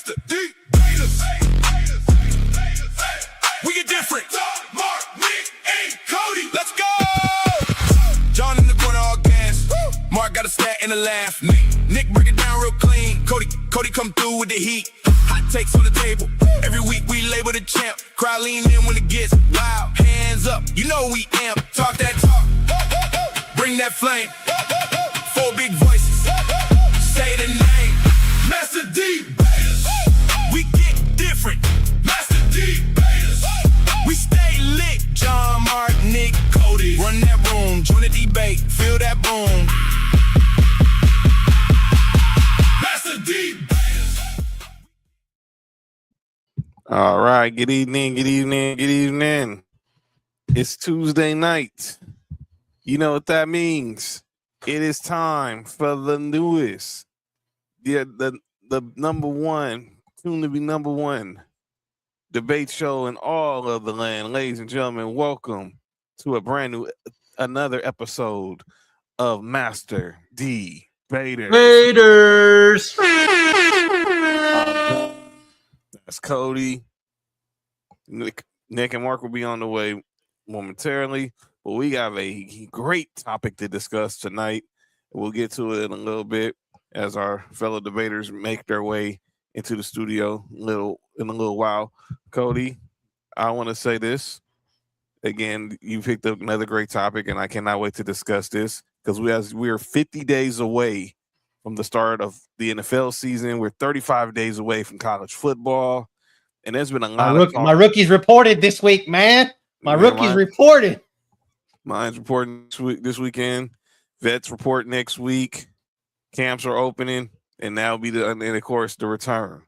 Mastah D-Baters. We get different. Mark, Nick, and Cody. Let's go. John in the corner, all gas. Mark got a stat and a laugh. Nick break it down real clean. Cody come through with the heat. Hot takes on the table. Every week we label the champ. Crowd lean in when it gets loud. Hands up, you know we amp. Talk that talk. Bring that flame. Four big voices. Say the name. Mastah D-Baters. We get different. Mastah D-Baters. We stay lit. John, Mark, Nick, Cody. Run that room. Join the debate. Feel that boom. Mastah D-Baters. All right. Good evening. It's Tuesday night. You know what that means. It is time for the newest, the number one, soon to be number one debate show in all of the land. Ladies and gentlemen, welcome to another episode of Mastah D-Baters. That's Cody. Nick and Mark will be on the way momentarily. But we have a great topic to discuss tonight. We'll get to it in a little bit as our fellow debaters make their way into the studio in a little while. Cody, I want to say this. Again, you picked up another great topic, and I cannot wait to discuss this because we are 50 days away from the start of the NFL season. We're 35 days away from college football, and there's been a lot of talk. My rookies reported this week, man. Rookies reported. Mine's reporting this weekend. Vets report next week. Camps are opening, and now will be and of course the return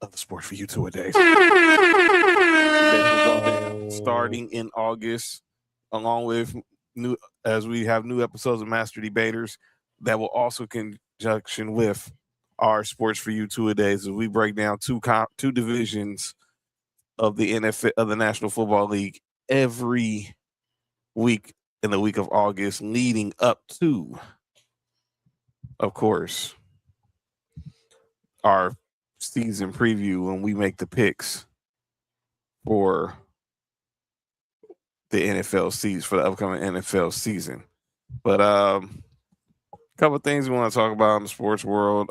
of the Sport for You two-a-days. Starting in August, along with as we have new episodes of Mastah D-Baters that will also conjunction with our Sports for You two-a-days as we break down two divisions of the NFL of the National Football League every week in the week of August, leading up to, of course, our season preview when we make the picks for the NFL season, for the upcoming NFL season. But a couple of things we want to talk about in the sports world.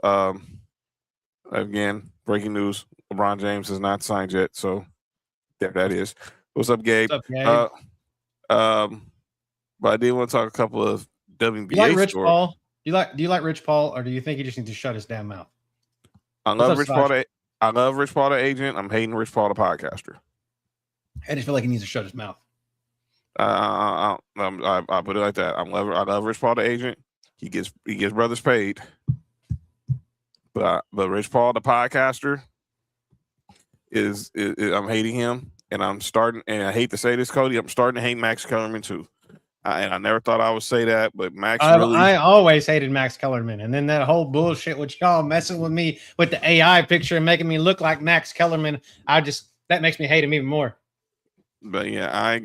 Again, breaking news: LeBron James has not signed yet, so there that is. What's up, Gabe? What's up, Gabe? But I did want to talk a couple of WNBA. Do you like Rich Paul? Do you like Rich Paul, or do you think he just needs to shut his damn mouth? I love Rich Paul. I love Rich Paul, the agent. I'm hating Rich Paul, the podcaster. I just feel like he needs to shut his mouth. I put it like that. I love Rich Paul, the agent. He gets brothers paid. But Rich Paul, the podcaster, is I'm hating him, and I'm starting. And I hate to say this, Cody, I'm starting to hate Max Kellerman too. And I never thought I would say that, but Max I always hated Max Kellerman. And then that whole bullshit with y'all messing with me with the AI picture and making me look like Max Kellerman, that makes me hate him even more. But yeah,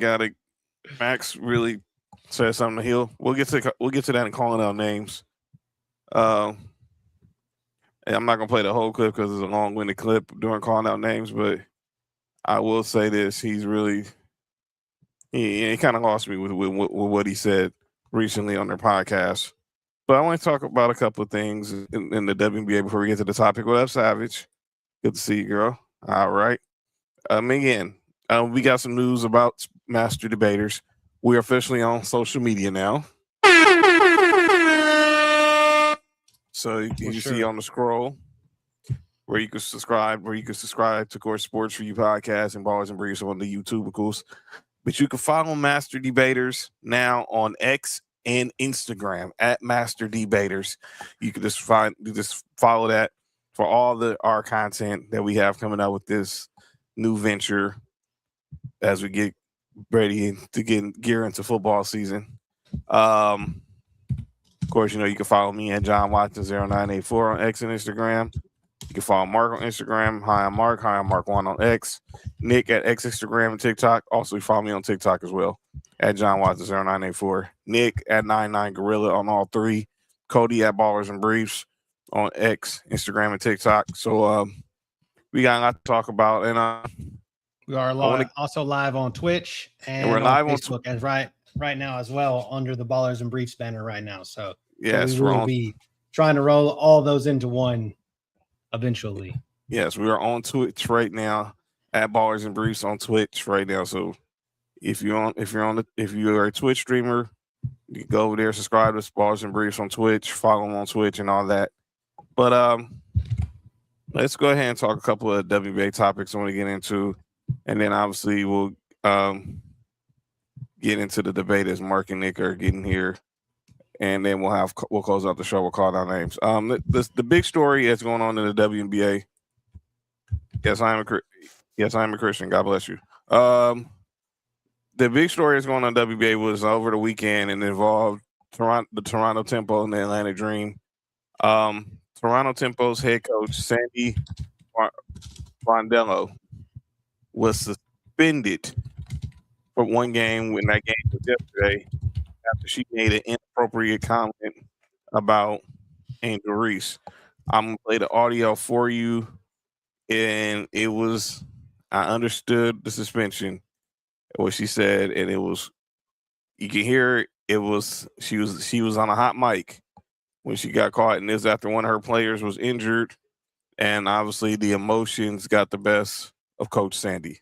Max really said something to heal. We'll get to that and calling out names. And I'm not gonna play the whole clip because it's a long-winded clip during calling out names, but I will say this: he's really he kind of lost me with what he said recently on their podcast. But I want to talk about a couple of things in the WNBA before we get to the topic. What up, Savage? Good to see you, girl. All right. Again, we got some news about Mastah D-Baters. We're officially on social media now. So you see on the scroll where you can subscribe, to, of course, Sports for You podcast and Ballers and Briefs on the YouTube, of course. But you can follow Mastah D-Baters now on X and Instagram at Mastah D-Baters. You can just follow that for all our content that we have coming out with this new venture as we get ready to gear into football season. Of course, you can follow me at John Watson 0984 on X and Instagram. You can follow Mark on Instagram. Hi, I'm Mark. Hi, I'm Mark1 on X. Nick at X, Instagram, and TikTok. Also, follow me on TikTok as well at John Watson 0984. Nick at 99Gorilla on all three. Cody at Ballers and Briefs on X, Instagram, and TikTok. So we got a lot to talk about, and We are also live on Twitch and we're on live on Facebook as right now as well under the Ballers and Briefs banner right now. So yes, we will be trying to roll all those into one eventually. Yes, we are on Twitch right now at Ballers and Briefs on Twitch right now. So if you're a Twitch streamer, you can go over there, subscribe to Ballers and Briefs on Twitch, follow them on Twitch and all that. But let's go ahead and talk a couple of WBA topics I want to get into, and then obviously we'll get into the debate as Mark and Nick are getting here, and then we'll close out the show. We'll call down names. The big story that's going on in the WNBA. Yes, I am a Christian. God bless you. The big story that's going on in WBA was over the weekend and involved the Toronto Tempo and the Atlanta Dream. Toronto Tempo's head coach, Sandy Brondello, was suspended for one game when that game was yesterday after she made an inappropriate comment about Angel Reese. I'm going to play the audio for you, and I understood the suspension, what she said, and you can hear she was on a hot mic when she got caught, and this after one of her players was injured, and obviously the emotions got the best of Coach Sandy.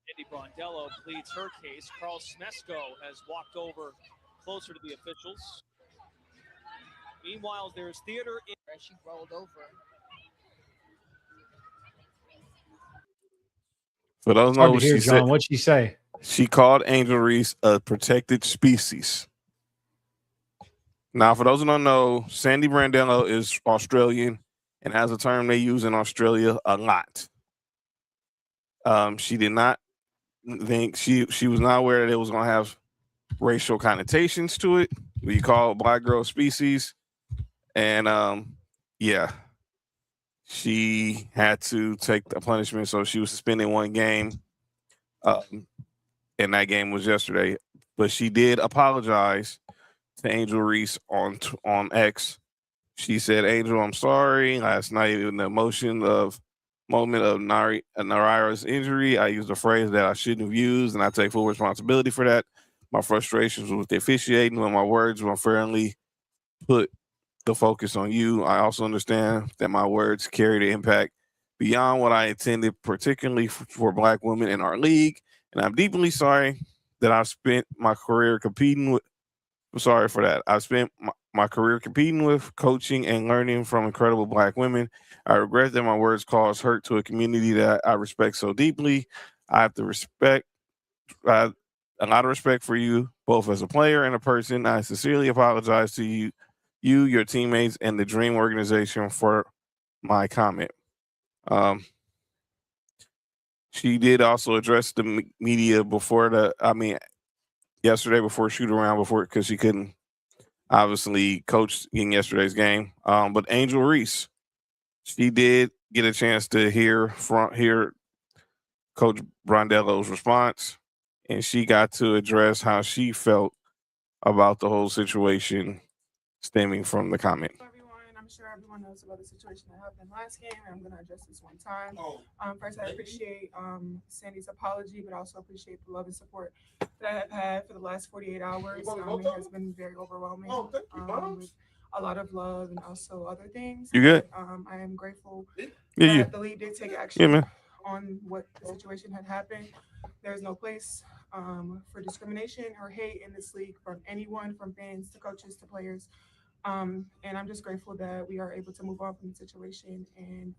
Sandy Brondello pleads her case. Carl Smesco has walked over closer to the officials. Meanwhile, there's theater in where she rolled over. For those know what she said, what'd she say? She called Angel Reese a protected species. Now, for those who don't know, Sandy Brondello is Australian and has a term they use in Australia a lot. She did not think she was not aware that it was going to have racial connotations to it. We call black girl species, and she had to take the punishment, so she was suspended one game. And that game was yesterday, but she did apologize to Angel Reese on X. She said, "Angel, I'm sorry. Last night, in the moment of Naraira's injury, I used a phrase that I shouldn't have used, and I take full responsibility for that. My frustrations with the officiating, when my words were unfairly put the focus on you. I also understand that my words carry the impact beyond what I intended, particularly for Black women in our league. And I'm deeply sorry that I've spent my career competing with. I'm sorry for that. I've spent my career competing with, coaching, and learning from incredible Black women. I regret that my words caused hurt to a community that I respect so deeply. I have a lot of respect for you, both as a player and a person. I sincerely apologize to you, your teammates, and the Dream organization for my comment." She did also address the media yesterday before shoot around because she couldn't obviously coach in yesterday's game. But Angel Reese, she did get a chance to hear Coach Brondello's response, and she got to address how she felt about the whole situation stemming from the comment. I'm sure everyone knows about the situation that happened last game, and I'm going to address this one time. First, I appreciate Sandy's apology, but also appreciate the love and support that I have had for the last 48 hours. It has been very overwhelming with a lot of love and also other things. You good? I am grateful Yeah. that the league did take action on what the situation had happened. There's no place for discrimination or hate in this league from anyone, from fans to coaches to players. And I'm just grateful that we are able to move on from the situation and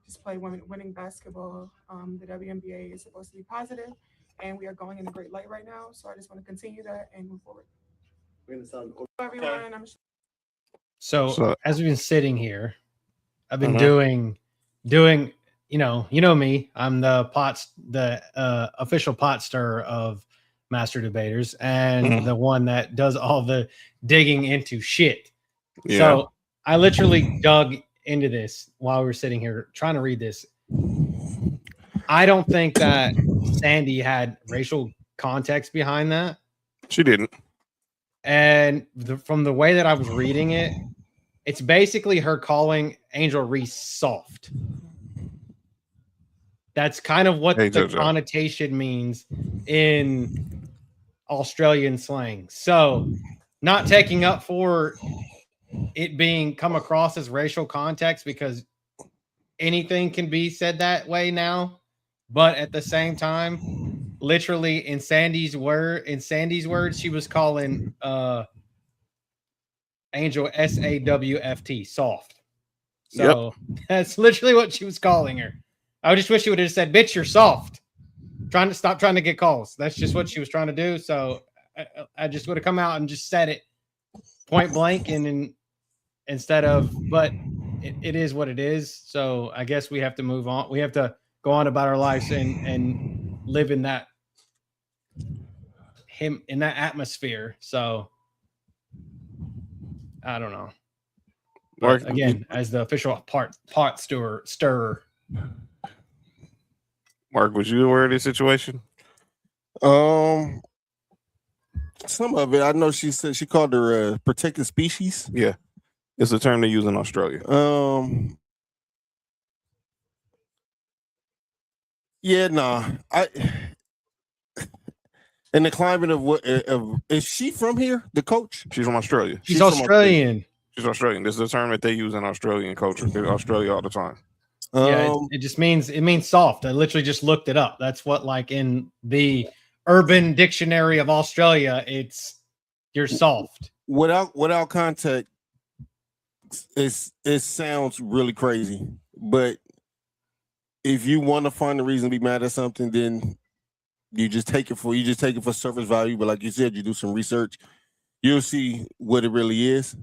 just play winning basketball. The WNBA is supposed to be positive, and we are going in a great light right now. So I just want to continue that and move forward. Everyone, So as we've been sitting here, I've been doing, you know me. I'm the official pot stirrer of Mastah D-Baters and the one that does all the digging into shit. Yeah. So I literally dug into this while we were sitting here trying to read this. I don't think that Sandy had racial context behind that. She didn't. And from the way that I was reading it, it's basically her calling Angel Reese soft. That's kind of what the connotation means in Australian slang. So, not taking up for it being come across as racial context, because anything can be said that way now. But at the same time, literally in Sandy's words, she was calling Angel SAWFT soft. So that's literally what she was calling her. I just wish she would have said, "Bitch, you're soft." Stop trying to get calls. That's just what she was trying to do. So I just would have come out and just said it point blank, and instead of, but it is what it is. So I guess we have to move on. We have to go on about our lives and live in that atmosphere. So I don't know. But again, as the official pot stirrer. Mark, was you aware of this situation? Some of it. I know she said she called her protected species. Yeah. It's a term they use in Australia. Yeah, nah. In the climate of what is she from here? The coach? She's from Australia. She's Australian. She's Australian. This is a term that they use in Australian culture. In Australia all the time. Yeah, it just means soft. I literally just looked it up. That's what, like, in the Urban Dictionary of Australia, you're soft. Without context, it sounds really crazy. But if you want to find a reason to be mad at something, then you just take it for surface value. But like you said, you do some research, you'll see what it really is.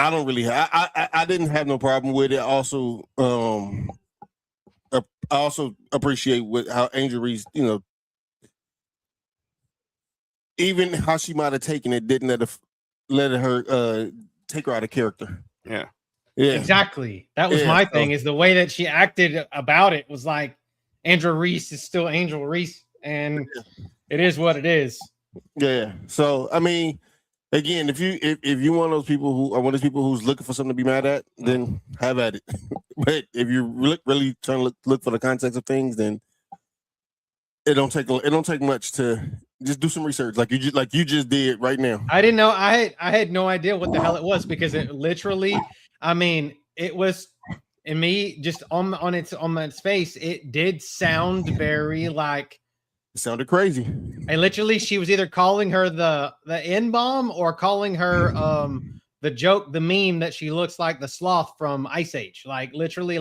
I don't really. I didn't have no problem with it. Also, I also appreciate how Angel Reese, even how she might have taken it, didn't let her take her out of character. Yeah. Exactly. That was my thing. Is the way that she acted about it was like Angel Reese is still Angel Reese, and it is what it is. Yeah. So I mean, again, if you one of those people who are one of those people who's looking for something to be mad at, then have at it. But if you really trying to look for the context of things, then it don't take much to just do some research, like you just did right now. I didn't know. I had no idea what the hell it was, because it literally, I mean, it was in me just on its face. It did sound very like. It sounded crazy. And literally, she was either calling her the N-bomb or calling her the joke, the meme that she looks like the sloth from Ice Age. Like literally,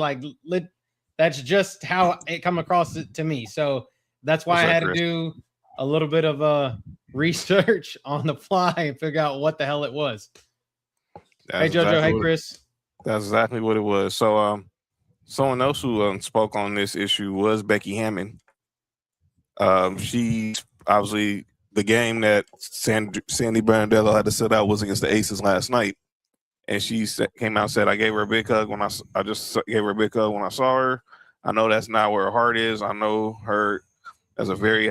that's just how it come across to me. So that's why I had to do a little bit of research on the fly and figure out what the hell it was. Hey Jojo, hey Chris. That's exactly what it was. So someone else who spoke on this issue was Becky Hammond. She obviously, the game that Sandy Brandello had to sit out was against the Aces last night, and she came out and said, "I gave her a big hug when I just gave her a big hug when I saw her. I know that's not where her heart is. I know her as a very,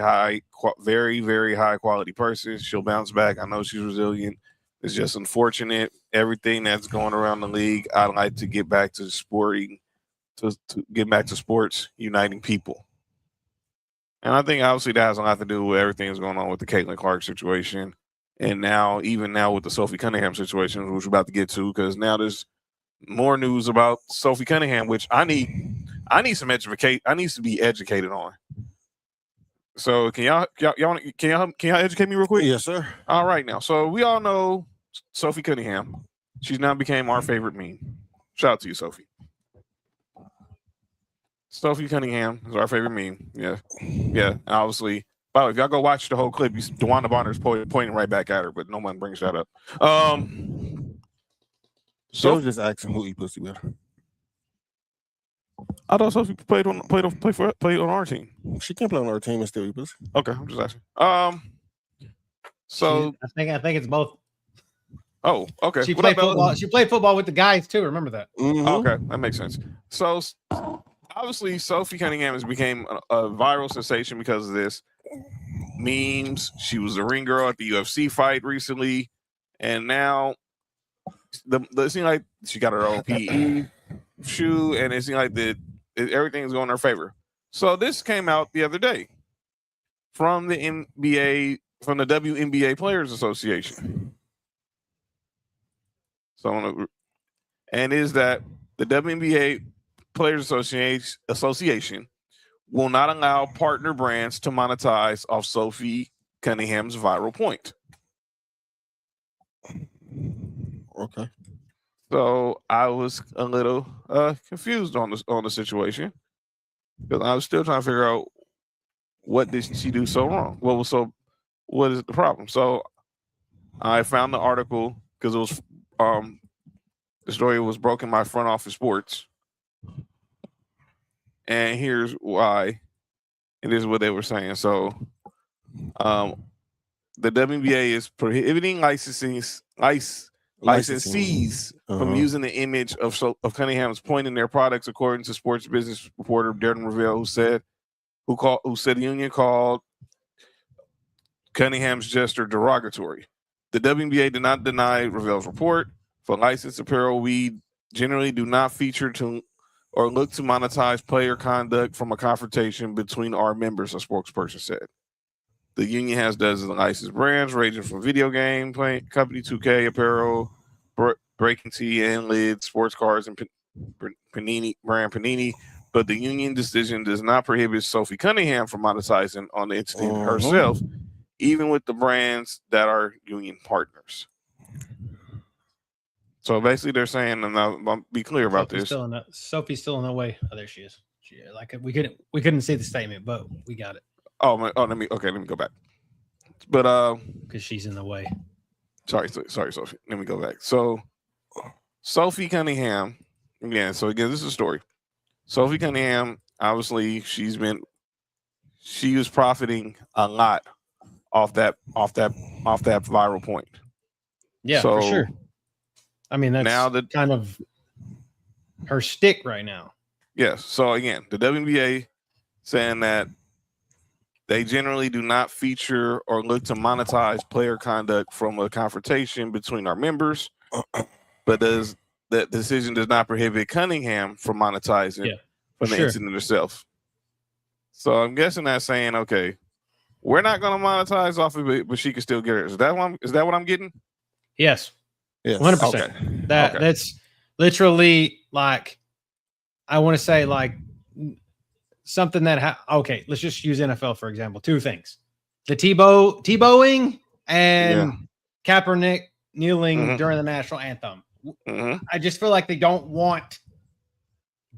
very high quality person. She'll bounce back. I know she's resilient. It's just unfortunate everything that's going around the league. I'd like to get back to sporting, to get back to sports, uniting people." And I think obviously that has a lot to do with everything that's going on with the Caitlin Clark situation. And even now with the Sophie Cunningham situation, which we're about to get to, because now there's more news about Sophie Cunningham, which I need some education. I need to be educated on. So can y'all educate me real quick? Yes, sir. All right, now. So we all know Sophie Cunningham. She's now became our favorite meme. Shout out to you, Sophie. Sophie Cunningham is our favorite meme. Yeah. And obviously, by the way, if y'all go watch the whole clip, DeWanda Bonner's pointing right back at her, but no one brings that up. So I was just asking who eat pussy better. I thought Sophie played on our team. She can't play on our team and still eat pussy. Okay, I'm just asking. So I think it's both. Oh, okay. She played football. She played football with the guys too. Remember that? Mm-hmm. Okay, that makes sense. So obviously, Sophie Cunningham has became a viral sensation because of this. memes. She was a ring girl at the UFC fight recently, and now it seems like she got her own PE shoe, and it seems like everything's going in her favor. So this came out the other day from the NBA, from the WNBA Players Association. So, and is that the WNBA Players Association will not allow partner brands to monetize off Sophie Cunningham's viral point. Okay. So I was a little confused on the situation because I was still trying to figure out what did she do so wrong. What is the problem? So I found the article because it was the story was broken by Front Office Sports, and here's why. It is what they were saying. So the WNBA is prohibiting licensees from using the image of Cunningham's point in their products, according to sports business reporter Darren Revelle, who said the union called Cunningham's gesture derogatory. The WNBA did not deny Revelle's report. For licensed apparel, we generally do not feature or look to monetize player conduct from a confrontation between our members, a spokesperson said. The union has dozens of licensed brands ranging from video game company 2K apparel, Breaking Tea and Lid, sports cars, and Panini. But the union decision does not prohibit Sophie Cunningham from monetizing on the entity herself, even with the brands that are union partners. So basically, they're saying, and I'll be clear about this. Sophie's still in the way. Oh, there she is. We couldn't see the statement, but we got it. Let me go back. But because she's in the way. Sorry, Sophie. Let me go back. So Sophie Cunningham, again. So again, this is a story. Sophie Cunningham, obviously, she was profiting a lot off that viral point. Yeah, for sure. I mean, that's kind of her stick right now. Yes. So again, the WNBA saying that they generally do not feature or look to monetize player conduct from a confrontation between our members, but that decision does not prohibit Cunningham from monetizing from the incident itself. So I'm guessing that's saying, okay, we're not going to monetize off of it, but she can still get it. Is that what I'm getting? Yes. Yes. 100%. Okay. That's literally like, I want to say like something that okay, let's just use NFL for example. Two things: the Tebowing and Kaepernick kneeling during the national anthem. I just feel like they don't want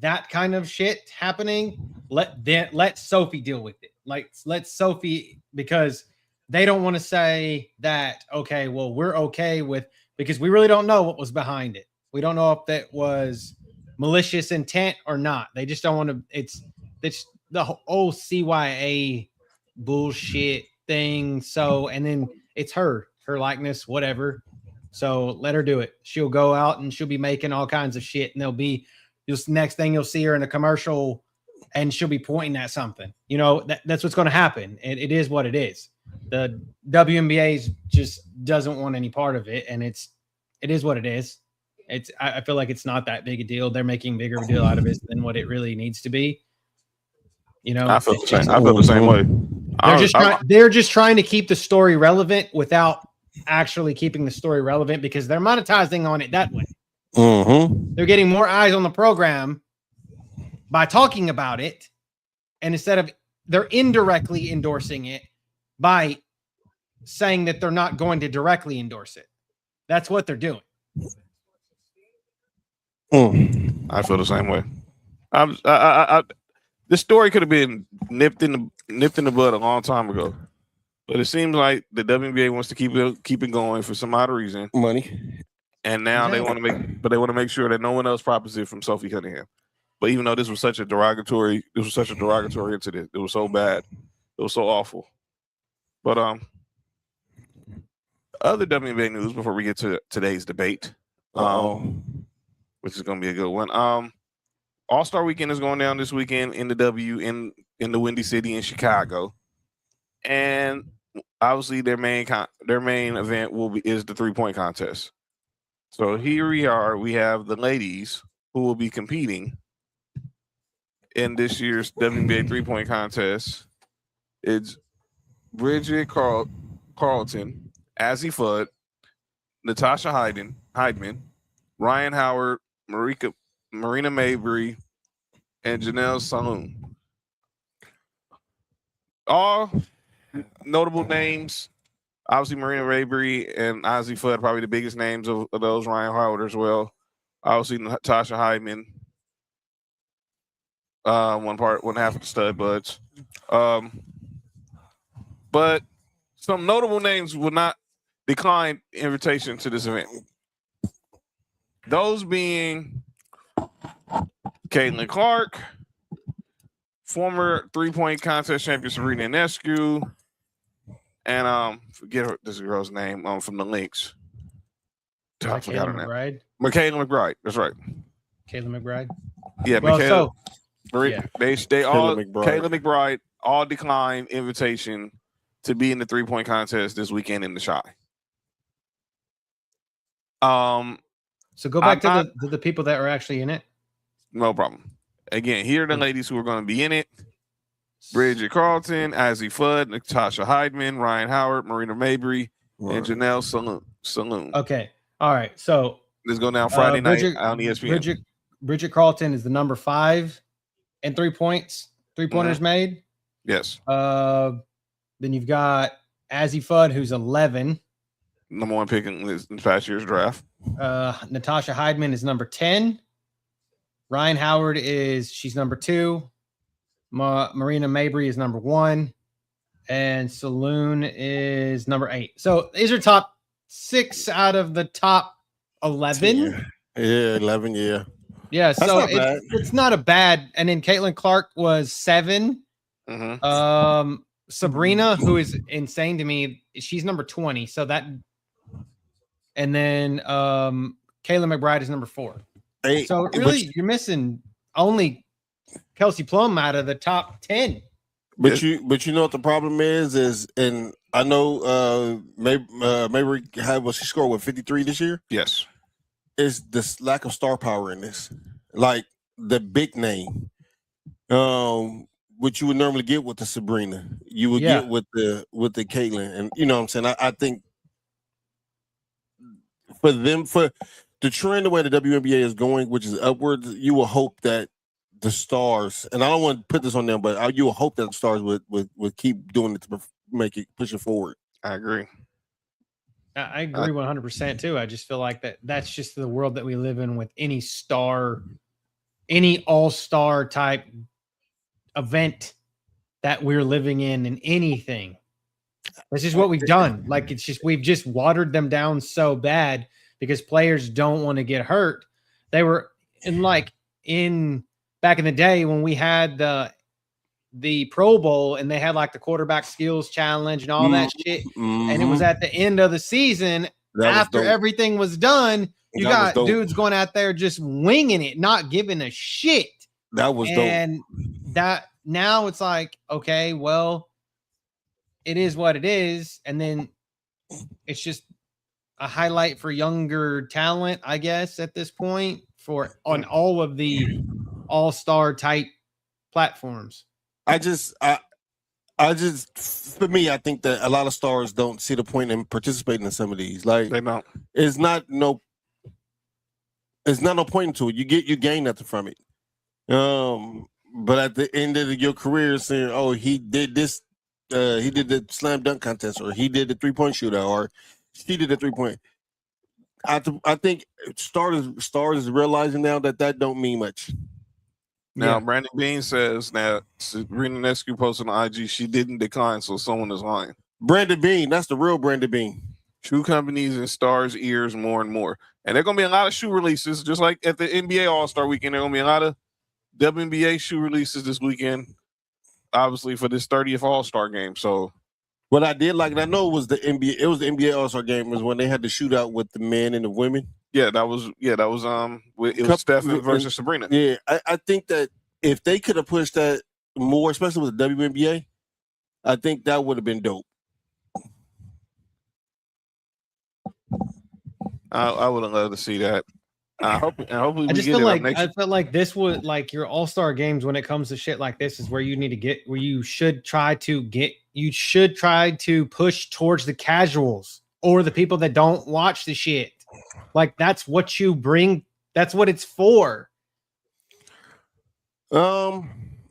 that kind of shit happening. Let Sophie deal with it. Like let Sophie, because they don't want to say that. Okay, well we're okay with, because we really don't know what was behind it. We don't know if that was malicious intent or not. They just don't want to. It's the whole CYA bullshit thing. So, and then it's her likeness, whatever. So let her do it. She'll go out and she'll be making all kinds of shit, and there'll be just next thing you'll see her in a commercial, and she'll be pointing at something. You know, that's what's going to happen. It is what it is. The WNBA just doesn't want any part of it, and it is what it is. I feel like it's not that big a deal. They're making bigger of a deal out of it than what it really needs to be. You know, I feel the same way. They're just trying to keep the story relevant without actually keeping the story relevant, because they're monetizing on it that way. They're getting more eyes on the program by talking about it, and instead of they're indirectly endorsing it by saying that they're not going to directly endorse it. That's what they're doing. I feel the same way. This story could have been nipped in the bud a long time ago, but it seems like the WNBA wants to keep it going for some odd reason, money, and now they want to make sure that no one else profits it from Sophie Cunningham. But even though this was such a derogatory incident, it was so bad, it was so awful. But other WNBA news before we get to today's debate, which is going to be a good one. All-Star Weekend is going down this weekend in the in the Windy City in Chicago, and obviously their main event is the 3-point contest. So here we are. We have the ladies who will be competing in this year's WNBA 3-point contest. It's Bridget Carlton, Azzy Fudd, Natasha Heidman, Ryan Howard, Marina Mabry, and Janelle Saloon. All notable names. Obviously, Marina Mabry and Azzy Fudd, probably the biggest names of those. Ryan Howard as well. Obviously, Natasha Heidman. One half of the stud buds. But some notable names will not decline invitation to this event. Those being Caitlin Clark, former 3-point contest champion Serena Ionescu, and forget this girl's name from the Lynx. I forgot her name. Michaela McBride. That's right. Kayla McBride. Yeah, well, Michaela. Yeah. They all Kayla McBride all declined invitation to be in the 3-point contest this weekend in the Shy. So go back to the people that were actually in it. No problem. Again, here are the ladies who are going to be in it. Bridget Carlton, Azzy Fudd, Natasha Heidman, Ryan Howard, Marina Mabry, and Janelle Saloon. Okay. All right. So this go down Friday night on ESPN. Bridget Carlton is the number 5 and 3 points. 3-pointers made. Yes. Then you've got Azzy Fudd, who's 11. Number 1 pick in this past year's draft. Natasha Heidman is number 10. Ryan Howard she's number 2. Marina Mabry is number 1. And Saloon is number 8. So these are top 6 out of the top 11. Yeah, 11, yeah. Yeah, so it's not a bad. And then Caitlin Clark was 7. Sabrina, who is insane to me, she's number 20. So that, and then Kayla McBride is number 4. So really, you're missing only Kelsey Plum out of the top 10. But you know what the problem is, and I know Mabry she scored with 53 this year. Yes, is this lack of star power in this, like the big name, which you would normally get with the Sabrina, you would get with the Caitlin, and you know what I'm saying. I think for the trend the way the WNBA is going, which is upwards, you will hope that the stars, and I don't want to put this on them, but you will hope that the stars would keep doing it to make it push it forward. I agree. I agree 100% too. I just feel like that's just the world that we live in with any all-star type event that we're living in anything. This is what we've done. Like, we've just watered them down so bad because players don't want to get hurt. They were back in the day when we had the Pro Bowl and they had like the quarterback skills challenge and all that shit. And it was at the end of the season after everything was done. You got dudes going out there just winging it, not giving a shit. That was dope. And that now it's like, okay, well, it is what it is. And then it's just a highlight for younger talent, I guess, at this point on all of the all-star type platforms. I just for me, I think that a lot of stars don't see the point in participating in some of these. Like, they don't. It's not no point to it. You gain nothing from it. But at the end of your career, saying, "Oh, he did this, he did the slam dunk contest, or he did the 3-point shootout, or she did the 3-point." I think stars is realizing now that don't mean much. Now, Brandon Bean says that Serena Ionescu posted on IG she didn't decline, so someone is lying. Brandon Bean, that's the real Brandon Bean. Shoe companies and stars' ears more and more. And there are going to be a lot of shoe releases, just like at the NBA All-Star Weekend. There are going to be a lot of WNBA shoe releases this weekend, obviously, for this 30th All-Star game. So, what I did like, and I know it was the NBA. It was the NBA All-Star game, was when they had the shootout with the men and the women. It was Stephen versus Sabrina. Yeah, I think that if they could have pushed that more, especially with the WNBA, I think that would have been dope. I would love to see that. Hopefully we I just get feel it like next. I felt like this would like your all-star games when it comes to shit like this is where you need to get where you should try to push towards the casuals or the people that don't watch the shit. Like that's what you bring. That's what it's for.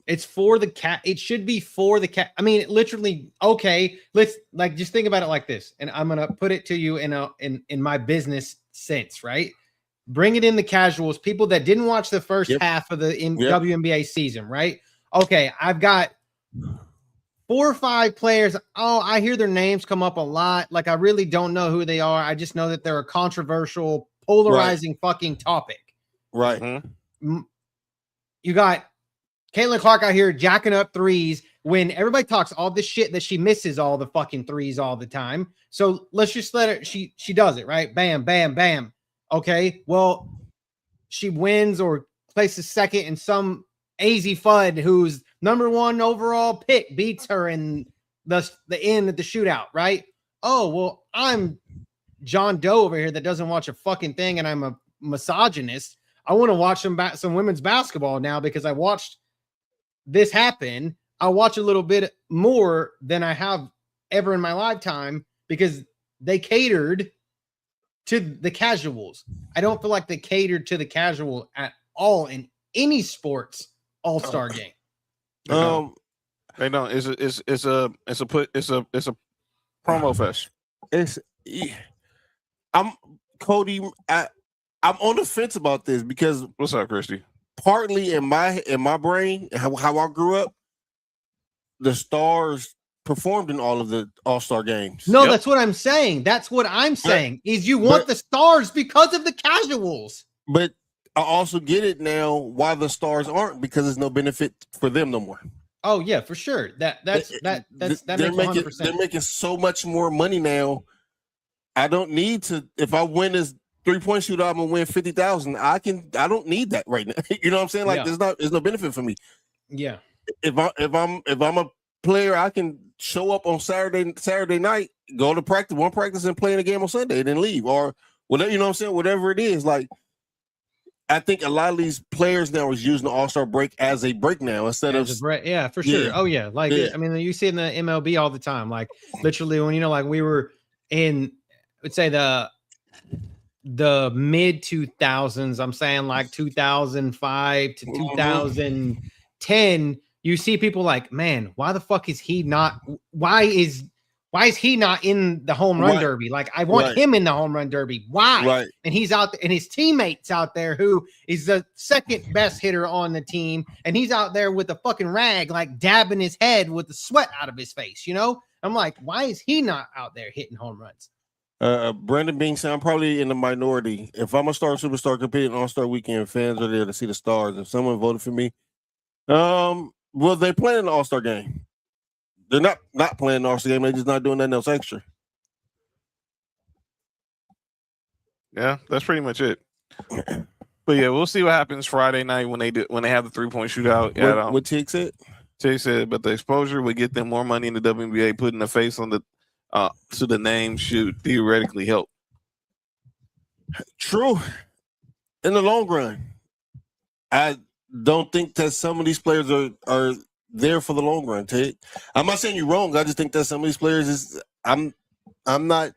It's for the cat. It should be for the cat. I mean, literally. Okay, let's like just think about it like this, and I'm gonna put it to you in my business sense, right? Bring it in the casuals, people that didn't watch the first half of the WNBA season, right? Okay, I've got 4 or 5 players. Oh, I hear their names come up a lot. Like I really don't know who they are. I just know that they're a controversial, polarizing fucking topic. Right. Mm-hmm. You got Caitlin Clark out here jacking up threes when everybody talks all this shit that she misses all the fucking threes all the time. So let's just let her. She does it right. Bam, bam, bam. Okay, well, she wins or places second, and some AZ Fudd, who's #1 overall pick, beats her in the end of the shootout, right? Oh, well, I'm John Doe over here that doesn't watch a fucking thing, and I'm a misogynist. I want to watch some women's basketball now because I watched this happen. I'll watch a little bit more than I have ever in my lifetime because they catered to the casuals. I don't feel like they catered to the casual at all in any sports all-star game. They don't. It's a promo fest. I'm Cody. I'm on the fence about this because what's up, Christy? Partly in my brain, how I grew up, the Stars performed in all of the all-star games. No, that's what I'm saying. That's what I'm saying. Is you want the Stars because of the casuals. But I also get it now why the Stars aren't, because there's no benefit for them no more. Oh yeah, for sure. That makes 100%. They're making so much more money now. I don't need to. If I win this 3-point shootout, I'm gonna win 50,000. I don't need that right now. You know what I'm saying? Like there's no benefit for me. Yeah. If I'm a player, I can show up on Saturday night, go to one practice and play in a game on Sunday, and then leave or whatever. You know what I'm saying? Whatever it is, like I think a lot of these players now is using the All-Star break as a break now instead of yeah, for sure. Oh yeah, like I mean, you see it in the MLB all the time. Like literally, when like we were in, let's say the mid 2000s. I'm saying like 2005 to 2010. You see people like, man, why the fuck is he not? Why is he not in the home run derby? Like, I want him in the home run derby. Why? Right. And he's out there, and his teammates out there who is the second best hitter on the team, and he's out there with a fucking rag, like dabbing his head with the sweat out of his face. You know, I'm like, why is he not out there hitting home runs? Brandon Bean said, I'm probably in the minority. If I'm a star superstar competing All-Star Weekend, fans are there to see the Stars. If someone voted for me, well, they're playing the All-Star game. They're not playing the All-Star game. They're just not doing nothing else extra. Yeah, that's pretty much it. But yeah, we'll see what happens Friday night when they have the 3-point shootout. What Tig said? Tig said, but the exposure would get them more money in the WNBA. Putting the face on the to the name should theoretically help. True. In the long run, I don't think that some of these players are there for the long run, Tig. I'm not saying you're wrong. I just think that some of these players is I'm not.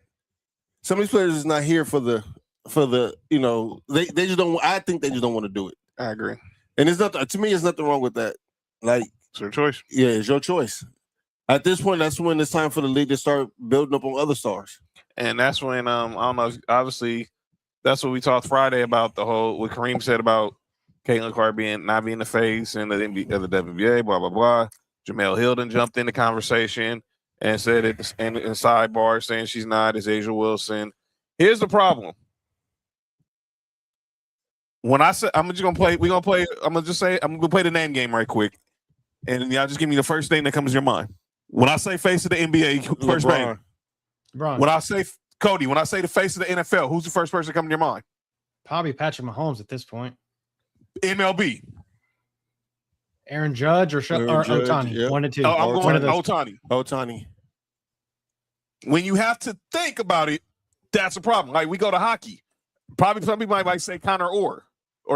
Some of these players is not here for the they just don't. I think they just don't want to do it. I agree. And it's not to me. There's nothing wrong with that. Like it's your choice. Yeah, it's your choice. At this point, that's when it's time for the league to start building up on other stars. And that's when I don't know. Obviously, that's what we talked Friday about the whole what Kareem said about Caitlin Clark not being the face and the WNBA, blah blah blah. Jamel Hilden jumped in the conversation and said it in sidebar saying she's not as Asia Wilson. Here's the problem. When I say I'm gonna play the name game right quick, and y'all just give me the first thing that comes to your mind. When I say face of the NBA, first name. LeBron. When I say Cody, when I say the face of the NFL, who's the first person to come to your mind? Probably Patrick Mahomes at this point. MLB. Aaron Judge or Ohtani. Yep. 1 and 2. I'm going Ohtani. Ohtani. When you have to think about it, that's a problem. Like we go to hockey. Probably some people might say Connor or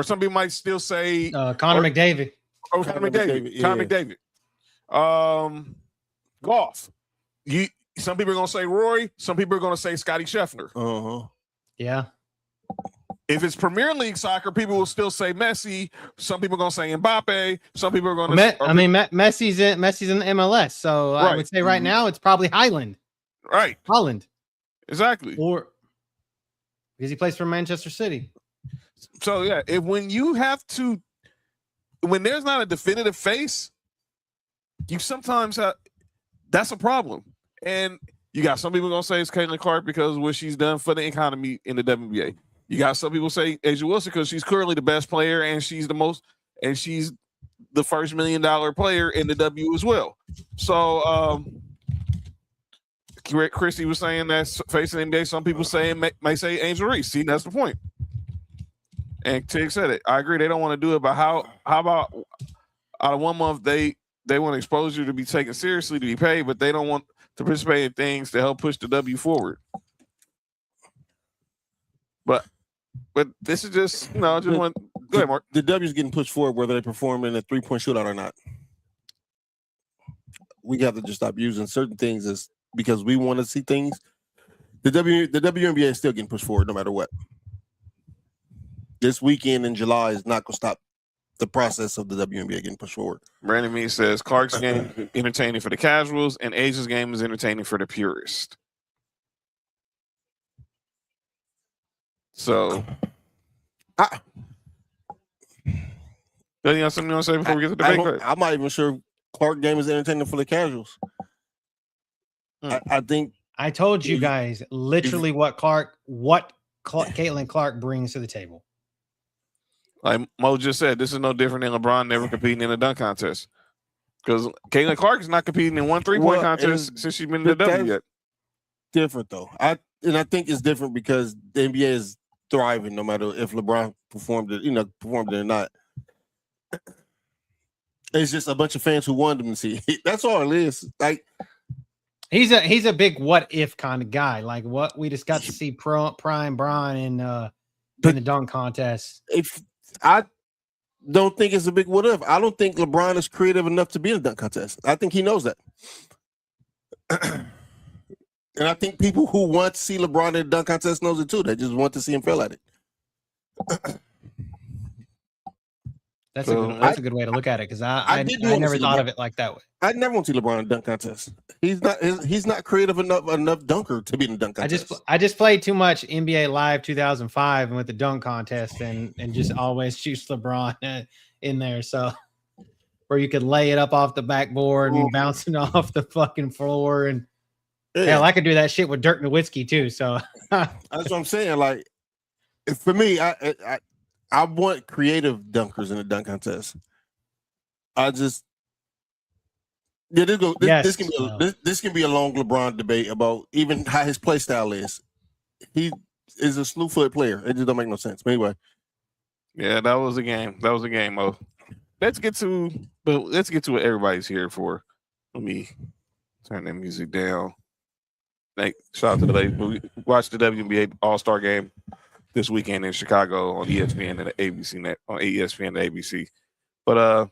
some people might still say Connor McDavid. Oh, Connor McDavid. Yeah. Connor McDavid. Golf. Some people are gonna say Rory. Some people are gonna say Scotty Scheffler. Yeah. If it's Premier League soccer, people will still say Messi. Some people are gonna say Mbappe. Some people are gonna. Messi's in the MLS, so right. I would say right now it's probably Highland. Right. Holland. Exactly. Or because he plays for Manchester City. So yeah, when there's not a definitive face, you sometimes have. That's a problem. And you got some people gonna say it's Caitlin Clark because of what she's done for the economy in the WNBA. You got some people say Asia Wilson because she's currently the best player and she's the first $1 million player in the W as well. So Christy was saying that's facing the NBA. Some people may say Angel Reese. See, that's the point. And Tig said it. I agree. They don't want to do it, but how about out of 1 month they want exposure to be taken seriously, to be paid, but they don't want to participate in things to help push the W forward. But this is just, go ahead, Mark. The W is getting pushed forward whether they perform in a 3-point shootout or not. We have to just stop using certain things as because we want to see things. The WNBA is still getting pushed forward no matter what. This weekend in July is not going to stop the process of the WNBA getting pushed forward. Brandon Mee says Clark's game is entertaining for the casuals and Asia's game is entertaining for the purists. So, you got something you want to say before we get to the debate? I'm not even sure Clark game is entertaining for the casuals. I think I told you guys literally what Caitlin Clark brings to the table. Like Mo just said, this is no different than LeBron never competing in a dunk contest. Because Caitlin Clark is not competing in one 3-point contest since she's been in the W yet. Different though. I think it's different because the NBA is thriving no matter if LeBron performed it or not. It's just a bunch of fans who wanted him to see it. That's all it is. Like he's a big what if kind of guy. Like what we just got to see Prime Bron in the dunk contest. If I don't think it's a big what if. I don't think LeBron is creative enough to be in a dunk contest. I think he knows that. And I think people who want to see LeBron in a dunk contest knows it too. They just want to see him fail at it. That's a good way to look at it because I never thought of it like that way. I never want to see LeBron in a dunk contest. He's not creative enough dunker to be in a dunk contest. I just played too much NBA Live 2005 and with the dunk contest and just always choose LeBron in there. So where you could lay it up off the backboard and bouncing off the fucking floor and hell, I could do that shit with Dirk Nowitzki too. So that's what I'm saying. Like for me, I want creative dunkers in a dunk contest. This can be a long LeBron debate about even how his play style is. He is a slew-footed player. It just don't make no sense. But anyway, yeah, that was a game. Mo. Let's get to what everybody's here for. Let me turn that music down. Shout out to the ladies. We watched the WNBA All-Star game this weekend in Chicago on ESPN and the ABC net on ESPN and the ABC. But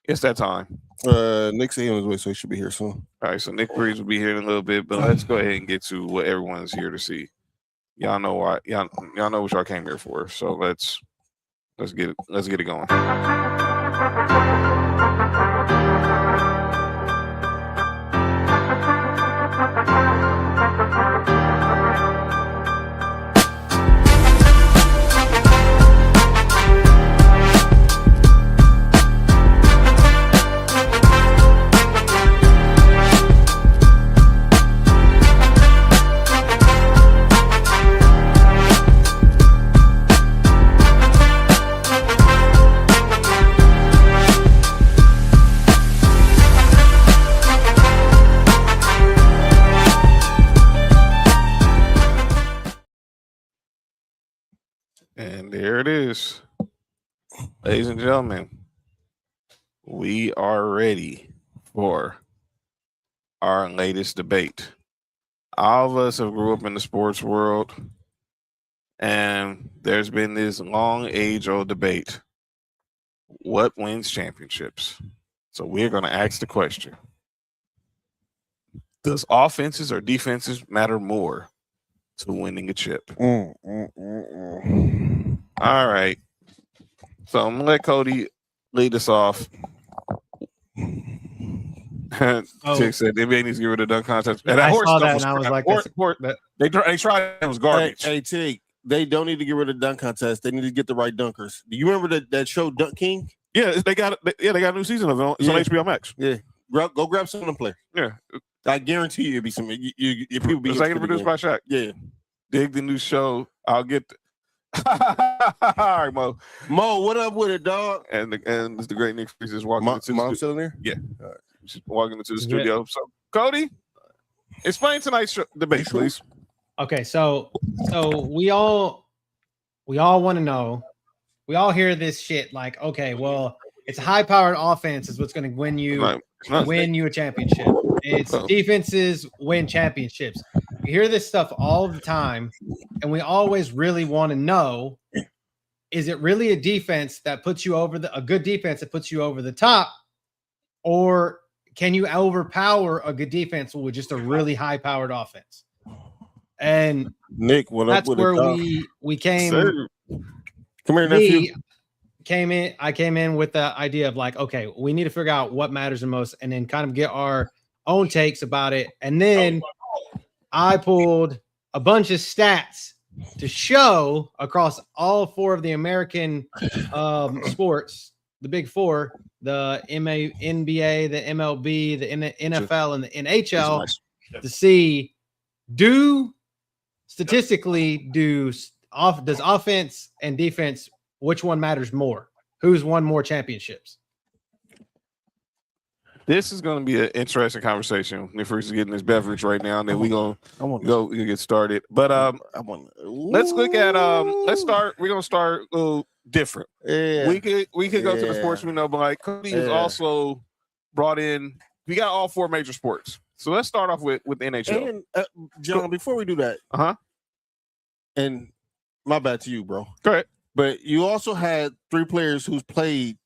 it's that time. Nick's on his way, so he should be here soon. All right, so Nick Breeze will be here in a little bit, but let's go ahead and get to what everyone's here to see. Y'all know why. Y'all know what y'all came here for. So let's get it going. And there it is. Ladies and gentlemen, we are ready for our latest debate. All of us have grew up in the sports world. And there's been this long age-old debate. What wins championships? So we're going to ask the question. Does offenses or defenses matter more to winning a chip? All right. So I'm going to let Cody lead us off. Tick said NBA needs to get rid of dunk contest. And I horse saw stuff that was and I was crap. like, They tried it was garbage. Hey, Tig, they don't need to get rid of the dunk contest. They need to get the right dunkers. Do you remember that show Dunk King? Yeah, they got a new season of it. It's on HBO Max. Yeah, go grab some of them play. Yeah, I guarantee you it'll be some. Your people be executive produced by Shaq. Yeah, dig the new show. I'll get. All right, Mo. Mo, what up with it, dog? And it's the great Nick Freeze just walking into Mom the still in there? Yeah, just walking into the studio. So, Cody, explain tonight's debate, please. Okay, so we all want to know. We all hear this shit like, okay, well, it's a high-powered offense is what's going to win you a championship. It's defenses win championships. We hear this stuff all the time, and we always really want to know: is it really a defense that puts you over a good defense that puts you over the top, or can you overpower a good defense with just a really high-powered offense? And Nick, what that's up with where it, we came. Sir. Come here, nephew. I came in with the idea of like, okay, we need to figure out what matters the most, and then kind of get our own takes about it. And then I pulled a bunch of stats to show across all four of the American sports, the big four, the NBA, the MLB, the NFL, and the NHL, to see does offense and defense, which one matters more? Who's won more championships? This is going to be an interesting conversation. Nick Freeze is getting his beverage right now, and then we're going to get started. But let's look at let's start. We're going to start a little different. Yeah. We could go to the sports we know, but like Cody has also brought in. We got all four major sports. So let's start off with the NHL. And John, before we do that, and my bad to you, bro. Go ahead. But you also had three people who's played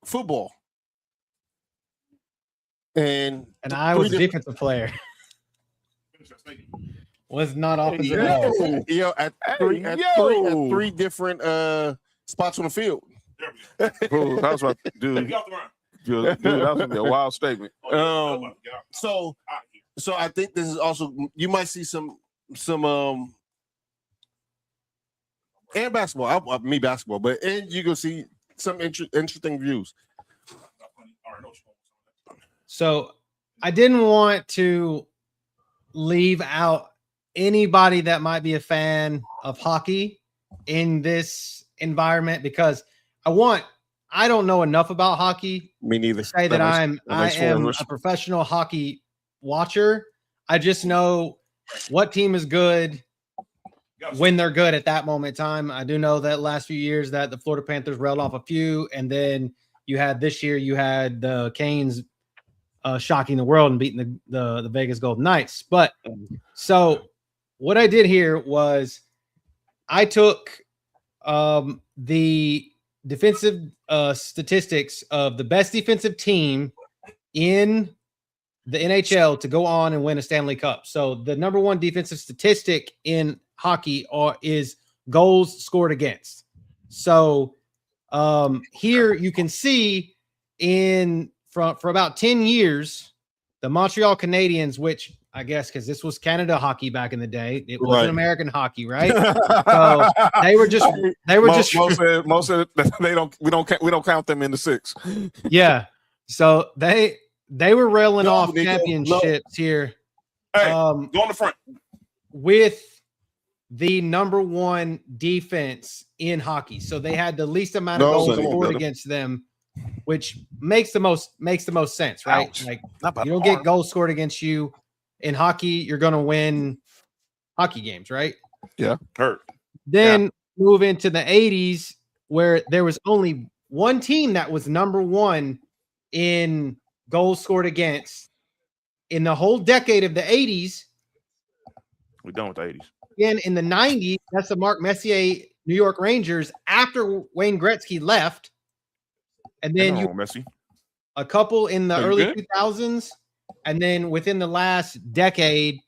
football. And I was a defensive player. Was not offensive at all. At three different spots on the field. Bro, that was what, dude. Dude, that was gonna be a wild statement. So I think this is also, you might see some and basketball. Me basketball, but and you go see some interesting views. So I didn't want to leave out anybody that might be a fan of hockey in this environment, because I don't know enough about hockey. Me neither. To say that I am a professional hockey watcher. I just know what team is good when they're good at that moment in time. I do know that last few years that the Florida Panthers railed off a few, and then this year you had the Canes shocking the world and beating the Vegas Golden Knights. But so what I did here was I took the defensive statistics of the best defensive team in the NHL to go on and win a Stanley Cup. So the number one defensive statistic in hockey is goals scored against. So here you can see for about 10 years, the Montreal Canadiens, which I guess because this was Canada hockey back in the day, it wasn't American hockey, right? So they were just most of we don't count them in the six. Yeah. So they were railing off championships here. Hey, go on the front with the number one defense in hockey. So they had the least amount of goals scored against them, which makes the most sense, right? Ouch. Like you don't get goals scored against you in hockey, you're going to win hockey games, right? Yeah. Then move into the 80s where there was only one team that was number one in goals scored against in the whole decade of the 80s. We're done with the 80s. Again, in the 90s, that's the Mark Messier New York Rangers after Wayne Gretzky left. And then Messi. A couple in the early good? 2000s. And then within the last decade,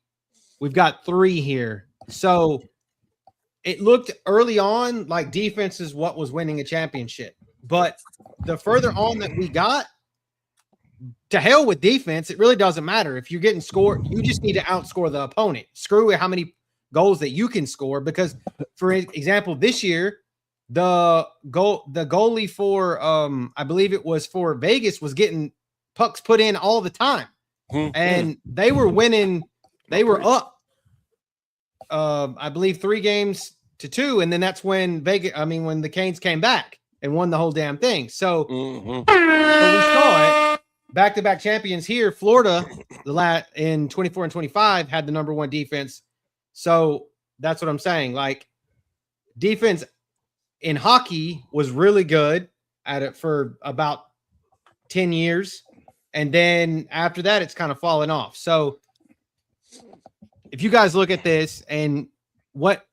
we've got 3 here. So it looked early on like defense is what was winning a championship. But the further on that we got, to hell with defense. It really doesn't matter. If you're getting scored, you just need to outscore the opponent. Screw how many goals that you can score. Because, for example, this year, the goalie for I believe it was for Vegas was getting pucks put in all the time. And they were winning. They were up, I believe 3-2, and then that's when when the Canes came back and won the whole damn thing. So, so we saw it. Back-to-back champions here. Florida, in 24 and 25, had the number 1 defense. So that's what I'm saying. Like, defense in hockey was really good at it for about 10 years. And then after that, it's kind of fallen off. So if you guys look at this, and what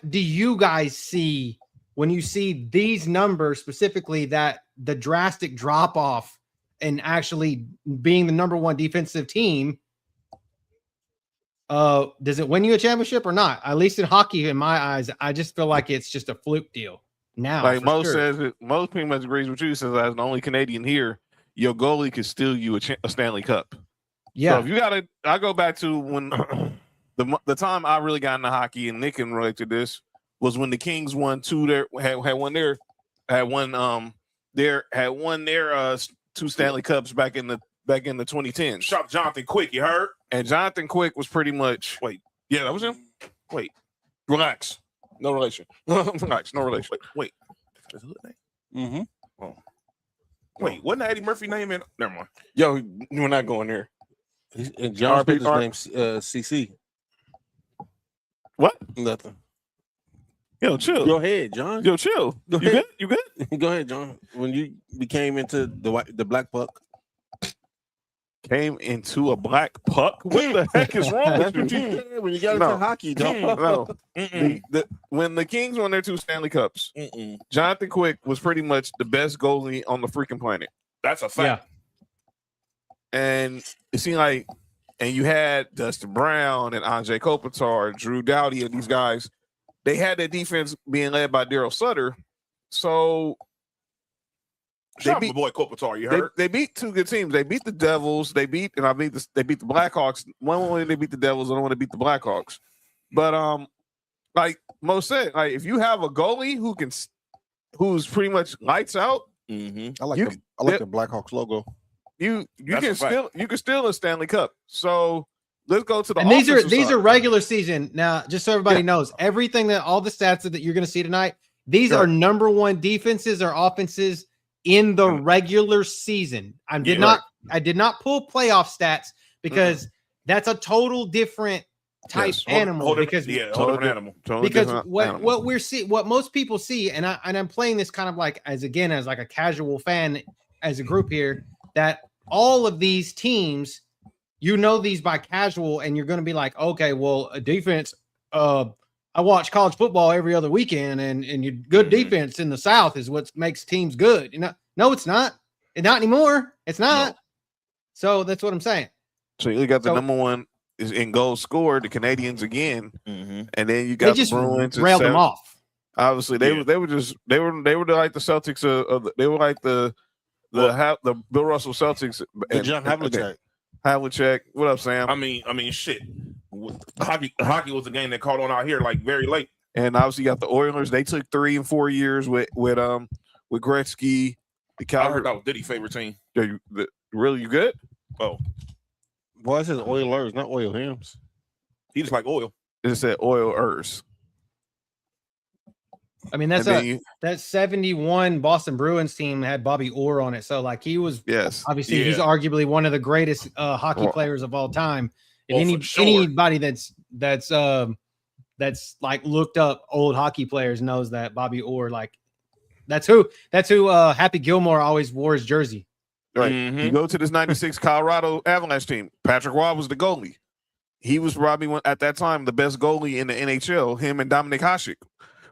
do you guys see when you see these numbers, specifically that the drastic drop off and actually being the number 1 defensive team? Does it win you a championship or not? At least in hockey, in my eyes, I just feel like it's just a fluke deal. Now, like Mo says, Mo pretty much agrees with you. Says as the only Canadian here, your goalie could steal you a Stanley Cup. Yeah. So if I go back to when the time I really got into hockey, and Nick can relate to this, was when the Kings won 2 2 Stanley Cups back in the 2010s. Shot Jonathan Quick, you heard? And Jonathan Quick was pretty much Yeah, that was him. wait, relax. No relation. Relax, no relation. Wait. Is his name? Oh. Wait, wasn't that Eddie Murphy name in? Never mind. Yo, we're not going there. And John Peter's name's CC. What? Nothing. Yo, chill. Go ahead, John. Yo, chill. Go You ahead. good? You good? Go ahead, John. When you became into the black puck, Came into a black puck? What the heck is wrong with that's what you? you said when you got into hockey, dog. No. When the Kings won their 2 Stanley Cups, Jonathan Quick was pretty much the best goalie on the freaking planet. That's a fact. Yeah. And it seemed like, and you had Dustin Brown and Andrei Kopitar, Drew Doughty, and these guys. They had their defense being led by Daryl Sutter. So Shout out my boy Kopitar, you heard? They beat 2 good teams. They beat the Devils. They beat the Blackhawks. One way they beat the Devils, the other one they beat the Blackhawks. But like Mo said, like if you have a goalie who's pretty much lights out, I like the Blackhawks logo. you can steal a Stanley Cup. So let's go to the. And these are regular season. Now, just so everybody knows, everything that all the stats that you're going to see tonight, these are number 1 defenses or offenses in the regular season. I did not pull playoff stats because that's a total different type animal. Because what we're seeing, what most people see, and I'm playing this kind of like as like a casual fan as a group here, that all of these teams, these by casual, and you're going to be like, okay, well, a defense. I watch college football every other weekend, and your good defense in the South is what makes teams good. No, it's not. Not anymore. It's not. No. So that's what I'm saying. So you got the number 1 is in goals scored, the Canadians again, and then you got the Bruins. Railed them off. Obviously, they were like the Celtics. They were like the Bill Russell Celtics. And John Havlicek. Havlicek. What up, Sam? I mean, shit. Hockey was a game that caught on out here like very late. And obviously, you got the Oilers. They took 3 and 4 years with Gretzky. The Calgary. I heard that was Diddy's favorite team. Really, you good? Oh, boy, it says Oilers, not Oil Hams. He just like oil. It said Oilers. I mean, that 71 Boston Bruins team had Bobby Orr on it. So, like, he was obviously he's arguably one of the greatest hockey players of all time. And anybody that's like looked up old hockey players knows that Bobby Orr, like, that's who Happy Gilmore always wore his jersey. Right. You go to this 96 Colorado Avalanche team. Patrick Roy was the goalie. he was probably at that time the best goalie in the NHL. Him and Dominic Hasek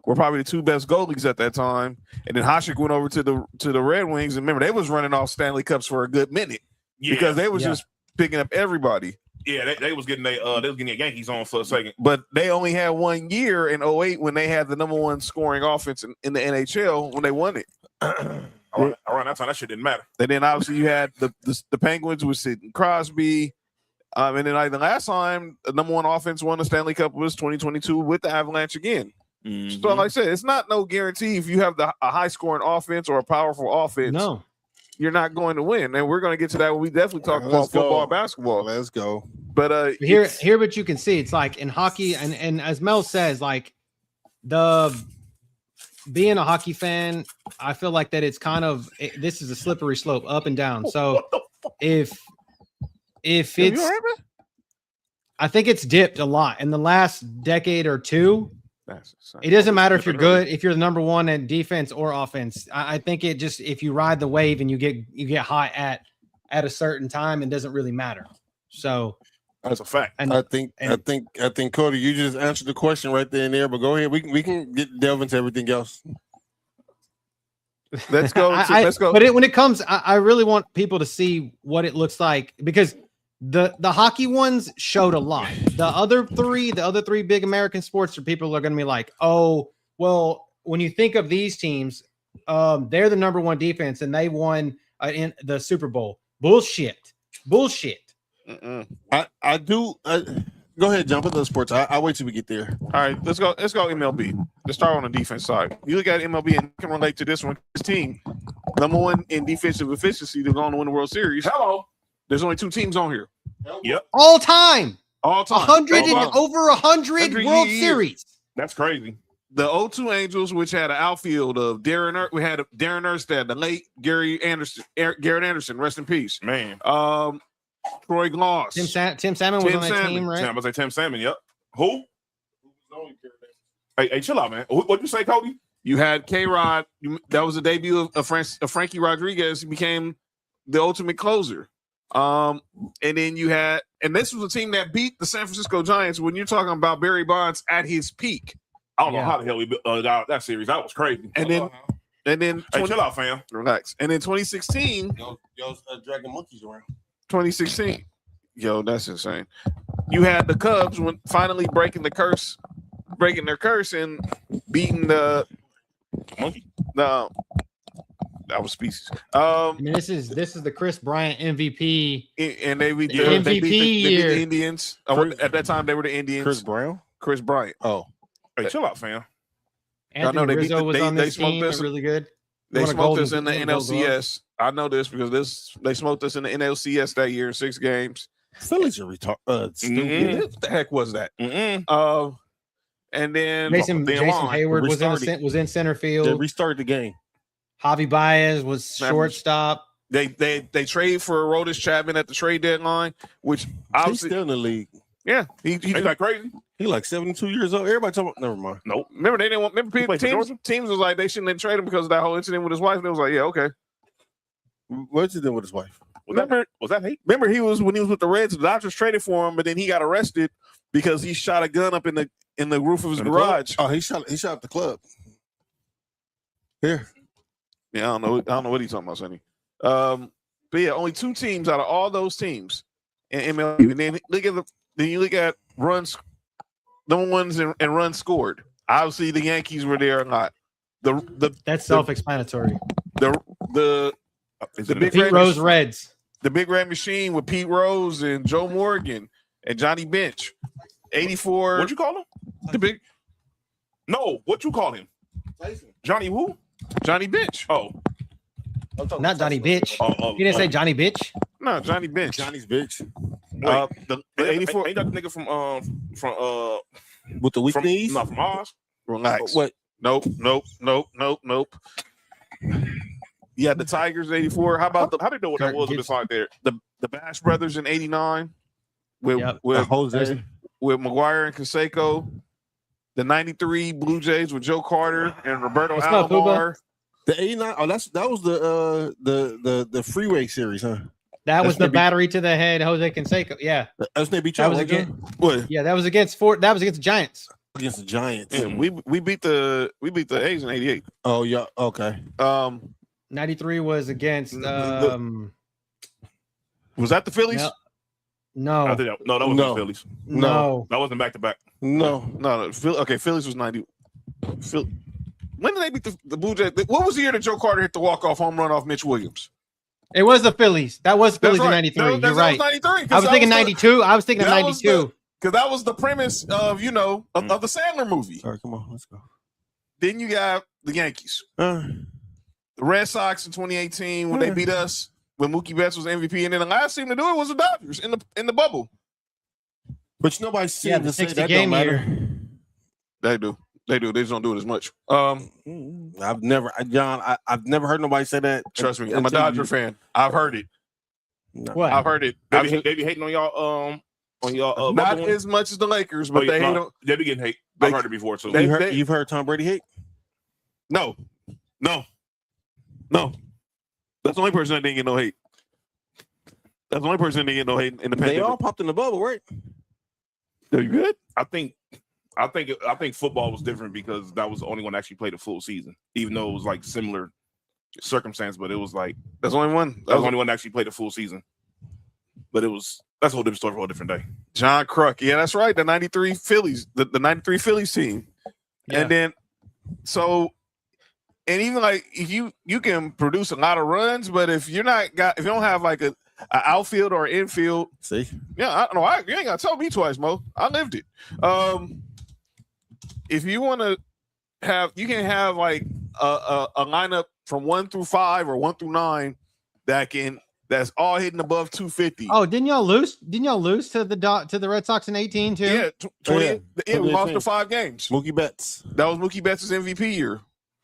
were probably the two best goalies at that time. And then Hasek went over to the Red Wings, and remember they was running off Stanley Cups for a good minute because they was just picking up everybody. Yeah, they was getting their Yankees on for a second. But they only had 1 year in 2008 when they had the number one scoring offense in the NHL when they won it. Around that time, that shit didn't matter. And then obviously you had the Penguins with Sidney Crosby. And then like the last time the number one offense won the Stanley Cup was 2022 with the Avalanche again. Mm-hmm. So like I said, it's not no guarantee if you have a high scoring offense or a powerful offense. No. You're not going to win. And we're going to get to that when we definitely talk about football and basketball. Let's go. But here what you can see, it's like in hockey, and as Mel says, like being a hockey fan, I feel like that it's kind of this is a slippery slope up and down. So if it's I think it's dipped a lot in the last decade or two. It doesn't matter if you're good, if you're the number one in defense or offense. I think it just if you ride the wave and you get hot at a certain time, it doesn't really matter. So that's a fact. And I think Cody, you just answered the question right there and there. But go ahead, we can delve into everything else. Let's go. Let's go. But when it comes, I really want people to see what it looks like because the hockey ones showed a lot. The other three big American sports, people are going to be like, oh, well, when you think of these teams, they're the number one defense and they won in the Super Bowl. Bullshit. I do. Go ahead, jump into the sports. I'll wait till we get there. All right, let's go MLB. Let's start on the defense side. You look at MLB and you can relate to this one. This team, number one in defensive efficiency, they're going to win the World Series. Hello. There's only 2 teams on here. Yep. All time. 100 and over 100 World Series. That's crazy. The 0-2 Angels, which had an outfield of we had Darren Erstad, the late Garrett Anderson, rest in peace. Man. Troy Gloss. Tim Salmon was on that team, right? I was like Tim Salmon, yep. Who? Hey, chill out, man. What'd you say, Cody? You had K-Rod. That was the debut of Frankie Rodriguez. He became the ultimate closer. And then you had, and this was a team that beat the San Francisco Giants when you're talking about Barry Bonds at his peak. I don't know how the hell we got that series. That was crazy. And then hey, chill out, fam. Relax. And then 2016. Yo, dragging monkeys around. 2016. Yo, that's insane. You had the Cubs finally breaking their curse and beating the monkey. That was species. I mean, this is the Chris Bryant MVP, and they beat the Indians. At that time, they were the Indians. Chris Bryant. Oh, hey, chill out, fam. Anthony Rizzo was on this team. Really good. They smoked us in the NLCS. I know this because they smoked us in the NLCS that year in 6 games. Phillies are stupid. What the heck was that? And then Jason Hayward was in center field. They restarted the game. Javi Baez was shortstop. They trade for Aroldis Chapman at the trade deadline, which he's still in the league. Yeah, he's not crazy. He's like 72 years old. Everybody talking about. Never mind. Nope. Remember they didn't want. Remember teams was like they shouldn't have traded him because of that whole incident with his wife. And it was like, yeah, okay. What's he doing with his wife? Was that hate? Remember when he was with the Reds, the Dodgers traded for him, but then he got arrested because he shot a gun up in the roof of his garage. Oh, he shot up the club. Here. Yeah, I don't know what he's talking about, Sonny. But yeah, only 2 teams out of all those teams in MLB. And then you look at runs, number ones and runs scored. Obviously, the Yankees were there a lot. That's self-explanatory. The big Pete Rose Reds. The Big Red Machine with Pete Rose and Joe Morgan and Johnny Bench. 84. What'd you call him? The big. No, what you call him? Johnny who? Johnny Bench. Oh. Not Johnny Bitch. You didn't say Johnny Bitch? No, Johnny Bench. Johnny's bitch. The 84. Ain't that the nigga from with the weak knees? No, from Oz. Relax. What? Nope. Yeah, the Tigers 84. How about how do you know what that was beside there? The Bash Brothers in 89 with Jose, with McGuire and Canseco. The 93 Blue Jays with Joe Carter and Roberto Alomar. The 89. Oh, that was the freeway series, huh? That was That's the maybe- battery to the head, Jose Canseco. Yeah, That's they beat that y'all was again against. What? Yeah, that was against That was against the Giants. against the Giants. Yeah, we beat the A's in '88. Oh yeah, okay. 93 was against. Was that the Phillies? No, I think that wasn't No. the Phillies. no. That wasn't back to back. No, Okay, Phillies was 90. When did they beat the Blue Jays? What was the year that Joe Carter hit the walk-off home run off Mitch Williams? It was the Phillies. That was That's Phillies in right. '93. That You're right. was 93. I was thinking '92. I was thinking of that was '92. Because that was the premise of the Sandler movie. all right, come on, let's go. Then you got the Yankees. The Red Sox in 2018 when they beat us when Mookie Betts was MVP, and then the last team to do it was the Dodgers in the bubble. But nobody's Yeah, saying the to say 60 that game don't matter. year. They do. They just don't do it as much. I've never, John. I've never heard nobody say that. Trust me, I'm a until Dodger fan. I've heard it. No. What? I've heard it. They be hating on y'all. Not bubble one? as much as the Lakers, but they hate on. They be getting hate. I've heard it before too. You've heard Tom Brady hate? No. That's the only person that didn't get no hate. That's the only person that didn't get no hate in the They pandemic. all popped in the bubble, right? Are you good? I think football was different because that was the only one that actually played a full season, even though it was like similar circumstance, but it was like That's the only one. that was the only one that actually played a full season. But that's a whole different story for a whole different day. John Kruk. Yeah, that's right. The 93 Phillies, the 93 Phillies team. Yeah. And then and even like if you can produce a lot of runs, but if you don't have like an outfield or infield, See, yeah, I don't know. You ain't gotta tell me twice, Mo. I lived it. If you want to you can have like a lineup from 1 through 5 or 1 through 9 that's all hitting above 250. Oh, didn't y'all lose? Didn't y'all lose to the Red Sox in 18 too? Yeah, 20. Yeah, We lost to 5 games. Mookie Betts. That was Mookie Betts' MVP year.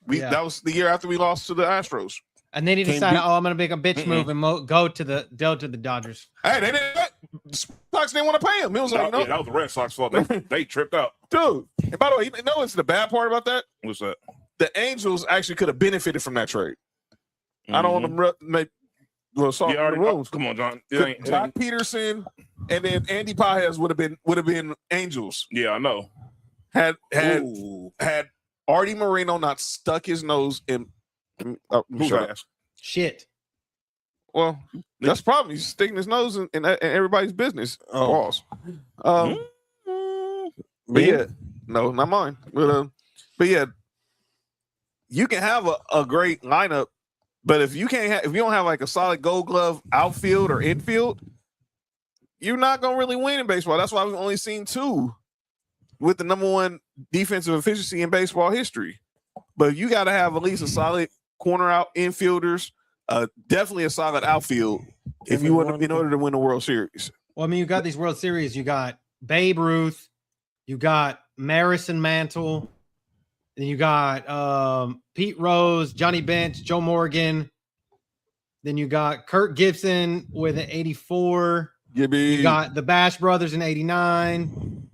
Yeah. That was the year after we lost to the Astros. And then he Can't decided, beat- I'm gonna make a bitch move and go to the Dodgers. Hey, they didn't. The Sox didn't want to pay him. It was like, no, That was the Red Sox fault. They tripped out. dude. And by the way, you know what's the bad part about that? What's that? The Angels actually could have benefited from that trade. I don't want to make salt in the rooms. Come on, John. Jock Peterson and then Andy Paez would have been Angels. Yeah, I know. Had Ooh. Artie Moreno not stuck his nose in. Who's shut up. ass? Shit. Well, that's the problem. He's sticking his nose in everybody's business. Oh. Pause. But yeah, no, not mine. But yeah, you can have a great lineup, but if you don't have like a solid Gold Glove outfield or infield, you're not gonna really win in baseball. That's why we've only seen 2 with the number 1 defensive efficiency in baseball history. But you got to have at least a solid corner out infielders, definitely a solid outfield if you want in order to win the World Series. Well, I mean, you got these World Series. You got Babe Ruth, you got Maris and Mantle, and you got Pete Rose, Johnny Bench, Joe Morgan. Then you got Kirk Gibson with an 84. You got the Bash Brothers in 89.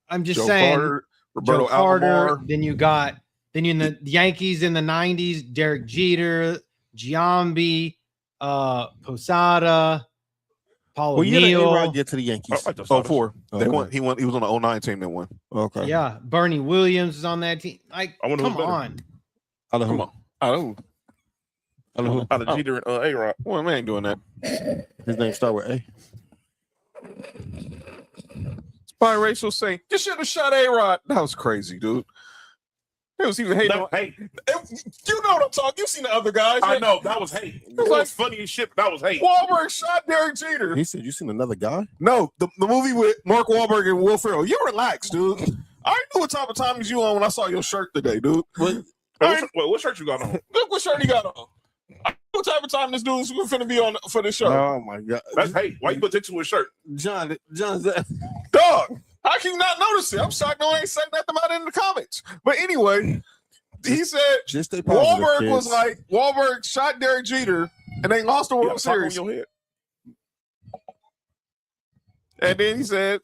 I'm just Joe saying. Carter, Roberto Joe Carter. Alomar. Then you in the Yankees in the 90s, Derek Jeter, Giambi, Posada, Paul Well, you O'Neill. did get to the Yankees. 04. They Okay. won. He won. He was on the 09 team that won. Okay. Yeah, Bernie Williams is on that team. Like, I wonder who's come better. on. Out of Come who? on. Oh, Out of who? Out of Jeter and A-Rod. well, man, ain't doing that. His name start with A. Biracial saying you should have shot A-Rod. That was crazy, dude. It was even hating. Hey, You know what I'm talking. You've seen the other guys. I know that was hate. It was funny as shit. But that was hate. Wahlberg shot Derek Jeter. He said, "You seen another guy?" No, the movie with Mark Wahlberg and Will Ferrell. You relax, dude. I already knew what type of time you on when I saw your shirt today, dude. What shirt you got on? Look what shirt he got on. I knew what type of time this dude's finna be on for this show. Oh my god, That's hate. Why you put it to his shirt? John's Dog, how can you not notice it? I'm shocked no one ain't said nothing about it in the comments. But anyway, he said just stay positive, Wahlberg was kids. like, Wahlberg shot Derek Jeter and they lost the You World got a top on Series. your head. And then he said,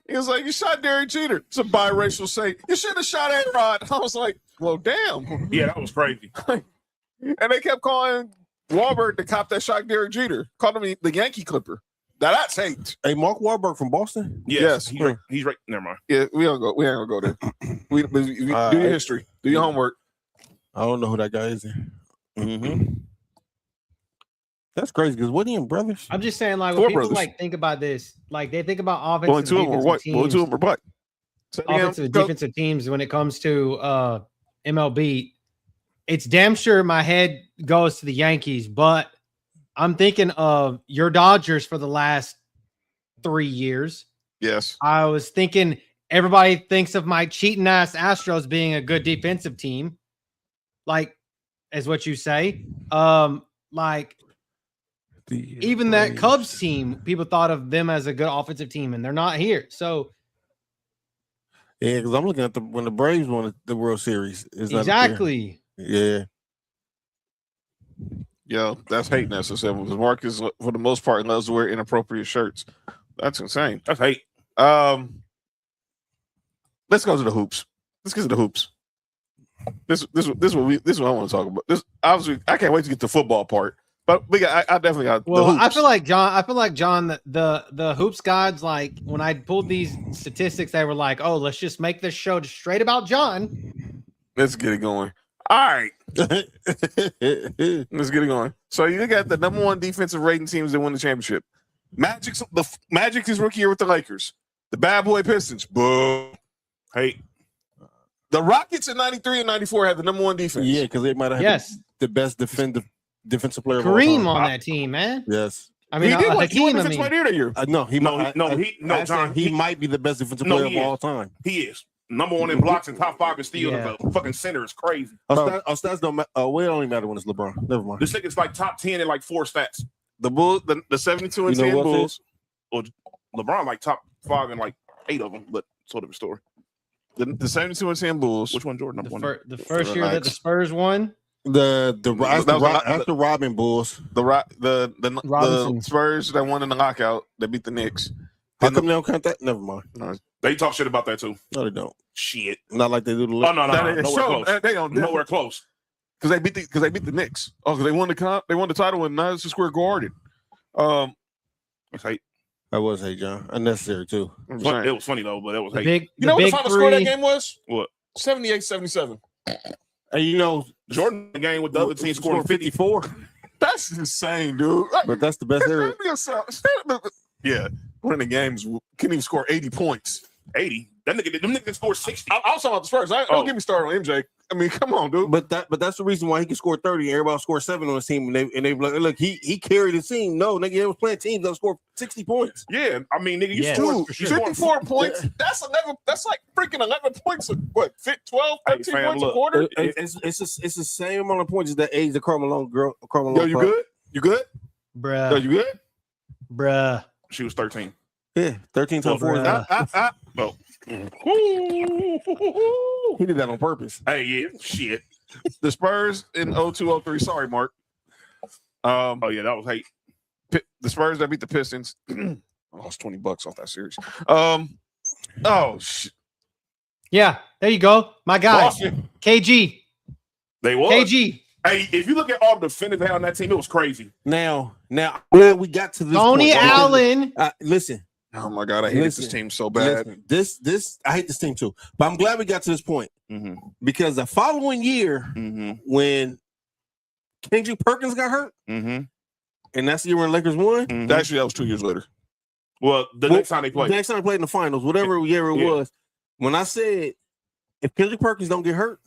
he was like, you shot Derek Jeter. It's a biracial say. You should have shot A-Rod. I was like, well, damn. Yeah, that was crazy. And they kept calling Wahlberg to cop that shot Derek Jeter. Called him the Yankee Clipper. Now that's hate. Hey, Mark Wahlberg from Boston? Yes. He's right. Never mind. Yeah, we ain't gonna go there. Do your history. Do your homework. I don't know who that guy is. Mm-hmm. That's crazy because wasn't he in Brothers? I'm just saying, like, Four when people brothers. like think about this, like they think about offensive Only two of them are what? Only two of them are what? offensive and defensive teams when it comes to MLB. It's damn sure my head goes to the Yankees, but I'm thinking of your Dodgers for the last 3 years. Yes. I was thinking everybody thinks of my cheating ass Astros being a good defensive team, like as what you say. Like even that Cubs team, people thought of them as a good offensive team, and they're not here. So yeah, because I'm looking at when the Braves won the World Series. Exactly. Yeah. Yo, that's hate necessary. Because Marcus, for the most part, loves to wear inappropriate shirts. That's insane. That's hate. Let's go to the hoops. Let's get to the hoops. This is what I want to talk about. This obviously, I can't wait to get to the football part. But I definitely got. Well, the hoops. I feel like John, the hoops gods, like when I pulled these statistics, they were like, "Oh, let's just make this show straight about John." Let's get it going. All right, let's get it going. So you got the number one defensive rating teams that won the championship. Magic's rookie year with the Lakers. The bad boy Pistons. Boo. Hate. The Rockets in '93 and '94 had the number one defense. Yeah, because they might have had the best defensive player. Kareem on that team, man. Yes. I mean, he did Hakeem, defensive player that year. He might be the best defensive player of all time. He is number one in blocks and top 5 in steals. Yeah. The fucking center is crazy. Our stats don't matter. Well, it only matter when it's LeBron. Never mind. This nigga's like top 10 in like 4 stats. The Bulls, the 72 and 10 Bulls. Well, LeBron like top 5 in like 8 of them, but sort of a story. The 72 and 10 Bulls. Which one, Jordan? The first year that the Spurs won. After Robin Bulls, the Spurs that won in the lockout, they beat the Knicks. How come they don't count that? Never mind. No, they talk shit about that too. No, they don't. Shit. Not like they do the. Oh no, nowhere close. They don't. Nowhere close. Because they beat the Knicks. Oh, because they won the title in Madison Square Garden. It's hate. That was hate, John. Unnecessary too. It was funny though, but it was hate. You know what the final score of that game was? What? 78-77. And you know, Jordan game with the other team scoring 54. That's insane, dude. But that's the best area. Yeah, winning the games couldn't even score 80 points. 80. Them niggas scored 60. I was talking about the Spurs. Don't get me started on MJ. I mean, come on, dude. But that's the reason why he can score 30. Everybody scored 7 on his team, and they look. He carried his team. No, nigga, they was playing teams that scored 60 points. Yeah, I mean, nigga, you scored 54 points. Yeah. That's like freaking 11 points. What? 12, 13 points a quarter. It's the same amount of points as that age the Carmelo girl. Yo, you good? You good? Bruh. Yo, you good? Bruh. She was 13. Yeah, 13 times 4. No. He did that on purpose. Hey, yeah, shit. The Spurs in 02-03. Sorry, Mark. Oh yeah, that was hate. The Spurs that beat the Pistons. I lost $20 off that series. Oh shit. Yeah, there you go. My guy. Boston. KG. They was. KG. Hey, if you look at all the defenders they had on that team, it was crazy. Now, we got to this. Tony point. Allen. Listen. Oh my God, I hate this team so bad. This I hate this team too. But I'm glad we got to this point because the following year, when Kendrick Perkins got hurt, and that's the year when Lakers won. Actually, that was 2 years later. Well, next time they played. The next time they played in the finals, whatever year it was. When I said if Kendrick Perkins don't get hurt,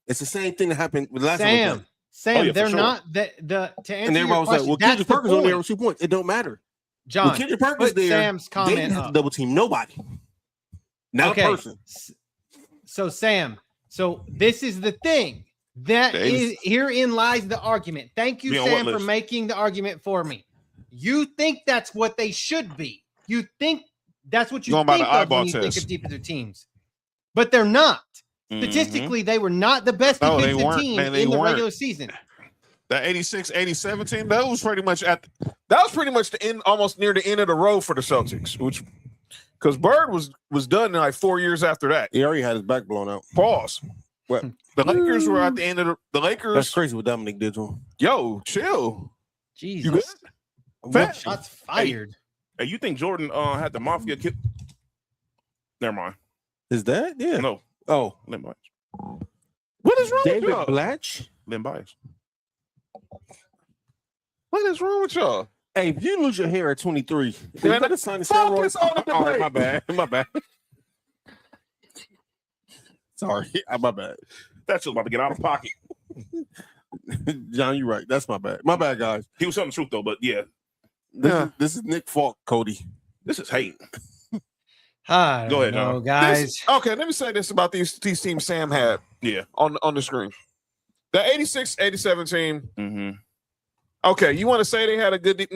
it's the same thing that happened with the last time. Sam, they're not to answer and everybody your was question, like, "Well, Kendrick Perkins only had 2 points. It don't matter." John, when Kendrick Perkins there, Sam's comment they didn't have to double team nobody. Not a person. So Sam, this is the thing. Herein lies the argument. Thank you, Sam, for making the argument for me. You think that's what they should be. You think that's what you think of when you think of defensive teams. But they're not. Statistically, they were not the best defensive team in the regular season. The 86-87 team, that was pretty much the end, almost near the end of the road for the Celtics, which because Bird was done in like 4 years after that. He already had his back blown out. Pause. What? The Lakers were at the end of the Lakers. That's crazy what Dominic did to him. Yo, chill. Jesus. You good? What shots fired? Hey, you think Jordan had the mafia kill? Never mind. Is that? Yeah. No. Oh. Len Bias. What is wrong David with y'all? Blatch? Len Bias. What is wrong with y'all? Hey, if you lose your hair at 23, Man, you better sign the focus steroids. on the All right, debate. my bad. My bad. Sorry, my bad. That shit's about to get out of pocket. John, you're right. That's my bad. My bad, guys. He was telling the truth though, but yeah, This is Nick Falk, Cody. this is hate. Hi. Go ahead, no, John. guys. Okay, let me say this about these teams Sam had Yeah. on the screen. The 86-87 team. Mm-hmm. Okay, you want to say they had a good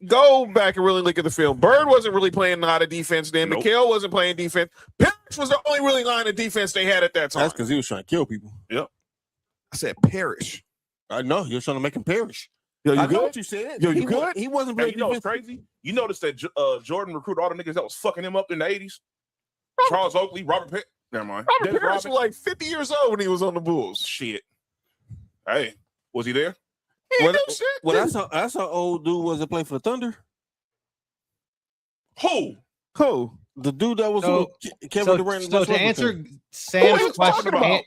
go back and really look at the film. Bird wasn't really playing a lot of defense then. Nope. McHale wasn't playing defense. Parrish was the only really line of defense they had at that time. That's because he was trying to kill people. I said Parrish. I know. He was trying to make him perish. Yo, you I know good? what you said. Yo, you he good? He wasn't Hey, playing you know what's defense. crazy? You noticed that Jordan recruited all the niggas that was fucking him up in the 80s? Charles Oakley, Robert Pitt. Never mind. Robert Dennis Parrish was Rodman. like 50 years old when he was on the Bulls. Shit. Hey, was he there? He Well, ain't no shit. Well, that's how old dude was that played for the Thunder. Who? Who? The dude that was So- Kevin Durant. and So Russ to answer Westbrook. Sam's you talking question, about?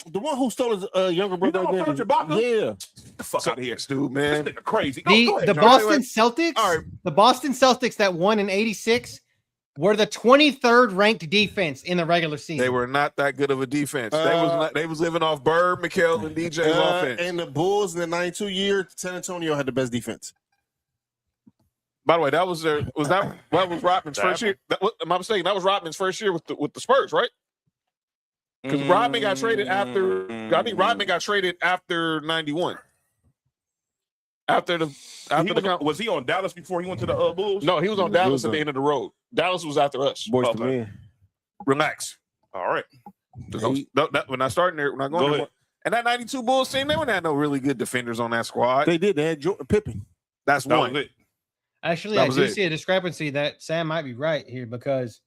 The one who stole his younger brother. know identity. Serge Ibaka? Yeah. Get the fuck out of here. Dude, This man. nigga crazy. the Go ahead, the John. Boston Celtics, All right. the Boston Celtics that won in '86 were the 23rd ranked defense in the regular season. They were not that good of a defense. They was living off Bird, McHale, and DJ's offense. And the Bulls in the 92 year, San Antonio had the best defense. By the way, that was Rodman's first year. Am I mistaken? That was Rodman's first year with the Spurs, right? Because Rodman got traded after. I think Rodman got traded after '91. Was he on Dallas before he went to the Bulls? No, he was on Dallas at the end of the road. Dallas was after us. Boys Okay. to men. Relax. All right. We're not starting there. We're not going Go there. ahead. And that '92 Bulls team, they wouldn't have no really good defenders on that squad. They did. They had Pippen. That's That one. was it. Actually, That I was do it. see a discrepancy that Sam might be right here because,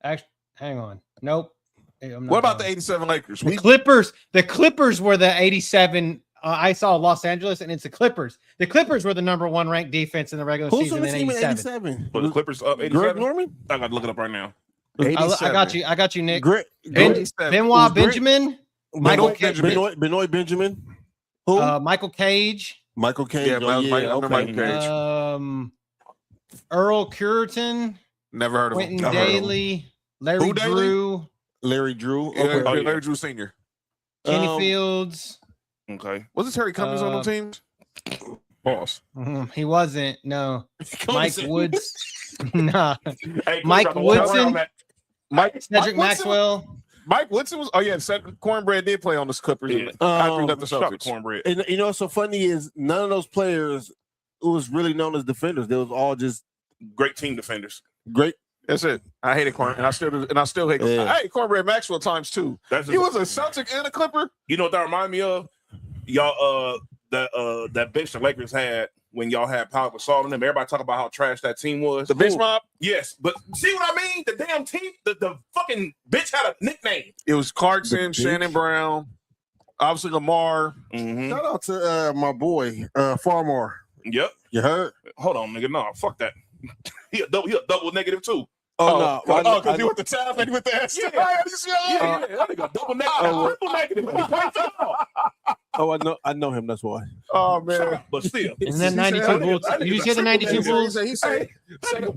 actually, hang on, nope. I'm not What about the wrong. '87 Lakers? The Clippers? The Clippers were the '87. I saw Los Angeles, and it's the Clippers. The Clippers were the #1 ranked defense in the regular Who's season on the in team in '87. '87? Was the Clippers up Greg 87? Norman? I got to look it up right now. I got you, Nick. Greg. Benoit Who's Greg? Benjamin, Michael Benoit Benjamin. Who? Michael Cage, Michael Cage. Yeah, Oh, I remember Michael okay. Cage. Earl Cureton, Never heard of him. Quentin Never heard of him. Daly, Larry Who, Daly? Drew, Larry Drew. Yeah, Okay. Oh, yeah. Larry Drew Sr. Kenny Fields. Okay. Wasn't Terry Cummings on the teams? Boss. He wasn't. No, Mike Cummings. Woods. Nah, Hey, Mike Chris, walk Woodson. around that- Cedric Woodson Maxwell. Mike Woodson was. Oh yeah, Cornbread did play on the Clippers Yeah. after he left the Shut up, Celtics. cornbread. And you know what's so funny is none of those players who was really known as defenders. They was all just Great team defenders. great. That's it. I hated Corn, and I still hate. Yeah. I hate Cornbread Maxwell times two. That's He was a Celtic and a Clipper. You know what that remind me of? Y'all, that bench the Lakers had when y'all had Pau Gasol in them. Everybody talk about how trash that team was. The bench mob. Yes, but see what I mean? The damn team, the fucking bitch had a nickname. It was Clarkson, The Shannon bench. Brown, obviously Lamar. Mm-hmm. Shout out to my boy Farmore. Yep. You heard? Hold on, nigga. No, fuck that. he a double negative too. Oh, no! because you went the top and you went the S. Yeah. Yeah, that nigga double negative, triple negative. He played for y'all. I know him. That's why. Oh Shut man. up, but still. And then He said, 92 I Bulls. think Did you it's see the a 92 triple Bulls? He said,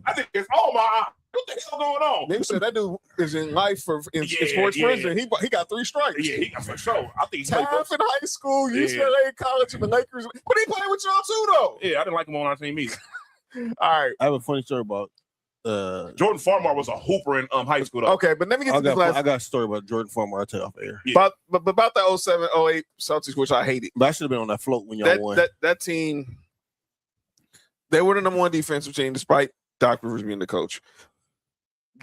I think it's all my eye. What the hell going on? they said that dude is in life in Yeah, sports yeah. prison. He got 3 strikes. Yeah, he got for sure. I think he played Half for. in high school, Yeah. UCLA college, and the Lakers. But he played with y'all too, though. Yeah, I didn't like him on our team either. All right. I have a funny story about. Jordan Farmar was a hooper in high school though. Okay, but let me get to this last. I got a story about Jordan Farmer. I'll tell you off air. Yeah. About the 07-08 Celtics, which I hated. But I should have been on that float when y'all won. That team, they were the #1 defensive team, despite Doc Rivers being the coach.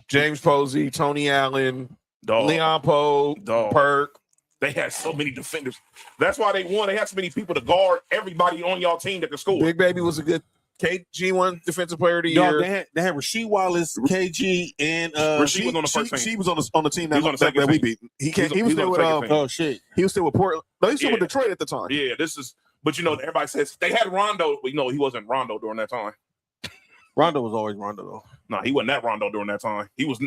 James Posey, Tony Allen, Dog. Leon Poe, Dog. Perk. They had so many defenders. That's why they won. They had so many people to guard everybody on y'all team that could score. Big Baby was a good KG won Defensive Player of the Dog, Year. they had Rasheed Wallace, KG, and Rasheed was on the first team. She was on the team He was on the second we team. beat. He He was was still on with the second team. oh shit, he was still with Portland. No, he was still with Yeah. Detroit at the time. Yeah, but everybody says they had Rondo, but he wasn't Rondo during that time. Rondo was always Rondo though. No, he wasn't that Rondo during that time. He was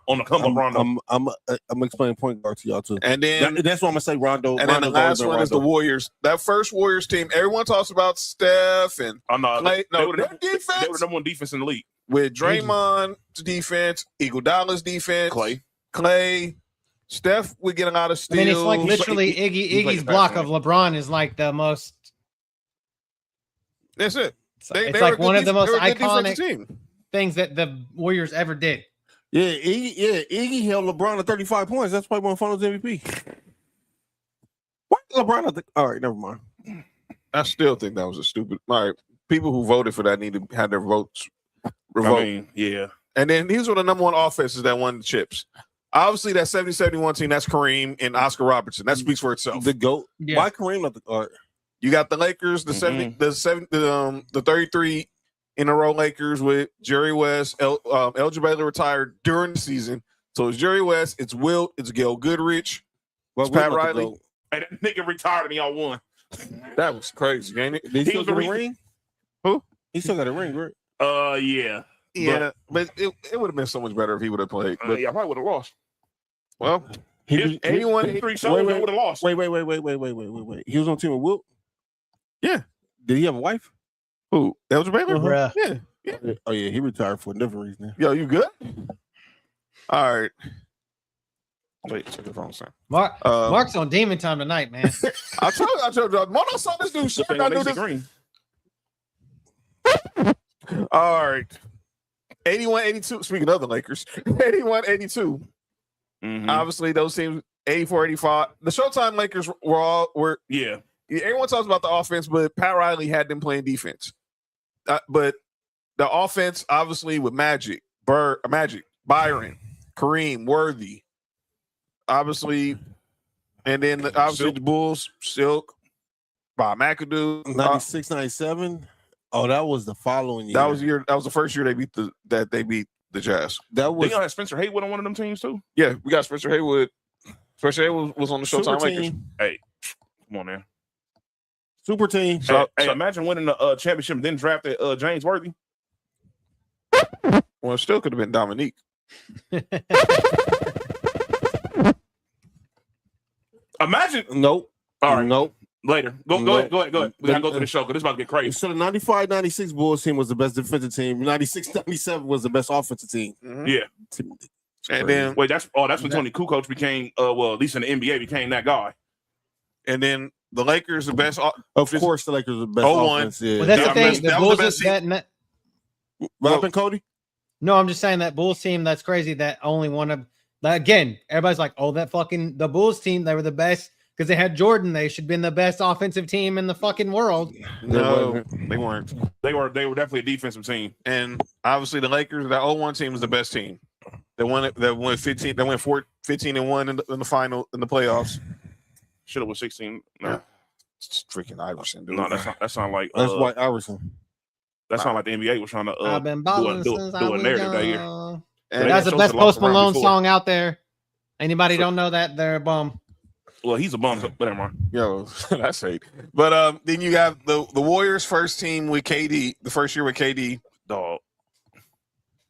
on the come up Rondo. I'm explaining point guard to y'all too. And then That's why I'm gonna say Rondo. And then the Rondo's last always one been is the Rondo. Warriors. That first Warriors team, everyone talks about Steph and No, Clay. they No, were their the defense number one defense in the league. with Draymond's defense, Iguodala's defense, Clay, Steph would get a lot of I steals. mean, it's like literally he played Iggy's the block passing of LeBron is like the most. That's it. It's like one of the most iconic iconic team. things that the Warriors ever did. Yeah, Iggy held LeBron to 35 points. That's why he won Finals MVP. What LeBron? All right, never mind. I still think that was a stupid. All right, people who voted for that need to have their votes revoked. I mean, yeah. And then these were the number one offenses that won the chips. Obviously, that 70-71 team, that's Kareem and Oscar Robertson. That speaks for itself. The GOAT. Yeah. Why Kareem not the guard? You got the Lakers, the 33 in a row Lakers with Jerry West. Elgin Baylor retired during the season. So it's Jerry West, it's Wilt, it's Gail Goodrich, it's Pat Riley. Hey, that nigga retired and y'all won. That was crazy, ain't it? Did he still was got the a ring? Who? He still got a ring, right? Yeah. Yeah, but it would have been so much better if he would have played. But, Yeah, I probably would have lost. well, If 81 shows, they would have lost. Wait. He was on the team with Wilt? Yeah. Did he have a wife? Who? Elgin Baylor? Bruh. Yeah. Oh, yeah, he retired for a different reason. Yo, you good? All right. Wait, check the phone, son. Mark's on demon time tonight, man. I told you, when I saw this dude shit, I knew this. Green. All right. 81-82. Speaking of the Lakers, 81-82. Obviously, those teams, 84-85. The Showtime Lakers were Yeah. everyone talks about the offense, but Pat Riley had them playing defense. But the offense, obviously, with Magic, Byron, Kareem, Worthy, obviously, and then obviously the Bulls, Silk, Bob McAdoo, 96, 97. Oh, that was the following year. That was the first year they beat the Jazz. That was They got Spencer Haywood on one of them teams too. Yeah, we got Spencer Haywood. Spencer Haywood was on the Showtime Super Lakers. team. Hey, come on, man. Super team. Hey, imagine winning the championship and then drafted James Worthy. Well, it still could have been Dominique. Imagine. Nope. All right. Nope. Later. Go ahead. We gotta go to the show because this is about to get crazy. So the 95, 96 Bulls team was the best defensive team. 96, 97 was the best offensive team. Yeah. And then Wait, that's when Tony Kukoc became at least in the NBA became that guy. And then the Lakers, the best. Of course, the Lakers are the best 01. offense. Yeah. Well, that's the thing. The that was Bulls the best Rob and Cody? No, I'm just saying that Bulls team. That's crazy. That only one of again. Everybody's like, "Oh, the Bulls team. They were the best because they had Jordan. They should have been the best offensive team in the fucking world." No, they weren't. They were definitely a defensive team. And obviously, the Lakers, that 01 team was the best team. They won 15. They went 15-1 in the final in the playoffs. Should have was 16. No, It's freaking Iverson, dude. no, that sound like That's White Iverson. that sound like the NBA was trying to I've been balling do since I a was narrative that year. young. And That's the Sosa best lost Post around Malone before. song out there. Anybody don't know that? They're a bum. Well, he's a bum, but never mind. Yo, that's hate. But then you got the Warriors' first team with KD, the first year with KD. Dog.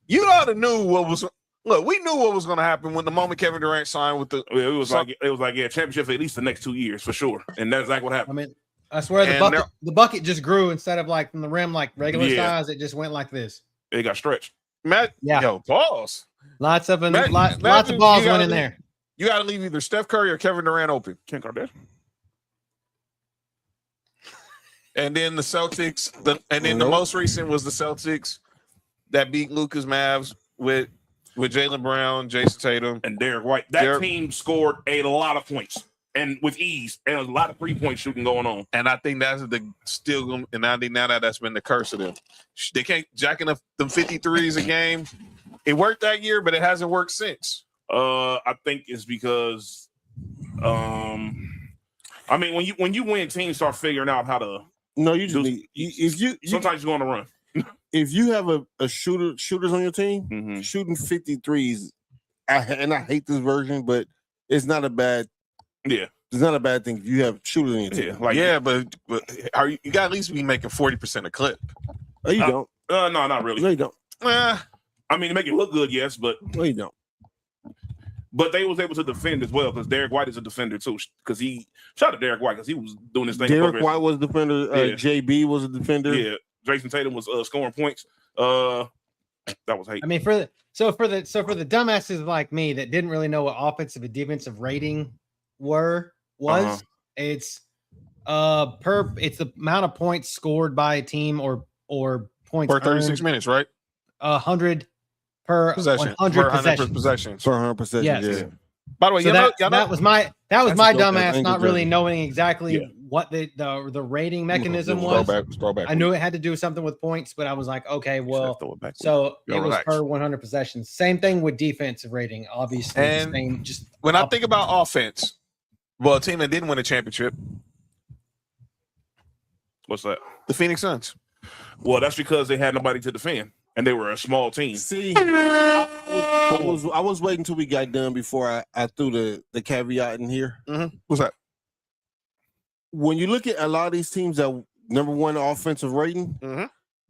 You ought to knew what was. Look, we knew what was going to happen when the moment Kevin Durant signed with the. It was like championship for at least the next 2 years for sure, and that's exactly what I happened. mean, I swear And the bucket just grew instead of like from the rim like regular Yeah. size. It just went like this. It got stretched. Matt, Yeah. yo, pause. Lots of Matt- lots Matt, of balls you went gotta in there. You got to leave either Steph Curry or Kevin Durant open. Kim Kardashian. And then the Celtics, the most recent was the Celtics that beat Lucas Mavs with Jaylen Brown, Jason Tatum. And Derek White. That team scored a lot of points and with ease and a lot of 3-point shooting going on. And I think that's and I think now that's been the curse of them. They can't jacking up them 53s a game. It worked that year, but it hasn't worked since. I think it's because I mean when you win, teams start figuring out how to No, you just need if you sometimes you go on a run. if you have a shooters on your team, Mhm. shooting 53s, and I hate this version, but it's not a bad. Yeah. It's not a bad thing if you have shooters on your team. Yeah. Like yeah, but are you got to at least be making 40% a clip. No, you don't. no, not really. No, you don't. I mean, to make it look good, yes, but No, you don't. But they was able to defend as well because Derek White is a defender too. Because he shout out to Derek White because he was doing his thing. Derek White was a defender. Yeah. JB was a defender. Yeah, Jason Tatum was scoring points. That was hate. I mean, for the dumbasses like me that didn't really know what offensive and defensive rating was, it's it's the amount of points scored by a team or points For 36 minutes, right? 100 per Possession. 100 100 possessions. For 100 possessions. Yes. Yeah. By the way, So that was my That's my a dope dumbass angle not really jersey. knowing exactly what the rating mechanism was. Throwback. I knew it had to do something with points, but I was like, okay, well, Throw it back. so Yo, it was relax. per 100 possessions. Same thing with defensive rating, obviously. And same, just when I think about offense, well, a team that didn't win a championship, What's that? the Phoenix Suns. Well, that's because they had nobody to defend, and they were a small team. See, I was waiting until we got done before I threw the caveat in here. What's that? When you look at a lot of these teams that number one offensive rating,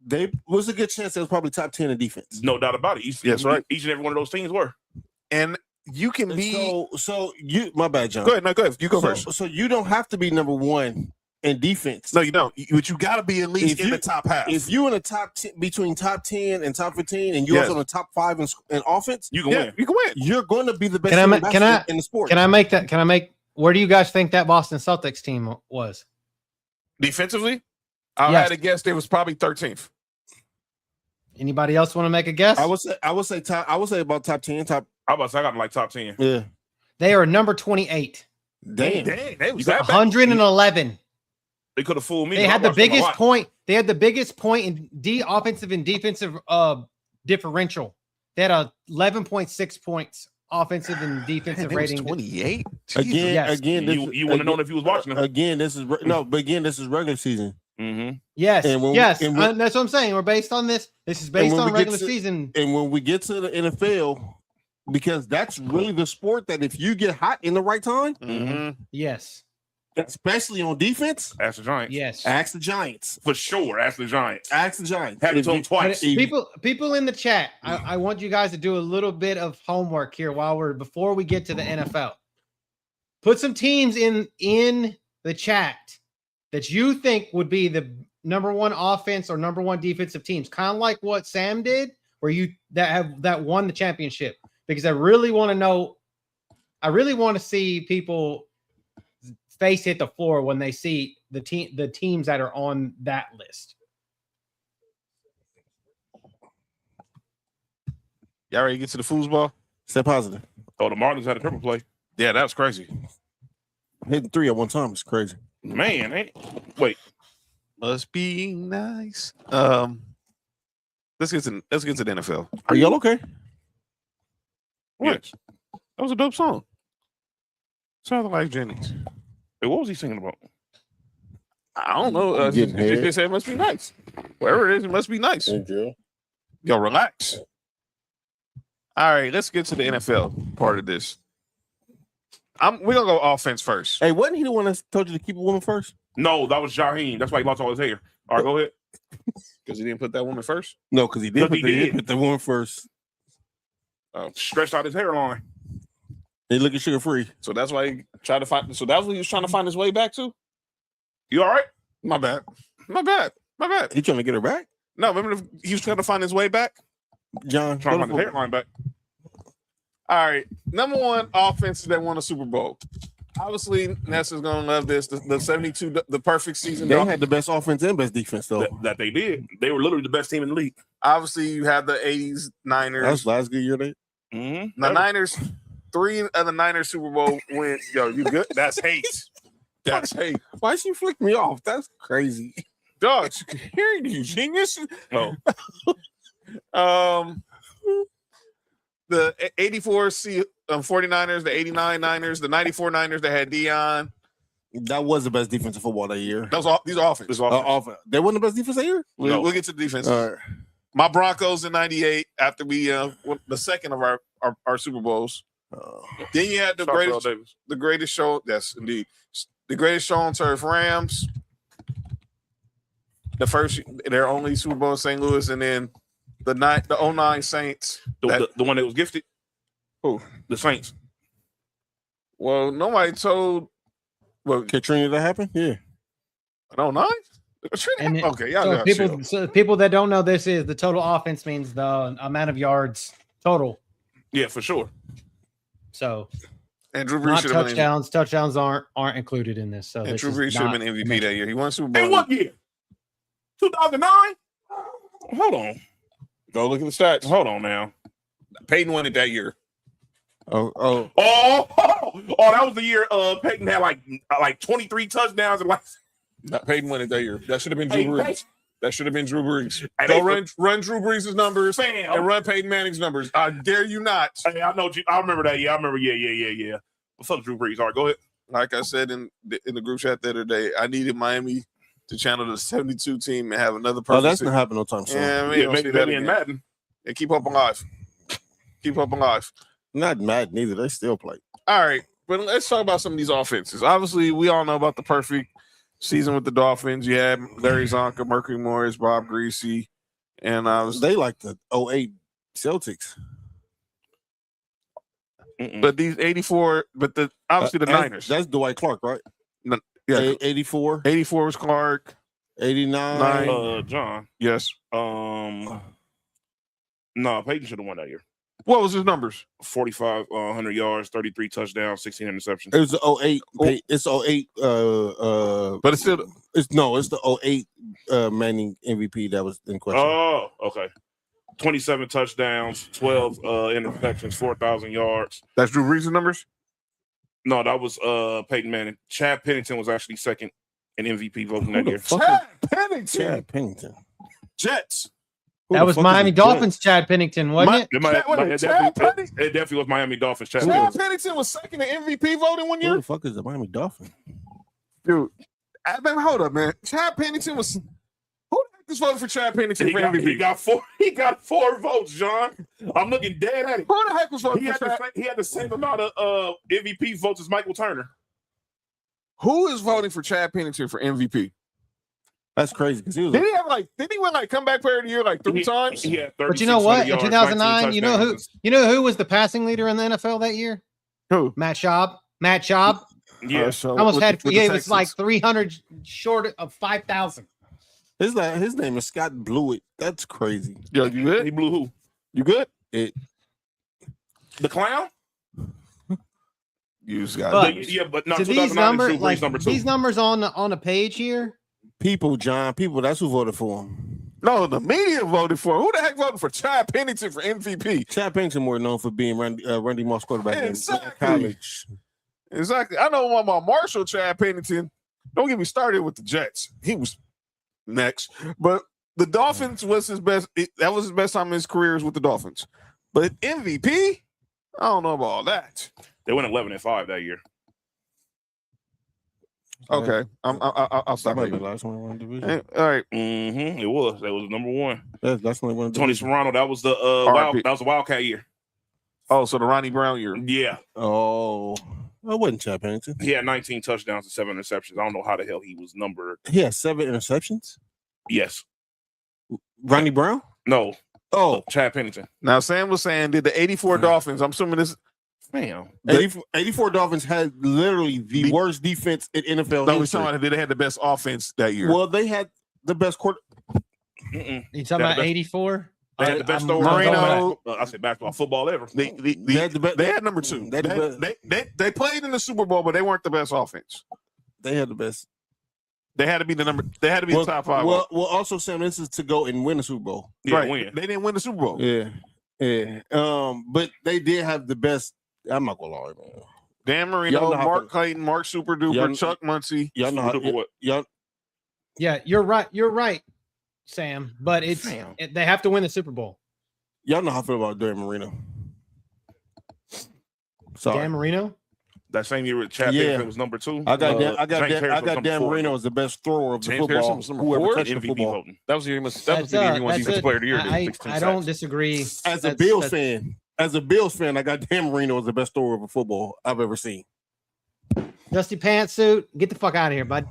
they was a good chance they was probably top 10 in defense. No doubt about it. Yes, right. Each and every one of those teams were. And you can be. So you, my bad, John. Go ahead. No, go ahead. You go first. So you don't have to be number one in defense. No, you don't. But you got to be at least in the top half. If you're in the top 10, between top 10 and top 15, and you're also in the top 5 in offense, You can win. You can win. you're going to be the best Can I team in the sport. Can I make where do you guys think that Boston Celtics team was? Defensively, I Yes. had to guess they was probably 13th. Anybody else want to make a guess? I would say about top 10, top. I got them like top 10. Yeah. They are number 28. Damn. They was that bad. 111. They could have fooled me. They but I had the watched them a biggest lot. point. They had the biggest point in offensive and defensive differential. They had 11.6 points offensive and defensive rating. 28. Again, this You wouldn't have known if you was watching them. Again, this is regular season. Mm-hmm. Yes, And when- yes, and when- that's what I'm saying. We're based on this. This is based when on we get regular to- season. And when we get to the NFL, because that's really the sport that if you get hot in the right time, Yes, especially on defense, Ask the Giants. yes. ask the Giants. For sure. Ask the Giants. Ask the Giants. Had it If to them you- twice. People in the chat, I want you guys to do a little bit of homework here before we get to the NFL. Put some teams in the chat that you think would be the number one offense or number one defensive teams, kind of like what Sam did, where that won the championship. Because I really want to know, I really want to see people face hit the floor when they see the teams that are on that list. Y'all ready to get to the foosball? Stay positive. Oh, the Marlins had a triple play. Yeah, that was crazy. Hitting 3 at one time is crazy. Man, wait. Must be nice. Let's get to the NFL. Are y'all okay? What? That was a dope song. Sounded like Jennings. Hey, what was he singing about? I don't know. Getting They head. said it must be nice. Wherever it is, it must be nice. Yo, relax. All right, let's get to the NFL part of this. We're gonna go offense first. Hey, wasn't he the one that told you to keep a woman first? No, that was Jaheim. That's why he lost all his hair. All right, go ahead. Because he didn't put that woman first. No, because he did. Because he did. Put the woman first. Stretched out his hairline. They looking sugar free. So that's why he tried to find. So that's what he was trying to find his way back to. You all right? My bad. He trying to get her back, No, remember he was trying to find his way back. John. Trying to find his hairline back. All right, number one offense that won a Super Bowl. Obviously, Nessa's gonna love this. The 72, the perfect season. They had the best offense and best defense though. That they did. They were literally the best team in the league. Obviously, you have the 80s Niners. That was last good year. They Mm-hmm. The Niners, 3 of the Niners Super Bowl wins. Yo, you good? That's hate. That's hate. Why she flick me off? That's crazy. Dog, hearing you, genius. Oh, The 84 49ers, the 89 Niners, the 94 Niners that had Dion. That was the best defensive football that year. That was all. These are offense. this offense. They weren't the best defense that year. We'll, No. we'll get to the defense. All right. My Broncos in '98 after we won the second of our Super Bowls. Then you had the greatest show. Yes, indeed, the greatest show on turf. Rams. Their only Super Bowl in St. Louis, and then the 09 Saints. The one that was gifted. Who? The Saints. Well, nobody told. Well, Katrina that happened? Yeah. 09? Okay, y'all so people that don't know this is the total offense means the amount of yards total. Yeah, for sure. So and Drew Brees not should have been touchdowns. Touchdowns aren't included in this. So and this Drew Brees should have been MVP that year. He won Super Bowl. And what year? 2009? Hold on. Go look at the stats. Hold on now. Peyton won it that year. Oh, that was the year Peyton had like 23 touchdowns and Peyton won it that year. That should have been Drew Brees. That should have been Drew Brees. Go run Drew Brees' numbers and run Peyton Manning's numbers. I dare you not. Hey, I know. I remember that. Yeah, I remember. Yeah. What's up, Drew Brees? All right, go ahead. Like I said in the group chat the other day, I needed Miami to channel the 72 team and have another person. Oh, that's not happening no time soon. Yeah, maybe that in Madden. And keep up alive. Not mad neither. They still play. All right, but let's talk about some of these offenses. Obviously, we all know about the perfect season with the Dolphins. You had Larry Zonka, Mercury Morris, Bob Greasy, and they like the 08 Celtics. But these 84, but obviously the Niners. That's Dwight Clark, right? Yeah, 84. 84 was Clark. 89. John. Yes. No, Peyton should have won that year. What was his numbers? 4,500 yards, 33 touchdowns, 16 interceptions. It was the 08. It's 08. But it's still it's the 08 Manning MVP that was in question. Oh, okay. 27 touchdowns, 12 interceptions, 4,000 yards. That's Drew Brees' numbers? No, that was Peyton Manning. Chad Pennington was actually second in MVP voting that year. Chad Pennington. Jets. That was Miami Dolphins. Chad Pennington, wasn't it? It definitely was Miami Dolphins. Chad Pennington was second in MVP voting one year. Who the fuck is the Miami Dolphins? Dude, hold up, man. Chad Pennington was. Who the heck is voting for Chad Pennington for MVP? He got four votes, John. I'm looking dead at it. Who the heck was voting for Chad? He had the same amount of MVP votes as Michael Turner. Who is voting for Chad Pennington for MVP? That's crazy. Because did he win comeback player of the year like three times? Yeah, but you know what? In 2009, you know who was the passing leader in the NFL that year? Who? Matt Schaub. Yeah, he was like 300 short of 5,000. His name is Scott Blewett. That's crazy. Yo, you good? He blew who? You good? The clown? You just got but not these numbers, these numbers on the page here. People, that's who voted for him. No, the media voted for him. Who the heck voted for Chad Pennington for MVP? Chad Pennington more known for being Randy Moss quarterback in college. Exactly. I know one about Marshall Chad Pennington. Don't get me started with the Jets. He was next. But the Dolphins was his best. That was his best time in his career with the Dolphins. But MVP, I don't know about all that. They went 11-5 that year. Okay, I'll stop. That might be the last one in one division. All right. It was. That was number one. That's only one. Tony Serrano. That was the Wildcat year. Oh, so the Ronnie Brown year. Yeah. Oh, it wasn't Chad Pennington. He had 19 touchdowns and 7 interceptions. I don't know how the hell he was numbered. He had 7 interceptions. Yes. Ronnie Brown? No. Oh, Chad Pennington. Now Sam was saying, did the 84 Dolphins? I'm assuming this. Man, 84 Dolphins had literally the worst defense in NFL history. history. They had the best offense that year. Well, they had the best quarter. You talking about 84? They had the best Marino. I said basketball, football ever. They had number 2. They played in the Super Bowl, but they weren't the best offense. They had the best. They had to be the number. They had to be the top 5. Well, also, Sam, this is to go and win the Super Bowl. Yeah, right. Win. They didn't win the Super Bowl. Yeah. But they did have the best. I'm not gonna lie, man. Dan Marino, Mark Clayton, Mark Super Duper, Chuck Muncie. Y'all know how, Yeah, you're right, Sam. But they have to win the Super Bowl. Y'all know how I feel about Dan Marino. Sorry. Dan Marino? That same year with Chad Yeah. Pennington was number 2. I got James Harrison was number Dan 4. Marino as the best thrower of the James football. Harrison was number Whoever 4 touched the MVP football. voting. That was the year. That was the year he won Defensive Player of the Year. I don't disagree. As a Bills fan, I got Dan Marino as the best thrower of a football I've ever seen. Dusty Pantsuit, get the fuck out of here, bud.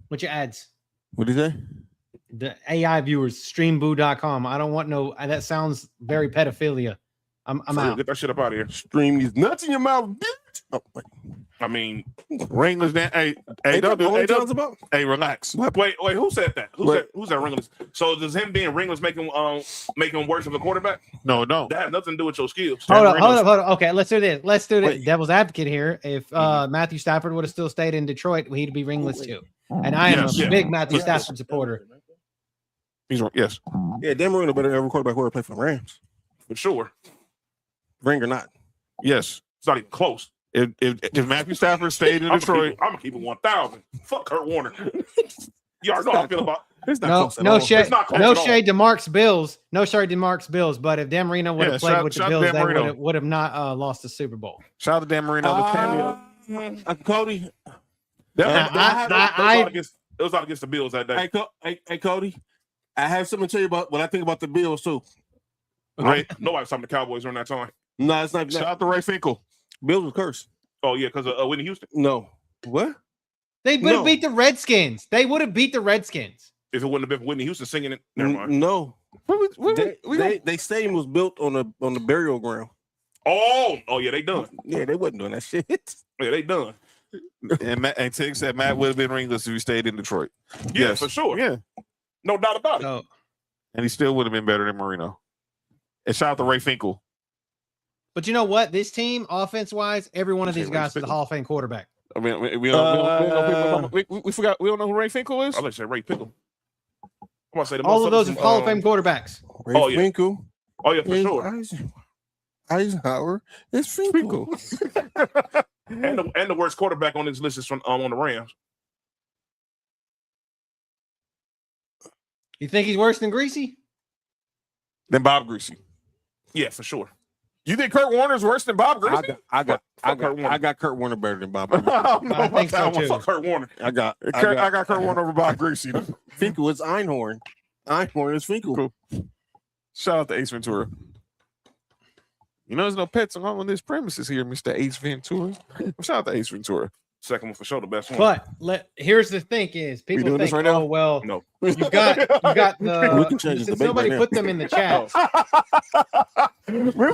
What's your ads? What did he say? The AI viewers, streamboo.com. I don't want no. That sounds very pedophilia. I'm out. Get that shit up out of here. Stream these nuts in your mouth, bitch. Oh, wait. I mean, Ringless. Hey, relax. wait, who said that? Who's that ringless? So does him being ringless make him worse of a quarterback? No. That has nothing to do with your skills. Hold up. Okay, let's do this. Wait. Devil's advocate here. If Matthew Stafford would have still stayed in Detroit, he'd be ringless too. And I am a big Matthew Stafford supporter. Yes. Yeah, Dan Marino better than every quarterback who ever played for the Rams. For sure. Ring or not. Yes. It's not even close. If Matthew Stafford stayed in Detroit, I'm gonna keep it 1,000. Fuck Kurt Warner. You already know how I feel about. It's not close at No all. shade. It's not close No at all. shade to Mark's Bills. No shade to Mark's Bills. But if Dan Marino would have played with the Bills, Dan they Marino. would have not lost the Super Bowl. shout out to Dan Marino, the cameo. Cody. It was out against the Bills that day. Hey, Cody. I have something to tell you about what I think about the Bills too. Right? Nobody was talking to the Cowboys during that time. No, it's not. Shout out to Ray Finkel. Bills was cursed. Oh yeah, because of Whitney Houston. No. What? They would have beat the Redskins. They would have beat the Redskins. If it wouldn't have been for Whitney Houston singing it, never mind. No. They stadium was built on the burial ground. Oh yeah, they done. Yeah, they wasn't doing that shit. Yeah, they done. And Tig said Matt would have been ringless if he stayed in Detroit. Yeah, Yes. for sure. Yeah. No doubt about it. So And he still would have been better than Marino. And shout out to Ray Finkel. but you know what? This team, offense wise, every one of these guys is a Hall of Fame quarterback. I mean, we forgot. We don't know who Ray Finkel is. I'll let you say Ray Pickle. I'm gonna say the All of those are Hall of Fame quarterbacks. Ray Finkel. Oh yeah, for sure. Eisenhower is Finkel. And the worst quarterback on this list is from on the Rams. You think he's worse than Greasy? Then Bob Greasy. Yeah, for sure. You think Kurt Warner's worse than Bob Greasy? I got Kurt Warner better than Bob. I think so too. Fuck Kurt Warner. I got Kurt Warner over Bob Greasy. Finkel is Einhorn. Einhorn is Finkel. Cool. Shout out to Ace Ventura. You know, there's no pets on this premises here, Mr. Ace Ventura. Shout out to Ace Ventura. Second one for sure, the best one. But here's the thing: is people doing think, this right now? oh well, No. you got the. We can change this Since debate nobody right put them in the chat.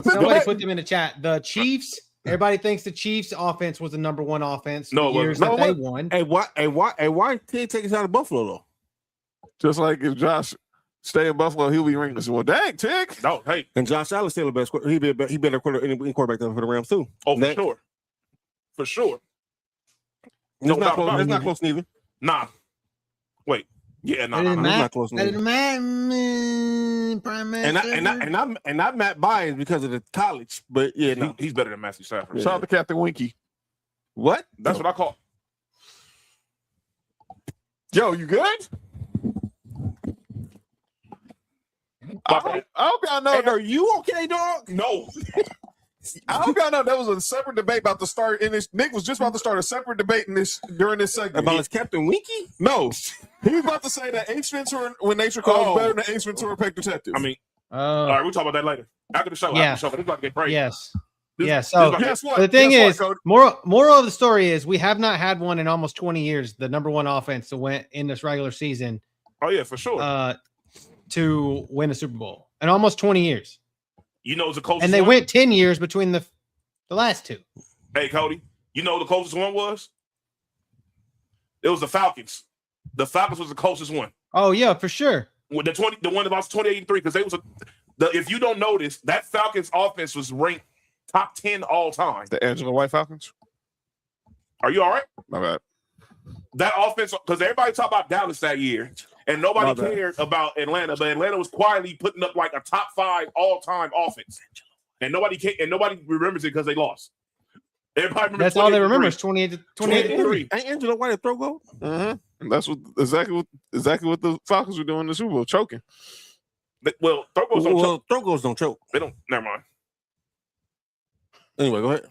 Somebody put them in the chat. The Chiefs. Everybody thinks the Chiefs' offense was the number one offense. No, the years no, that they won. Hey, why did Tig take us out of Buffalo though? Just like if Josh stay in Buffalo, he'll be ringless. Well, dang, Tick. No, hey. And Josh Allen still the best. He better quarterback than for the Rams too. Oh, for Next. sure. For sure. It's No not doubt close. about It's it. not close neither. Nah. Wait. Yeah, nah. That It's not close neither. And I'm not biased because of the college, but yeah, no. He's better than Matthew Stafford. Shout out to Captain Winky. What? That's what I call. Yo, you good? I hope y'all know. Hey, are you okay, dog? No. I hope y'all know that was a separate debate about to start in this. Nick was just about to start a separate debate in this during this segment. About his Captain Winky? No, he was about to say that Ace Ventura, when nature calls, better than Ace Ventura, Pet Detective. I mean, all right, we'll talk about that later. After the show. Yeah. After the show. This is about to get crazy. Yes. This- Yes. this So about to guess what? the thing Guess is, what, Cody? moral of the story is we have not had one in almost 20 years. The number one offense to win in this regular season Oh, yeah, for sure. to win a Super Bowl in almost 20 years, You know, it's the closest and they one? went 10 years between the last two. Hey, Cody, you know who the closest one was? It was the Falcons. The Falcons was the closest one. Oh yeah, for sure. With the one that lost 28-3, because they was if you don't notice, that Falcons offense was ranked top 10 all time. the Angela White Falcons. Are you all right? My bad. That offense, because everybody talked about Dallas that year, and nobody My bad. cared about Atlanta, but Atlanta was quietly putting up like a top 5 all-time offense. And nobody remembers it because they lost. Everybody remembers That's all they 28-3. remember is 28 to 28-3. Ain't Angela White a throw goal? Mm-hmm. That's exactly what the Falcons were doing in the Super Bowl, choking. Well, throw goals don't choke. Well, throw goals don't choke. They don't. Never mind. Anyway, go ahead.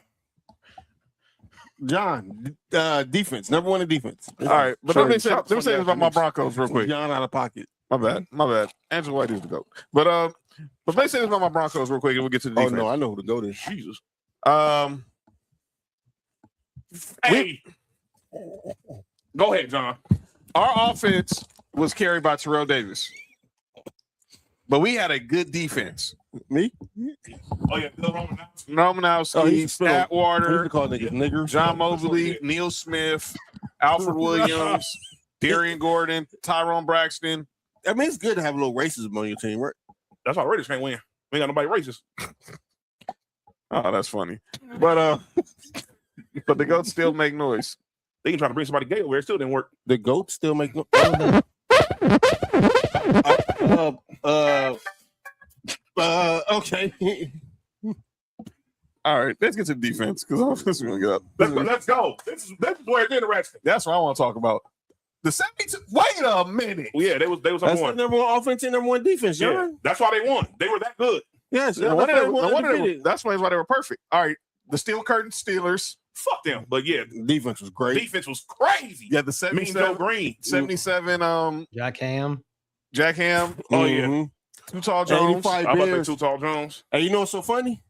John, defense. Number one in defense. All right, but let me say this about my Broncos real quick. John out of pocket. My bad. Angela White is the GOAT. But let me say this about my Broncos real quick, and we'll get to the defense. Oh no, I know who the GOAT is. Jesus. Hey, Go ahead, John. our offense was carried by Terrell Davis, but we had a good defense. Me? Oh yeah, Bill Romanowski. Romanowski, Atwater, Call niggas niggers. John Mosley, Neil Smith, Alfred Williams, Darian Gordon, Tyrone Braxton. I mean, it's good to have a little racism on your team, right? That's why Raiders can't win. We ain't got nobody racist. Oh, that's funny. But but the GOATs still make noise. They can try to bring somebody gay over here. It still didn't work. The GOAT still make no. Okay. All right, let's get to the defense because offense is gonna get up. Let's go. This is where it's interesting. That's what I want to talk about. The 72. Wait a minute. Well, yeah, they was That's number the one. number one offense and number one defense, Yeah, John. that's why they won. They were that good. Yes. No wonder that's why they were perfect. All right, the Steel Curtain Steelers. Fuck them. But yeah, Defense was great. defense was crazy. Yeah, the Mean Joe 77. Green. 77. Jack Ham. Jack Ham. Oh yeah. Mhm. Too Tall Jones. 85 I'm about to say Bears. Too Tall Jones. Hey, you know what's so funny?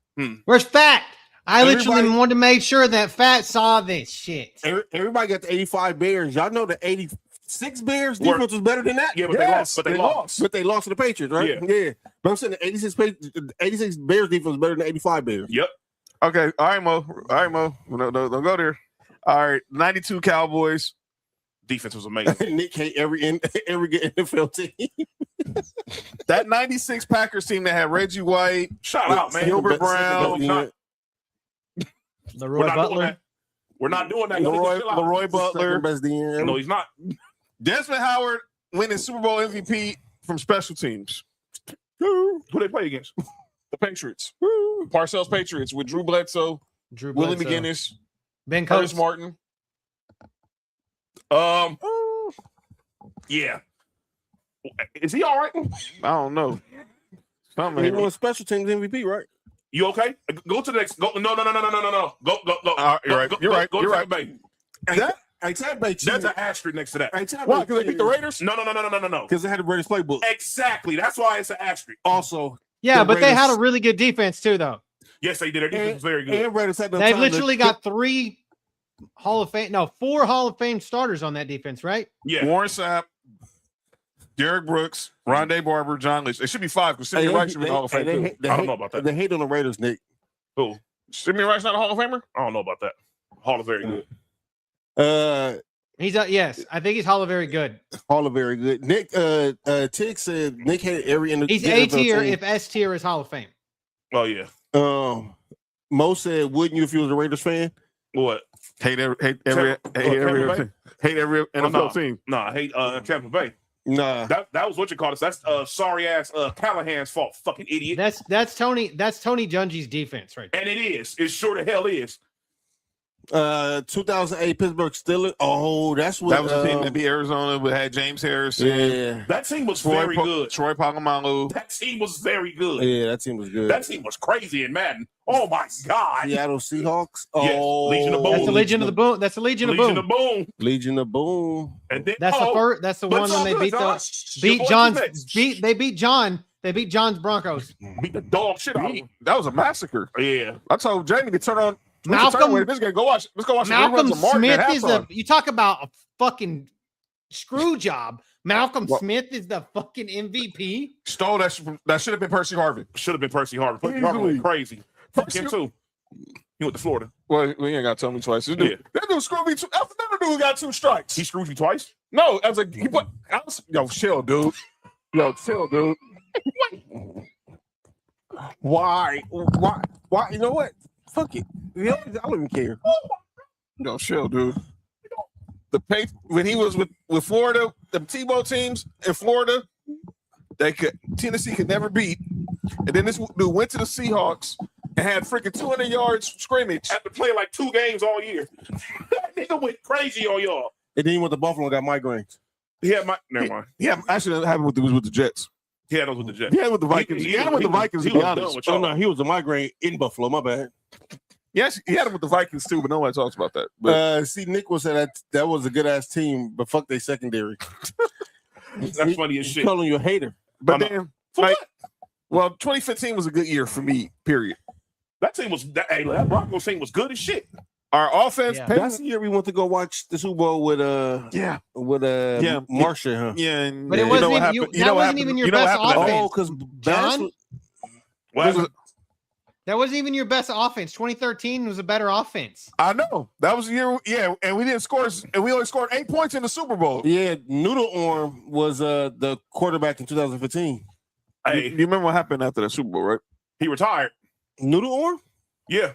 Where's Fat? I literally Everybody- wanted to make sure that Fat saw this shit. Everybody got the 85 Bears. Y'all know the 86 Bears Were- defense was better than that. Yeah, but they lost. But they lost. But they lost to the Patriots, right? Yeah. But I'm saying the 86 Bears defense was better than the 85 Bears. Yep. Okay. All right, Mo. No, don't go there. All right. 92 Cowboys. Defense was amazing. Nick hate every good NFL team. That 96 Packers team that had Reggie White, Shout out, man. Gilbert Best- Brown, No, not- Leroy We're not doing Butler. that. We're not doing that. Y'all need to chill out. Leroy Butler, Second best DM. No, he's not. Desmond Howard winning Super Bowl MVP from special teams. Who they play against? The Patriots. Parcells Patriots with Drew Bledsoe, Drew Willie Bledsoe. McGinnis, Ben Curtis Coates. Martin. Yeah. Is he all right? I don't know. He won special teams MVP, right? You okay? Go to the next. Go. No. Go. You're right. You're right. Go You're to right. Bay. I said by That's an asterisk next to that. Why? Because they beat the Raiders? No. Because they had the Raiders playbook. Exactly. That's why it's an asterisk. Also, Yeah, The but they had a Raiders- really good defense too, though. Yes, they did. Their defense was very good. and Raiders had the They've time literally to- got 4 Hall of Fame starters on that defense, right? Yeah. Warren Sapp, Derek Brooks, Rondé Barber, John Lynch. It should be 5 because Sidney Wright should be in the Hall of Fame too. I don't know about that. They hate on the Raiders, Nick. Who? Sidney Wright's not a Hall of Famer? I don't know about that. Hall is very good. He's yes, I think he's Hall of Very good. Hall of very good. Nick Tick said Nick had every He's A tier if S tier is Hall of Fame. Oh yeah. Mo said, wouldn't you if you was a Raiders fan? What? Hate every Tampa NFL team. No, I hate Tampa Bay. Nah. That was what you call it. That's sorry ass Callahan's fault. Fucking idiot. That's Tony Dungy's defense right there. And it is. It sure the hell is. 2008 Pittsburgh Steelers. Oh, that's what That was the team that beat Arizona, but had James Harrison. Yeah. That team was very good. Troy Polamalu. That team was very good. Yeah, that team was good. That team was crazy in Madden. Oh my God. Seattle Seahawks. Yes, Oh, Legion of Boom. That's the Legion of the Boom. That's the Legion of Boom. Legion of Boom. Legion of Boom. And then, That's the first. That's the but one it's when all they good, beat Josh. Your beat boy John's next. they beat John's Broncos. Beat the dog shit out of him. That was a massacre. Yeah. I told Jamie to turn on. Malcolm- This guy go watch. Let's go watch. Malcolm the reruns of Martin Smith at is the. halftime. You talk about a fucking screw job. Malcolm What? Smith is the fucking MVP. Stole that. That should have been Percy Harvin. Should have been Percy Harvin. Percy Harvin went crazy. Fuck him too. He went to Florida. Well, you ain't got to tell me twice. That dude screwed me. That dude got 2 strikes. He screwed you twice? No, I was like, yo, chill, dude. Yo, chill, dude. Why? You know what? Fuck it. I don't even care. Yo, chill, dude. When he was with Florida, the Tebow teams in Florida, Tennessee could never beat. And then this dude went to the Seahawks and had freaking 200 yards scrimmage. Had to play like 2 games all year. That nigga went crazy on y'all. And then he went to Buffalo and got migraines. He had never mind. Yeah, actually, that happened with the Jets. He had those with the Jets. He had with the Vikings. He had with the Vikings. To be honest. Oh no, he was a migraine in Buffalo. My bad. Yes, he had him with the Vikings too, but nobody talks about that. But See, Nick was saying that was a good ass team, but fuck they secondary. That's funny as shit. Calling you a hater. but then, like, what? well, 2015 was a good year for me. Period. That team was that Broncos team was good as shit. Our offense, Yeah. That's the year we went to go watch the Super Bowl with yeah, Marsha, huh? yeah, and But it you wasn't know what even- happened. you- You know that what wasn't happened- even your you know what best happened to- offense. Oh, because John? Well, That wasn't even your best offense. 2013 was a better offense. I know that was the year. Yeah, and we didn't score, and we only scored 8 points in the Super Bowl. Yeah, Noodle Arm was the quarterback in 2015. hey, You remember what happened after the Super Bowl, right? he retired. Noodle Arm? Yeah,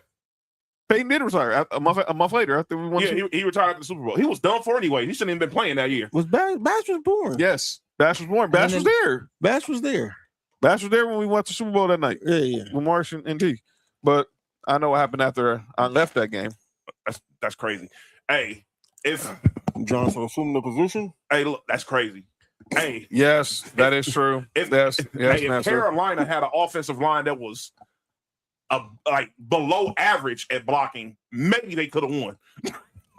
Peyton did retire a month later after we won. yeah, he retired after the Super Bowl. He was done for anyway. He shouldn't even been playing that year. Was Bash was born? Yes, Bash was born. Bash was there. Bash was there. Bash was there when we went to Super Bowl that night Yeah. with Marsh and T. But I know what happened after I left that game. That's crazy. Hey, if Johnson assuming the position. hey, look, that's crazy. Hey, Yes, that is true. if Yes, if Master. Carolina had an offensive line that was like below average at blocking, maybe they could have won.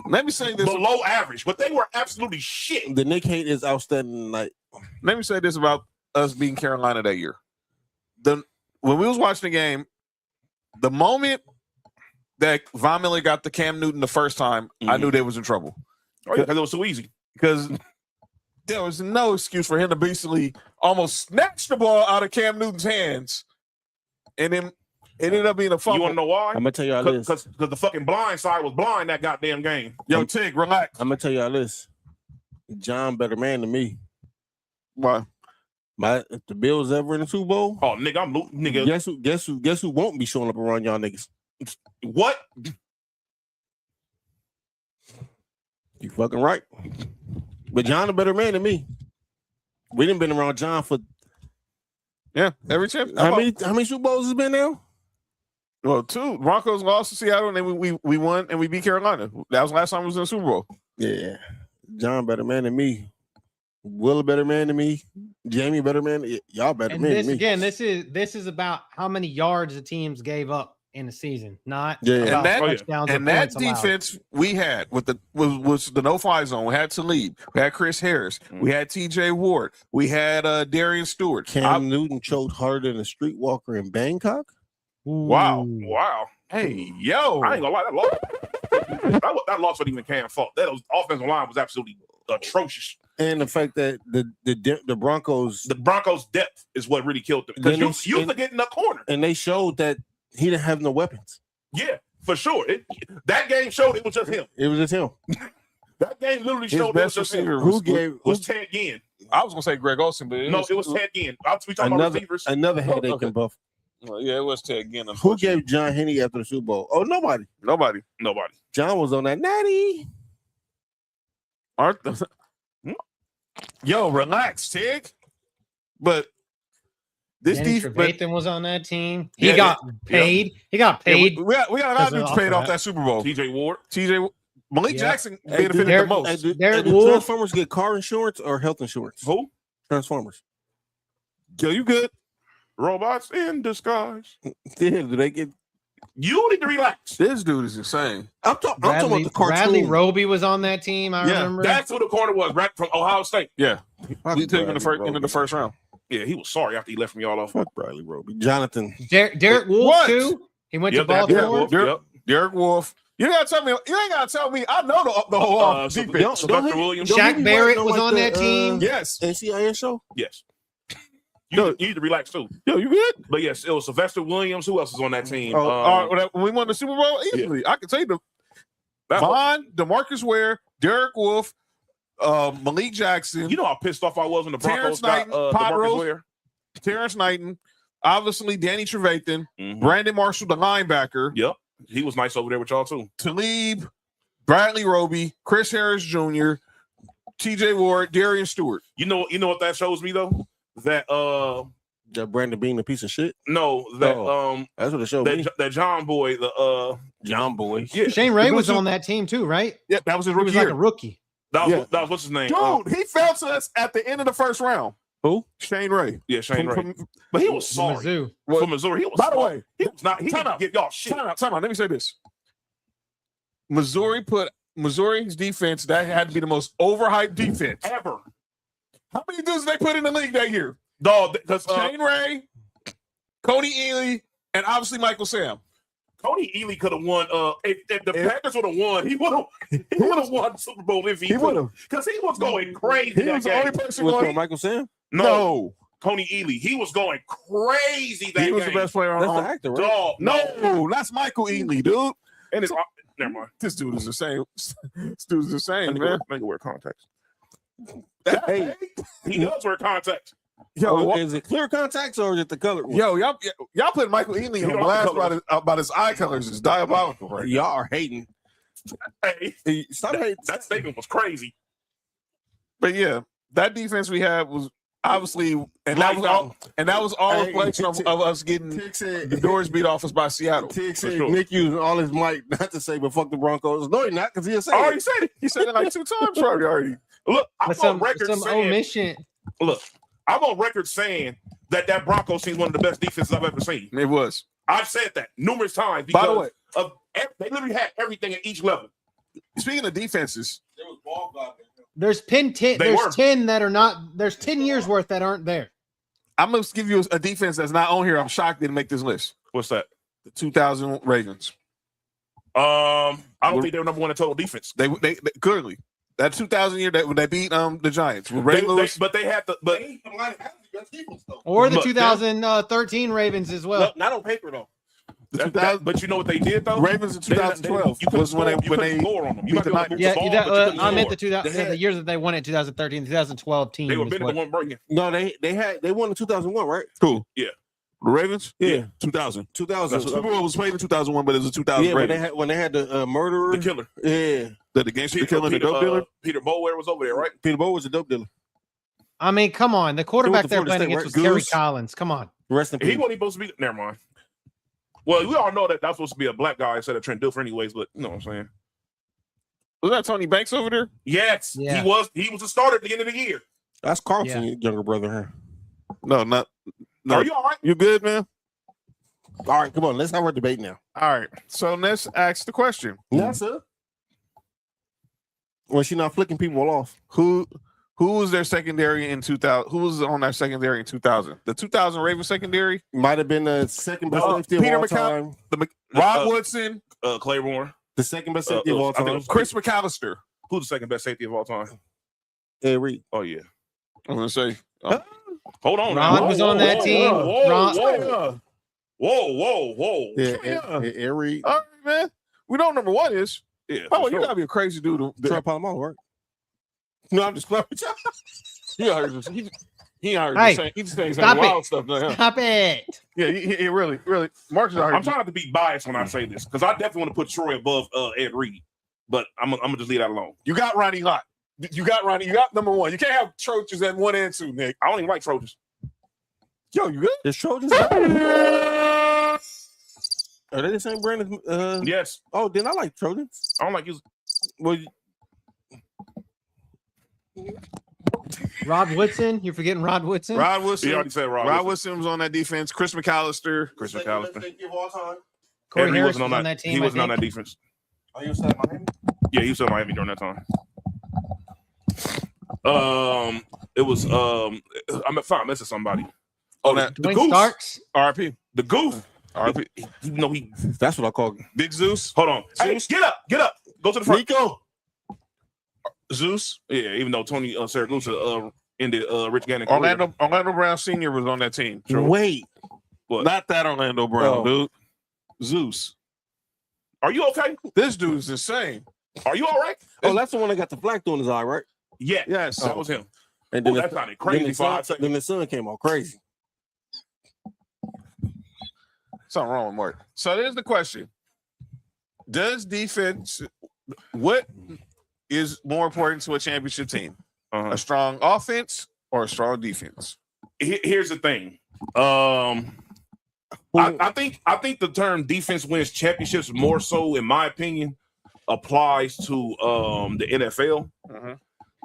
Let me say this. Below average, but they were absolutely shit. The Nick hate is outstanding. Like Let me say this about us beating Carolina that year. When we was watching the game, the moment that Von Miller got the Cam Newton the first time, I knew they was in trouble Oh, yeah, because it was so easy. because there was no excuse for him to basically almost snatch the ball out of Cam Newton's hands, and then it ended up being a You fumble. want to know why? I'm gonna tell y'all this. Because the fucking blind side was blind that goddamn game. Yo, Tig, relax. I'm gonna tell y'all this. John better man than me. Why? If the Bills ever in the Super Bowl, Oh, nigga, I'm nigga. guess who won't be showing up around y'all niggas? What? You fucking right. But John a better man than me. We didn't been around John for Yeah, every champ. how many Super Bowls has it been now? Well, 2. Broncos lost to Seattle, and then we won, and we beat Carolina. That was the last time we was in the Super Bowl. Yeah. John better man than me. Will a better man than me. Jamie better man. Y'all better And man this than me. again, this is about how many yards the teams gave up in the season, not Yeah. about And that- touchdowns or And that points allowed. defense we had with was the no-fly zone. We had Talib, we had Chris Harris, we had TJ Ward, we had Darian Stewart. Cam Newton choked harder than a streetwalker in Bangkok. Wow. Ooh. Wow. Hey, yo. I ain't gonna lie, that loss wasn't even Cam's fault. That was, offensive line was absolutely atrocious. And the fact that the Broncos The Broncos' depth is what really killed them. Because Then you it's- forget in the corner. and they showed that he didn't have no weapons. Yeah, for sure. That game showed it was just him. It was just him. That game literally His showed it was best just receiver him. Who Was Ted Ginn. I was gonna say Greg Olsen, but No, it was Ted Ginn. We talking about receivers. another headache Okay. in Buff. Well, yeah, it was Ted Ginn. Who gave John Henney after the Super Bowl? Oh, nobody. Nobody. John was on that natty. Yo, relax, Tig. But this Danny defense. Trevathan was on that team. He Yeah, got paid. He got Yeah, paid. we got a lot of Because dudes of paid off that. that Super Bowl. TJ Ward. Malik Yeah. Jackson Hey, benefited the Derek- most. Derek do Wolfe. Transformers get car insurance or health insurance? Who? Transformers. Yo, you good? Robots in disguise. Yeah, do they get? You need to relax. This dude is insane. I'm talking about the cartoon. Bradley Roby was on that team. I Yeah, remember. That's who the corner was, right from Ohio State. Yeah, Fuck we took him in the Bradley first into the Roby. first round. Yeah, he was sorry after he left from y'all off. Fuck Bradley Roby. Jonathan. Derek Wolf What? too. He went Yep, to that Baltimore. Derek Wolf. Derek Wolf. You ain't gotta tell me. I know the whole defense. Sylvester Williams. Shaq he be Barrett waiting was on that the, team. Yes. NCIS show. Yes. You need to relax too. Yo, you good? But yes, it was Sylvester Williams. Who else was on that team? When we won the Super Bowl easily. I can tell you Vaughn, DeMarcus Ware, Derek Wolf, Malik Jackson, You know how pissed off I was when the Broncos Terrence got Knighton, DeMarcus Podrose. Ware? Terrence Knighton, obviously Danny Trevathan, Mhm. Brandon Marshall, the linebacker, Yep, he was nice over there with y'all too. Talib, Bradley Roby, Chris Harris Jr., TJ Ward, Darian Stewart. You know what that shows me though? That Brandon Bean a piece of shit. That's what it showed me. that John Boy, John Boy. yeah, Shane Ray was on that team too, right? Yeah, that was his He rookie was like year. a rookie. that was what's his name? Dude, he fell to us at the end of the first round. Who? Shane Ray. Yeah, Shane Ray. From- But he was sorry Mizzou. for Missouri. He was By the sorry. way, he was not. He time didn't out. give y'all shit. Time out. Let me say this. Missouri's defense, that had to be the most overhyped defense ever. How many dudes they put in the league that year? Dog, because Shane Ray, Cody Ely, and obviously Michael Sam. Cody Ely could have won. If the Packers would have won, he would have won the Super Bowl if he would have. Because he was going crazy. He was the only person Was going. Michael Sam? No. Tony Ely. He was going crazy that game. He was the best player That's on the actor, right? Dog, No, that's Michael Ely, dude. And it's never mind. This dude is the same. This dude's the same, man. I think wear contacts. Hey, He does wear contacts. Yo, is it clear contacts or is it the colored one? y'all put Michael Ely on don't blast color. about his eye colors. It's diabolical, right? Y'all are hating. Hey, Stop hating. that statement was crazy. But yeah, that defense we had was obviously, and that was all Hey, reflection of us getting Tick said, the doors beat off us by Seattle. Tick said sure. Nick using all his might not to say, but fuck the Broncos. No, he's not, because he'll say I it. already said it. He said it like 2 times already. Look, I'm But on record saying. omission. Look, I'm on record saying that Broncos team is one of the best defenses I've ever seen. It was. I've said that numerous times By the because way, they literally had everything at each level. speaking of defenses, There's 10. They There's were. 10 that are not. There's 10 years worth that aren't there. I'm gonna give you a defense that's not on here. I'm shocked they didn't make this list. What's that? The 2000 Ravens. I don't think they were number one in total defense. They clearly that 2000 year that when they beat the Giants with Ray Lewis. But they had to. But Or the Look, 2013 Ravens as well. not on paper though. The 2000 But you know what they did though? Ravens in 2012 you couldn't was when they score on them. You beat the might be able to move Yeah, the ball, that, but you couldn't I meant the score. 2000. The years that they won it, 2013, 2012 team. They were is better what- than one breaking. No, they won in 2001, right? cool. Yeah. The Ravens. Yeah. 2000. 2000. Super Bowl was played in 2001, but it was a 2000 Yeah, Ravens. when they had the murderer. The killer. Yeah. The gangster killing the dope dealer. Peter Bower was over there, right? Peter Bowe was a dope dealer. I mean, come on. The quarterback the they're Florida playing State, against right? was Kerry Goose. Collins. Come on. Rest in He peace. wasn't supposed to be. Never mind. Well, we all know that that's supposed to be a black guy instead of Trent Dilfer, anyways. But you know what I'm saying? Was that Tony Banks over there? Yes, Yeah. he was a starter at the end of the year. That's Carlson's younger brother. Huh? No, not. No. Are you all right? You good, man? All right, come on. Let's have our debate now. All right. So let's ask the question: Yes, sir. When she not flicking people off. Who was their secondary in 2000? Who was on their secondary in 2000? The 2000 Ravens secondary. Might have been the second best safety Peter of all McCall- time. Rod Woodson, Claiborne. The second best safety of all I think it time. was Chris McAllister. Who's the second best safety of all time? Ed Reed. Oh yeah. I'm gonna say. Hold on. Ron now. was on that team. Whoa. Yeah, Ed Reed. All right, man. We know what number 1 is. Yeah. Oh, for you sure. gotta be a crazy dude. Troy Polamalu, right? No, I'm just playing with y'all. He out here Hey, just saying, he's saying stop some it. wild stuff. Yeah, Stop it. yeah, he really. Marcus out here. I'm trying not to be biased when I say this because I definitely want to put Troy above Ed Reed, but I'm gonna just leave that alone. You got Ronnie Lott. You got Ronnie. You got number 1. You can't have Trochers at 1 and 2, Nick. I don't even like Trojans. Yo, you good? Is Trojans? Are they the same brand as Yes, Oh, then I like Trojans. I don't like you. Well, Rod Woodson. You're forgetting Rod Woodson. Rod Woodson. He already said Rod Rod. Woodson was on that defense. Chris McAllister. Chris McAllister. Corey Ed Reed Harris wasn't was on that team. He I wasn't on think. that defense. Are you saying Miami? Yeah, he was at Miami during that time. It was I'm missing somebody. Oh, that the Dwayne Goose. Starks. RP. The Goof. Even though he That's what I call Big Zeus. hold on. Hey, Zeus? get up. Go to the front. Rico. Zeus. Yeah, even though Tony Saragusa ended Rich Gannon career. Orlando Brown Sr. was on that team. Wait. What? Not that Orlando Brown, Oh. dude. Zeus. Are you okay? This dude is insane. Are you all right? Oh, that's the one that got the flack through his eye, right? Yeah. Yes. That was him. And Ooh, then, that sounded crazy. then the sun came out crazy. Something wrong with Mark. So there's the question. Does defense, what is more important to a championship team? A strong offense or a strong defense? Here's the thing. I think the term defense wins championships more so, in my opinion, applies to the NFL.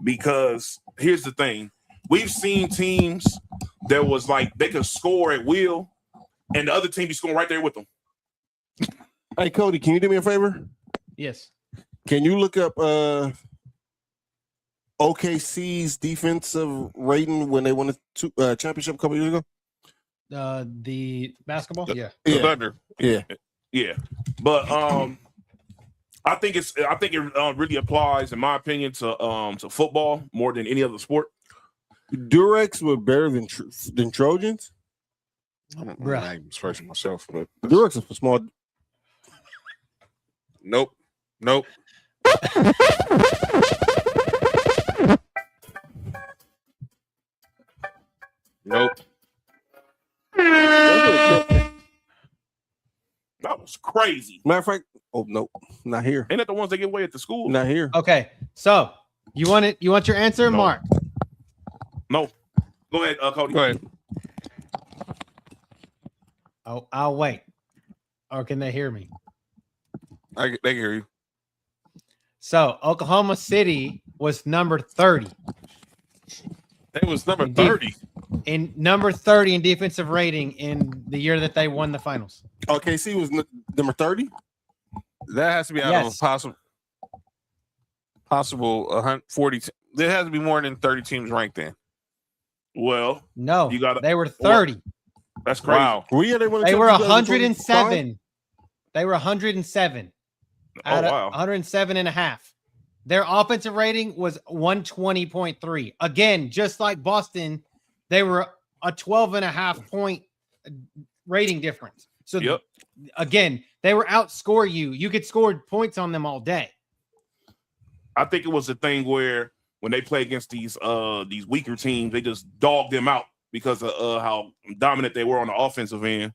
Because here's the thing. We've seen teams that was like they could score at will, and the other team be scoring right there with them. Hey, Cody, can you do me a favor? Yes. Can you look up OKC's defensive rating when they won a championship a couple years ago? The basketball, The Yeah. Thunder. Yeah, but I think it really applies, in my opinion, to football more than any other sport. Durex were better than Trojans. I'm Bruh. not even expressing myself, but Durex is for small. nope. Nope. That was crazy. Matter of fact, oh no, not here. Ain't that the ones they give away at the school? Not here. Okay, so you want it? You want your answer, No. Mark? No. Go ahead, Cody. Go ahead. Oh, I'll wait. Or can they hear me? They can hear you. So Oklahoma City was number 30 It was number Indeed. 30. in number 30 in defensive rating in the year that they won the finals. OKC was number 30. That has to be out Yes. of a possible 140. There has to be more than 30 teams ranked then. Well, No, You gotta- they were 30. that's crazy. Wow. They won. They were 107. 107. They were 107 Oh, out of wow. 107 and a half. Their offensive rating was 120.3. Again, just like Boston, they were a 12 and a half point rating difference. So Yep. again, they were outscore you. You could score points on them all day. I think it was the thing where when they play against these weaker teams, they just dogged them out because of how dominant they were on the offensive end.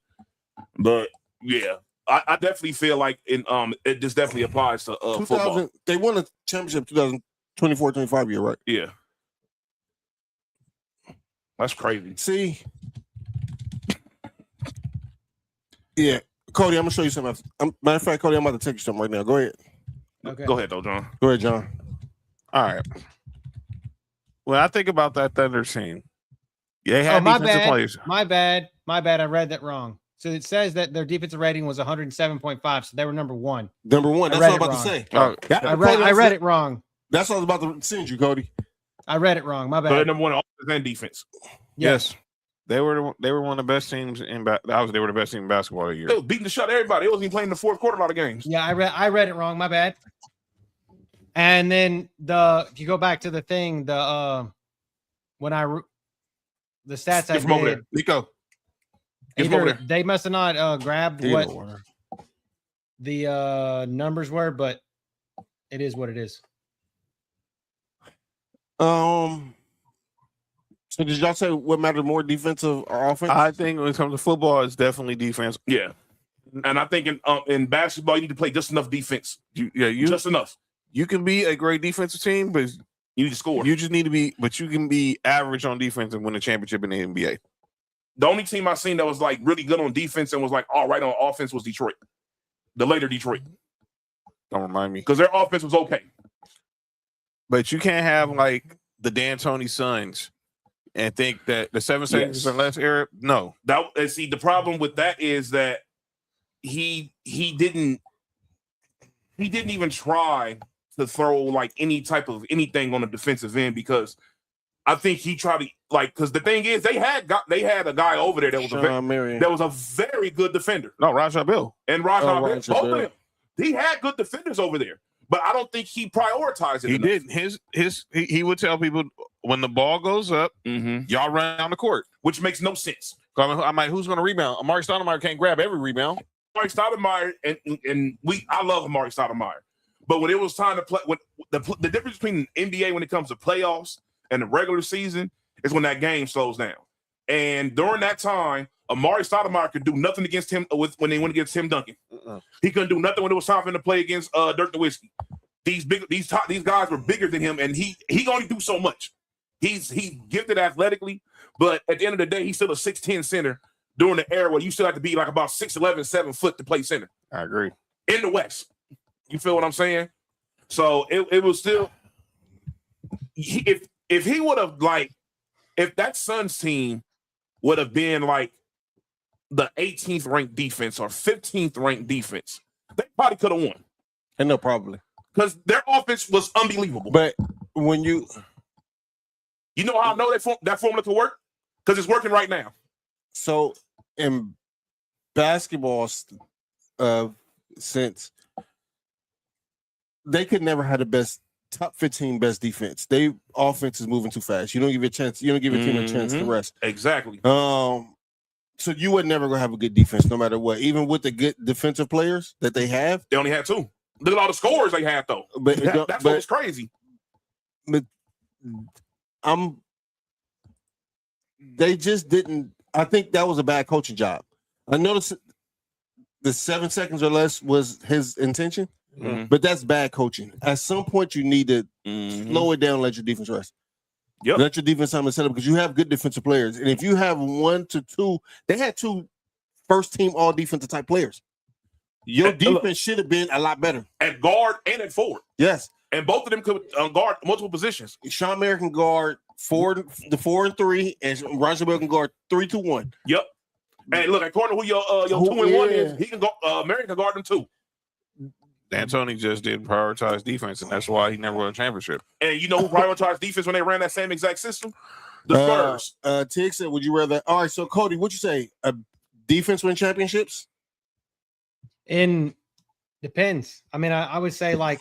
But yeah, I definitely feel like it just definitely applies to football. They won a championship 2024-25 year, right? Yeah, that's crazy. See, yeah, Cody, I'm gonna show you something. Matter of fact, Cody, I'm about to take you something right now. Go ahead. Okay. Go ahead though, John. Go ahead, John. All right. When I think about that Thunder team, they had my defensive bad. players. My bad. I read that wrong. So it says that their defensive rating was 107.5. So they were number one. Number one. That's read what I'm it about to say. Oh, I read it wrong. That's what I was about to send you, Cody. I read it wrong. My So they're bad. number one in offense and defense. yes. They were one of the best teams in they were the best team in basketball that year. They was beating the shot out of everybody. They wasn't even playing the fourth quarter a lot of games. Yeah, I read it wrong. My bad. And then if you go back to the thing, the stats I Get from over did, there, Nico. Get from over either there. they must have not grabbed what Either the numbers were, but it is what it is. So did y'all say what mattered more, defensive or offense? I think when it comes to football, it's definitely defense. Yeah, and I think in basketball you need to play just enough defense. Just enough. You can be a great defensive team, but You need to score. you just need to be. But you can be average on defense and win a championship in the NBA. The only team I seen that was like really good on defense and was like all right on offense was Detroit. The later Detroit, Don't remind me. because their offense was okay. But you can't have like the D'Antoni Suns and think that the 7 seconds or less era. No, See, the problem with that is that he didn't even try to throw like any type of anything on the defensive end, because I think he tried to because the thing is they had a guy over there that was a very good defender. no, Rajah Bill. And Rajah Bill, Rajah both Bill. of them. He had good defenders over there, but I don't think he prioritized it. He enough. did. He would tell people when the ball goes up, y'all run down the court. Which makes no sense. I'm like, who's going to rebound? Amari Stoudemire can't grab every rebound. Amari Stoudemire I love Amari Stoudemire, but when it was time to play, when the difference between the NBA when it comes to playoffs and the regular season is when that game slows down. And during that time, Amari Stoudemire could do nothing against him when they went against Tim Duncan. He couldn't do nothing when it was time for him to play against Dirk Nowitzki. These guys were bigger than him, and he can only do so much. He's gifted athletically, but at the end of the day, he's still a 6'10" center during the era where you still have to be like about 6'11", 7 foot to play center. I agree. In the West. You feel what I'm saying? So it was still if he would have if that Suns team would have been like the 18th ranked defense or 15th ranked defense, they probably could have won. And no, probably. because their offense was unbelievable. But when you know how I know that formula could work? Because it's working right now. So in basketball, since they could never have the best top 15 best defense. They offense is moving too fast. You don't give it a chance. You don't give your team a chance to rest. Exactly. So you would never gonna have a good defense no matter what. Even with the good defensive players that they have, they only had 2. Look at all the scores they had though. But that's what was crazy. But they just didn't. I think that was a bad coaching job. I noticed the 7 seconds or less was his intention, but that's bad coaching. At some point, you need to slow it down, and let your defense rest. Yep. Let your defense time to set up because you have good defensive players. And if you have 1 to 2, they had 2 first team all defensive type players. Your defense should have been a lot better. At guard and at forward. Yes. And both of them could guard multiple positions. Sean Merrick can guard 4 and 3, and Roger Bell can guard 3, 2, 1. Yep. And look, according to who your 2 and 1 is, he can go. Merrick can guard them too. D'Antoni just didn't prioritize defense, and that's why he never won a championship. And you know who prioritized defense when they ran that same exact system? The Spurs. Tig said, "Would you rather?" All right, so Cody, what'd you say? A defense win championships? Depends. I mean, I would say like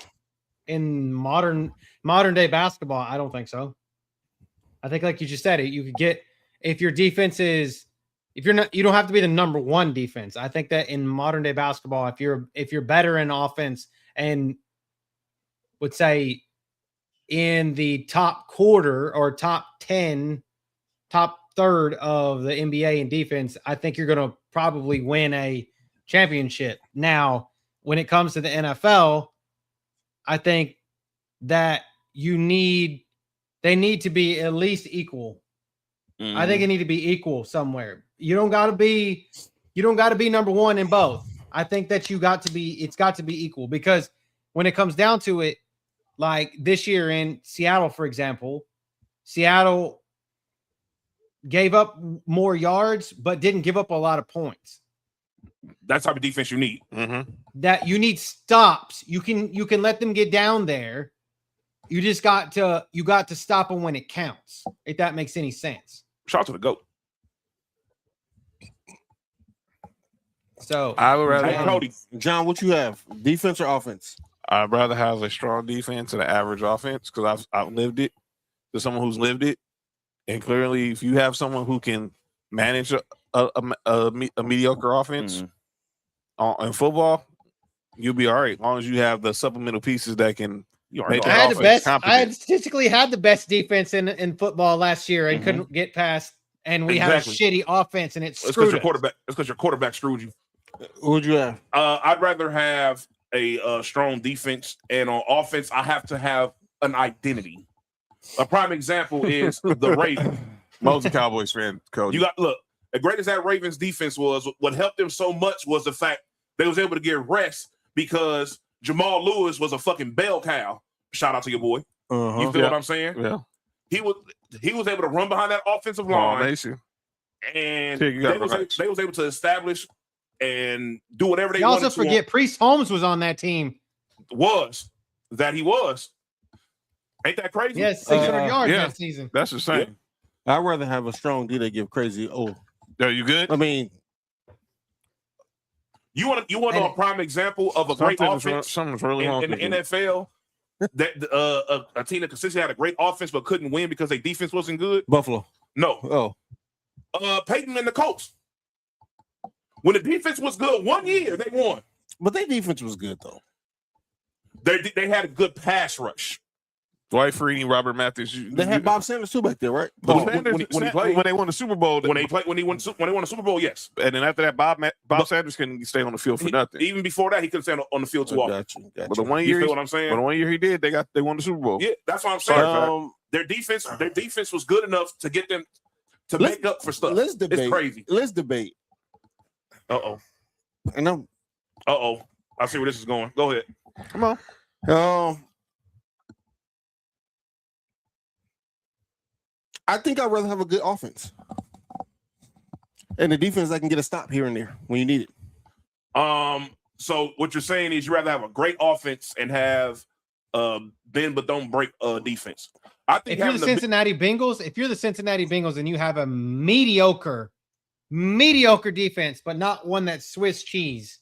in modern day basketball, I don't think so. I think like you just said it, you could get if your defense is you don't have to be the number 1 defense. I think that in modern day basketball, if you're better in offense and would say in the top quarter or top 10, top third of the NBA in defense, I think you're going to probably win a championship. Now, when it comes to the NFL, I think that they need to be at least equal. I think it need to be equal somewhere. You don't got to be number 1 in both. I think that it's got to be equal because when it comes down to it, like this year in Seattle, for example, Seattle gave up more yards, but didn't give up a lot of points. That's the type of defense you need. That you need stops. You can let them get down there. You just got to stop them when it counts. If that makes any sense. Shout out to the GOAT. So I would rather Cody. John, what you have? Defense or offense? I'd rather have a strong defense than an average offense because I've lived it. To someone who's lived it, and clearly, if you have someone who can manage a mediocre offense in football, you'll be all right as long as you have the supplemental pieces that can. I statistically had the best defense in football last year and couldn't get past, and we had a shitty offense and it screwed us. It's because your quarterback screwed you. Who'd you have? I'd rather have a strong defense, and on offense, I have to have an identity. A prime example is the Ravens. Most Cowboys fan, Cody. You got look. As great as that Ravens defense was, what helped them so much was the fact they was able to get rest because Jamal Lewis was a fucking bell cow. Shout out to your boy. You feel what I'm saying? Yeah. He was able to run behind that offensive line, and they was able to establish and do whatever they wanted. You also forget Priest Holmes was on that team. He was. Ain't that crazy? Yes, 600 yards that season. That's the same. Yeah. I'd rather have a strong D that give crazy. Oh, are you good? I mean, you want a prime example of a great offense? Something's really wrong in the NFL. That a team that consistently had a great offense but couldn't win because their defense wasn't good. Buffalo. No. Peyton and the Colts. When the defense was good, 1 year they won. But their defense was good though. They had a good pass rush. Dwight Freeney, Robert Mathis. They had Bob Sanders too back there, right? When they won the Super Bowl, when they won the Super Bowl, yes. And then after that, Bob Sanders couldn't stay on the field for nothing. Even before that, he couldn't stay on the field too often. Gotcha. But the 1 year, you feel what I'm saying? But the 1 year he did, they won the Super Bowl. Yeah, that's what I'm saying. Their defense was good enough to get them to make up for stuff. Let's debate. It's crazy. Let's debate. I know. I see where this is going. Go ahead. Come on. I think I'd rather have a good offense and a defense that can get a stop here and there when you need it. So what you're saying is you rather have a great offense and have bend but don't break defense. I think if you're the Cincinnati Bengals and you have a mediocre defense, but not one that's Swiss cheese,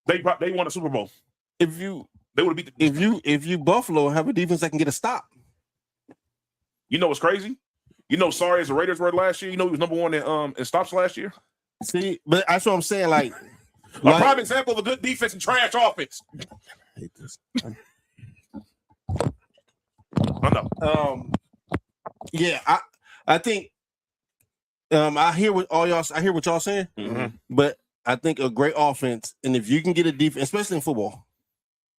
they won a Super Bowl. They would have beat if you Buffalo have a defense that can get a stop. You know what's crazy? You know, sorry as the Raiders were last year. You know, he was number one in stops last year. See, but that's what I'm saying. Like a prime example of a good defense and trash offense. I hate this. I know. Yeah, I think I hear what y'all saying, but I think a great offense, and if you can get a defense, especially in football,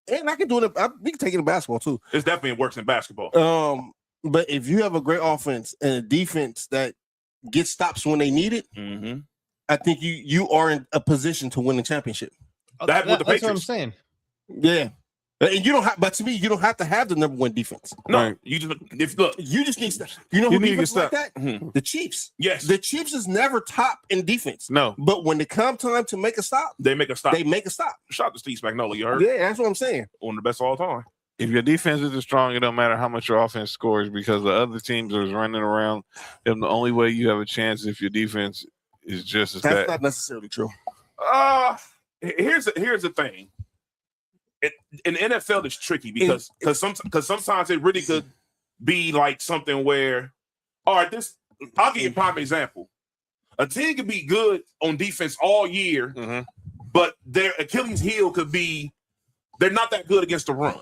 and I can do it. We can take it in basketball too. It's definitely works in basketball. But if you have a great offense and a defense that gets stops when they need it, I think you are in a position to win the championship. That's what I'm saying. Yeah. And you don't have, but to me, you don't have to have the number one defense. No, Right. you just you just need to. You know who need to defense get like that? The Chiefs. Yes, the Chiefs is never top in defense. No, but when it comes time to make a stop, they make a stop. Shout out to Steve Spagnuolo. You heard? Yeah, that's what I'm saying. One of the best of all time. if your defense isn't strong, it don't matter how much your offense scores because the other teams are running around. And the only way you have a chance is if your defense is just as That's not necessarily true. Here's the thing. In the NFL, it's tricky because sometimes it really could be like something where, all right, I'll give you a prime example. A team could be good on defense all year, but their Achilles heel could be they're not that good against the run.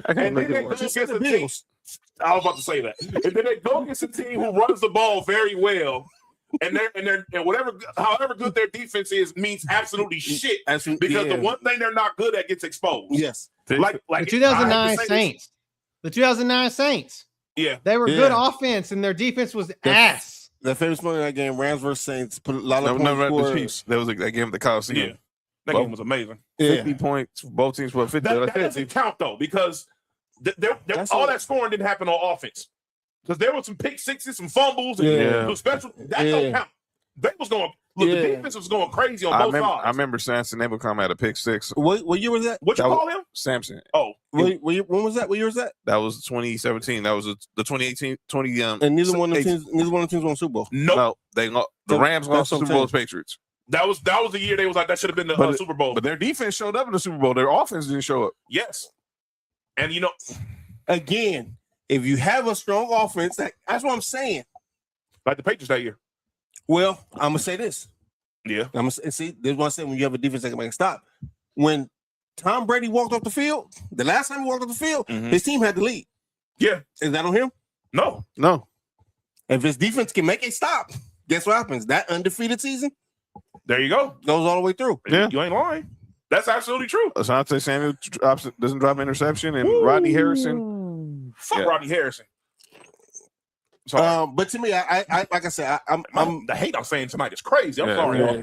And then they go against a team. I was about to say that. And then they go against a team who runs the ball very well. And however good their defense is means absolutely shit because the one thing they're not good at gets exposed. Yes, like the 2009 Saints. The 2009 Saints. Yeah, they were good offense and their defense was ass. That famous Monday night game, Rams versus Saints, put a lot of points for the Chiefs. That was that game at the Coliseum. Yeah, that game was amazing. 50 points. Both teams put 50. That doesn't count though because all that scoring didn't happen on offense. Because there were some pick sixes, some fumbles, and some special. That don't count. They was going. Look, the defense was going crazy on both sides. I remember Samson Abraham had a pick six. What year was that? What you call him? Samson. Oh, when was that? What year was that? That was 2017. That was the 2018. And neither one of the teams won the Super Bowl. No, the Rams lost the Super Bowl to Patriots. That was the year they was like that should have been the Super Bowl. But their defense showed up in the Super Bowl. Their offense didn't show up. Yes, and again. If you have a strong offense, that's what I'm saying. Like the Patriots that year. Well, I'm gonna say this. Yeah. I'm gonna see. This is what I'm saying. When you have a defense that can make a stop. When Tom Brady walked off the field, the last time he walked off the field, his team had the lead. Yeah. Is that on him? No. If his defense can make a stop, guess what happens? That undefeated season. There you go. Goes all the way through. Yeah. You ain't lying. That's absolutely true. Asante Samuel doesn't drop an interception, and Rodney Harrison. Fuck Rodney Harrison. Sorry. But to me, I like I said, I'm the hate I'm saying tonight is crazy. I'm sorry, y'all.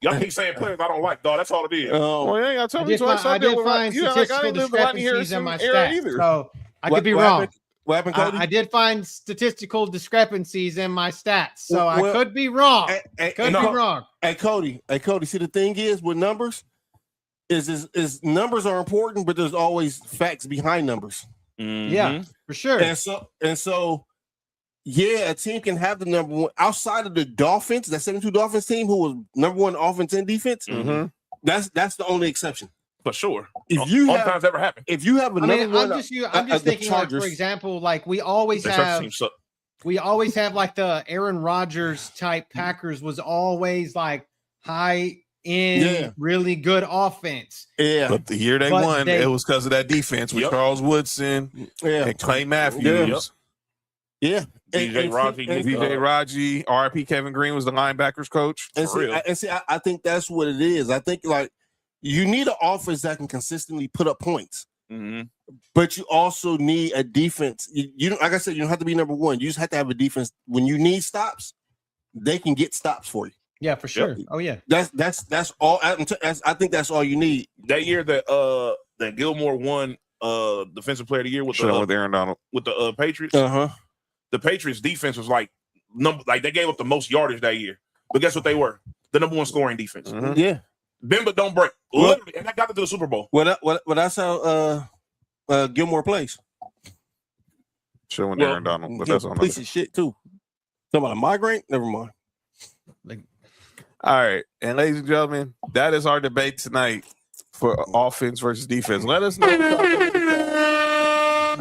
Y'all keep saying players I don't like, dog. That's all it is. I did find statistical discrepancies in my stats, so I could be wrong. What happened, Cody? I did find statistical discrepancies in my stats, so I could be wrong. Could be wrong. Hey, Cody. See, the thing is with numbers, is numbers are important, but there's always facts behind numbers. Yeah, for sure. And so, yeah, a team can have the number one outside of the Dolphins, that 72 Dolphins team who was number one offense and defense. That's the only exception. For sure. If you have, times ever happen. If you have another one, I'm just thinking, like, for example, like we always have like the Aaron Rodgers type Packers was always like high end, really good offense. Yeah. But the year they won, it was because of that defense with Charles Woodson and Clay Matthews. Yeah. DJ Raji, RIP Kevin Green was the linebackers coach. I think that's what it is. I think like you need an offense that can consistently put up points. But you also need a defense. You like I said, you don't have to be number one. You just have to have a defense. When you need stops, they can get stops for you. Yeah, for sure. Oh yeah. That's all. I think that's all you need. That year that Gilmore won defensive player of the year with Aaron Donald with the Patriots. The Patriots defense was like they gave up the most yardage that year. But guess what they were? The number one scoring defense. Yeah. Bend but don't break. Literally, and that got to the Super Bowl. What that's how Gilmore plays. Showing Aaron Donald, but that's on piece of shit too. Talking about a migraine? Never mind. All right, and ladies and gentlemen, that is our debate tonight for offense versus defense. Let us know.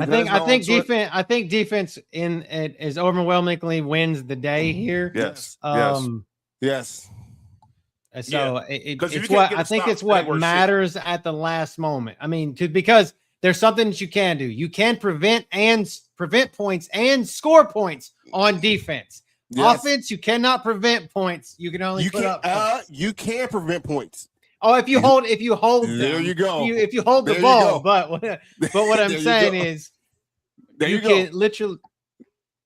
I think defense is overwhelmingly wins the day here. Yes. Yes. So it's what matters at the last moment. I mean, because there's something that you can do. You can prevent points and score points on defense. Yes. Offense, you cannot prevent points. You can only put up points. You can prevent points. Oh, if you hold them, there you go. If you hold the ball, but what I'm saying is, you can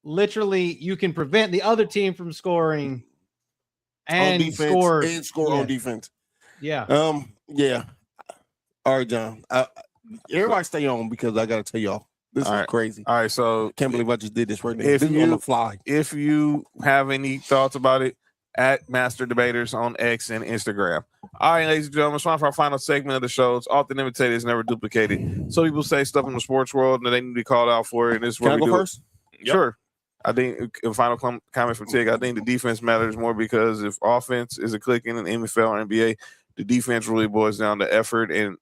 literally you can prevent the other team from scoring and score on defense. Yeah. Yeah. All right, John. Everybody stay on because I gotta tell y'all. This is crazy. All right, so can't believe I just did this right now. This is on the fly. If you have any thoughts about it, at Mastah D-Baters on X and Instagram. All right, ladies and gentlemen, it's time for our final segment of the show. It's often imitated, it's never duplicated. So people say stuff in the sports world and they need to be called out for it. And this is what we do. First? Yep. Sure. I think a final comment from Tig. I think the defense matters more because if offense is a clicking in the NFL or NBA, the defense really boils down to effort and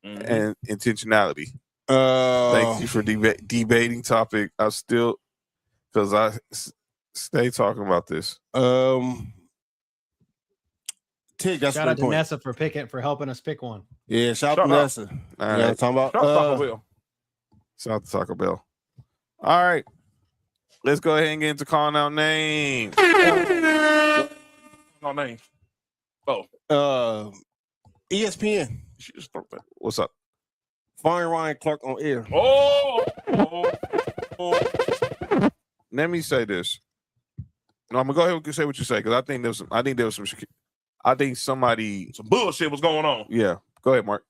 intentionality. Thank you for debating topic. I still, because I stay talking about this. Tig, that's shout out to Nessa for helping us pick one. Yeah, shout out to Nessa. All right. Talking about Taco Bell. Shout out to Taco Bell. All right. Let's go ahead and get into calling out names. No name. Oh. ESPN. What's up? Firing Ryan Clark on air. Oh. Let me say this. No, I'm gonna go ahead and say what you say because I think there was some bullshit was going on. Yeah. Go ahead, Mark.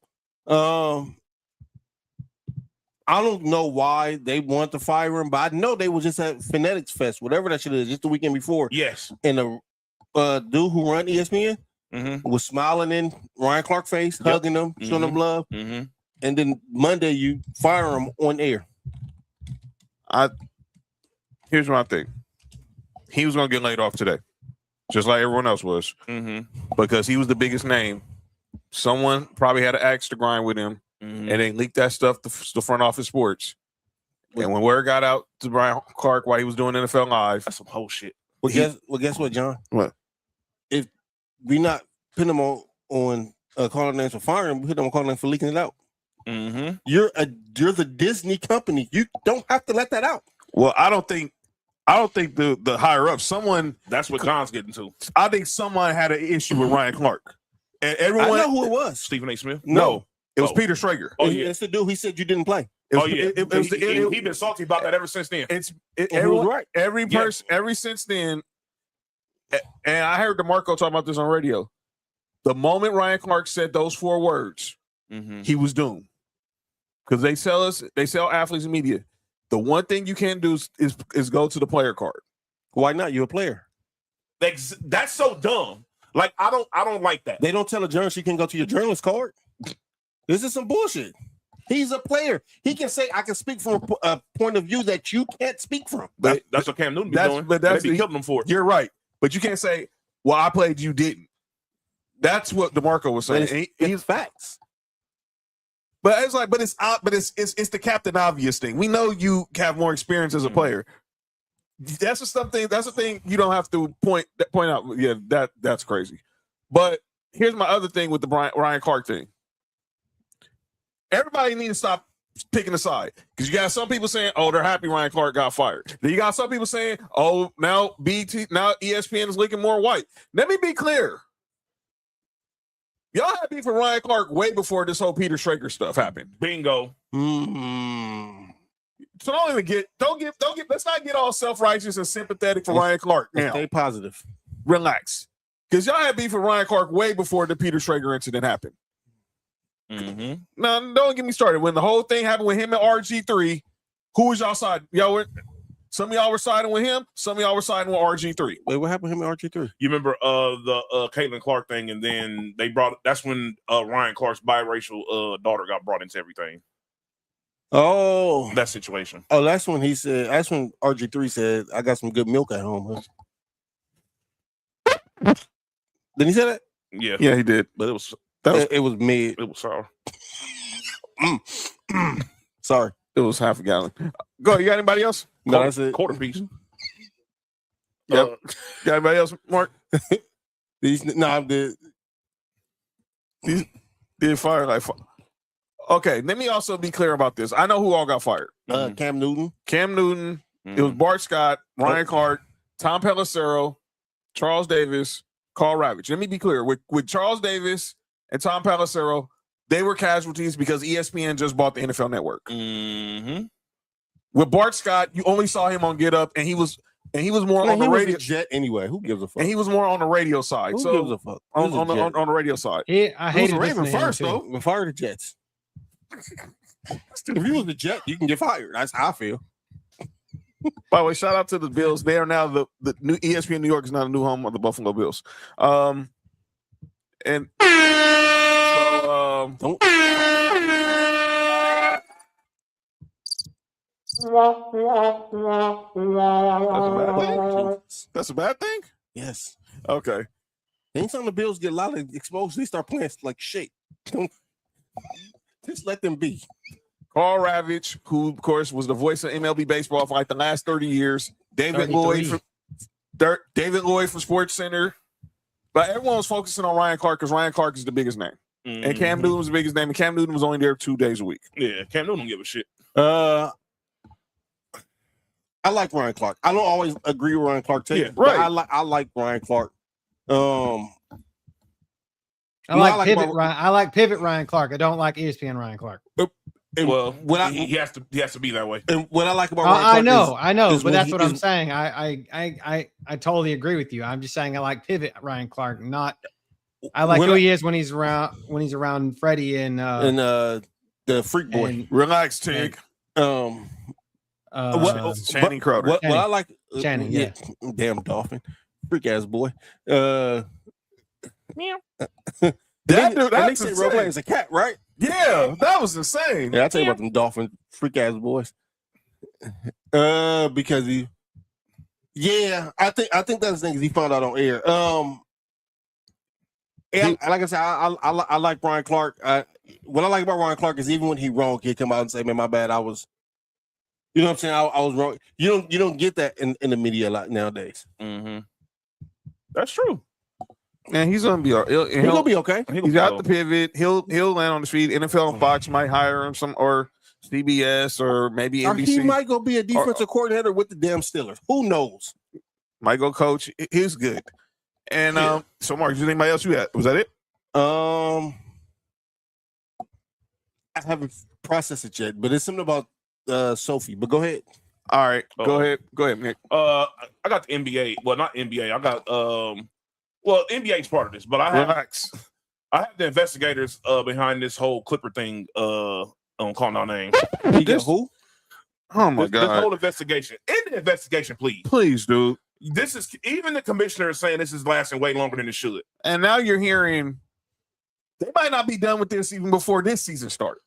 I don't know why they want to fire him, but I know they was just at Phonetics Fest, whatever that shit is, just the weekend before. Yes. And the dude who run ESPN was smiling in Ryan Clark's face, hugging him, showing him love. And then Monday you fire him on air. Here's my thing. He was gonna get laid off today, just like everyone else was, because he was the biggest name. Someone probably had an axe to grind with him. And they leaked that stuff to front office sports. And when word got out to Brian Clark while he was doing NFL Live, that's some whole shit. Well, guess what, John? What? If we not putting him on calling names for firing, we put him on calling names for leaking it out. You're the Disney company. You don't have to let that out. Well, I don't think the higher up, someone. That's what John's getting to. I think someone had an issue with Ryan Clark, and everyone. I know who it was. Stephen A. Smith. No. It was Peter Schrager. Oh, yeah. It's the dude he said you didn't play. He's been salty about that ever since then. Every since then, and I heard DeMarco talk about this on radio. The moment Ryan Clark said those 4 words, he was doomed. Because they sell athletes and media. The one thing you can't do is go to the player card. Why not? You're a player. That's so dumb. Like I don't like that. They don't tell a journalist you can go to your journalist card. This is some bullshit. He's a player. He can say, I can speak from a point of view that you can't speak from. That's what Cam Newton be doing. But they be killing him for it. You're right. But you can't say, well, I played, you didn't. That's what DeMarco was saying. He's facts. But it's the Captain Obvious thing. We know you have more experience as a player. That's the thing you don't have to point out. Yeah, that's crazy. But here's my other thing with the Ryan Clark thing. Everybody needs to stop picking a side because you got some people saying, "Oh, they're happy Ryan Clark got fired." Then you got some people saying, "Oh, now ESPN is looking more white." Let me be clear. Y'all had beef with Ryan Clark way before this whole Peter Schrager stuff happened. Bingo. So let's not get all self-righteous and sympathetic for Ryan Clark now. Stay positive. Relax. Because y'all had beef with Ryan Clark way before the Peter Schrager incident happened. Now, don't get me started. When the whole thing happened with him and RG3, who was y'all side? Y'all were Some of y'all were siding with him. Some of y'all were siding with RG3. Wait, what happened to him and RG3? You remember the Caitlin Clark thing, and then that's when Ryan Clark's biracial daughter got brought into everything. Oh, That situation. Oh, that's when RG3 said, "I got some good milk at home." Huh? Did he say that? Yeah, he did. But it was mid. It was sour. Sorry, it was half a gallon. Go. You got anybody else? No, that's it. Quarter piece. Yep. Got anybody else, Mark? I'm dead. These did fire like. Okay, let me also be clear about this. I know who all got fired. Cam Newton. It was Bart Scott, Ryan Clark, Tom Pelissero, Charles Davis, Carl Ravitch. Let me be clear. With Charles Davis and Tom Pelissero, they were casualties because ESPN just bought the NFL Network. Mm-hmm. With Bart Scott, you only saw him on Get Up, and he was more on the radio. Jet anyway. Who gives a fuck? And he was more on the radio side. Who gives a fuck? On the radio side. I hated Raven listening to him, first too. though. Fire the Jets. If you was the Jet, you can get fired. That's how I feel. By the way, shout out to the Bills. They are now the new ESPN New York is now the new home of the Buffalo Bills. And so Don't. That's a bad thing? Yes. Okay. Anytime the Bills get a lot of exposure, they start playing like shit. Just let them be. Carl Ravitch, who of course was the voice of MLB baseball for like the last 30 years. David 33. Lloyd from Sports Center. But everyone was focusing on Ryan Clark because Ryan Clark is the biggest name. Mm-hmm. And Cam Newton was the biggest name. And Cam Newton was only there 2 days a week. Yeah, Cam Newton don't give a shit. I like Ryan Clark. I don't always agree with Ryan Clark. Yeah, right. I like Ryan Clark. I like pivot Ryan Clark. I don't like ESPN Ryan Clark. Well, he has to be that way. And what I like about Ryan Clark I know, is but that's when what he I'm saying. I totally agree with you. I'm just saying I like pivot Ryan Clark, not I like who he is when he's around Freddie and the Freak Boy. and- Relax, Tig. Channing Crowder. What I like, Channing, yeah. Damn dolphin, freak ass boy. That They that's say role play insane. is a cat, right? Yeah, that was insane. Yeah, I tell you about them dolphin freak ass boys. Because I think that's the thing. He found out on air. And like I said, I like Ryan Clark. What I like about Ryan Clark is even when he wrong, he'll come out and say, "Man, my bad. I was." You know what I'm saying? I was wrong. You don't get that in the media a lot nowadays. Mm-hmm. That's true. And he's gonna be He's gonna be okay. He's got the pivot. He'll land on the feet. NFL and Fox might hire him or CBS or maybe Or NBC. he might go be a defensive coordinator with the damn Steelers. Who knows? Might go coach. He's good. And so Mark, is anybody else you had? Was that it? I haven't processed it yet, but it's something about Sophie. But go ahead. All right, go ahead, Nick. I got the NBA. Well, not NBA. I got NBA's part of this, but I have the investigators behind this whole Clipper thing. I'm calling out names. You got who? Oh my This god! whole investigation. End the investigation, please. Please, dude. This is even the commissioner is saying this is lasting way longer than it should. And now you're hearing they might not be done with this even before this season started.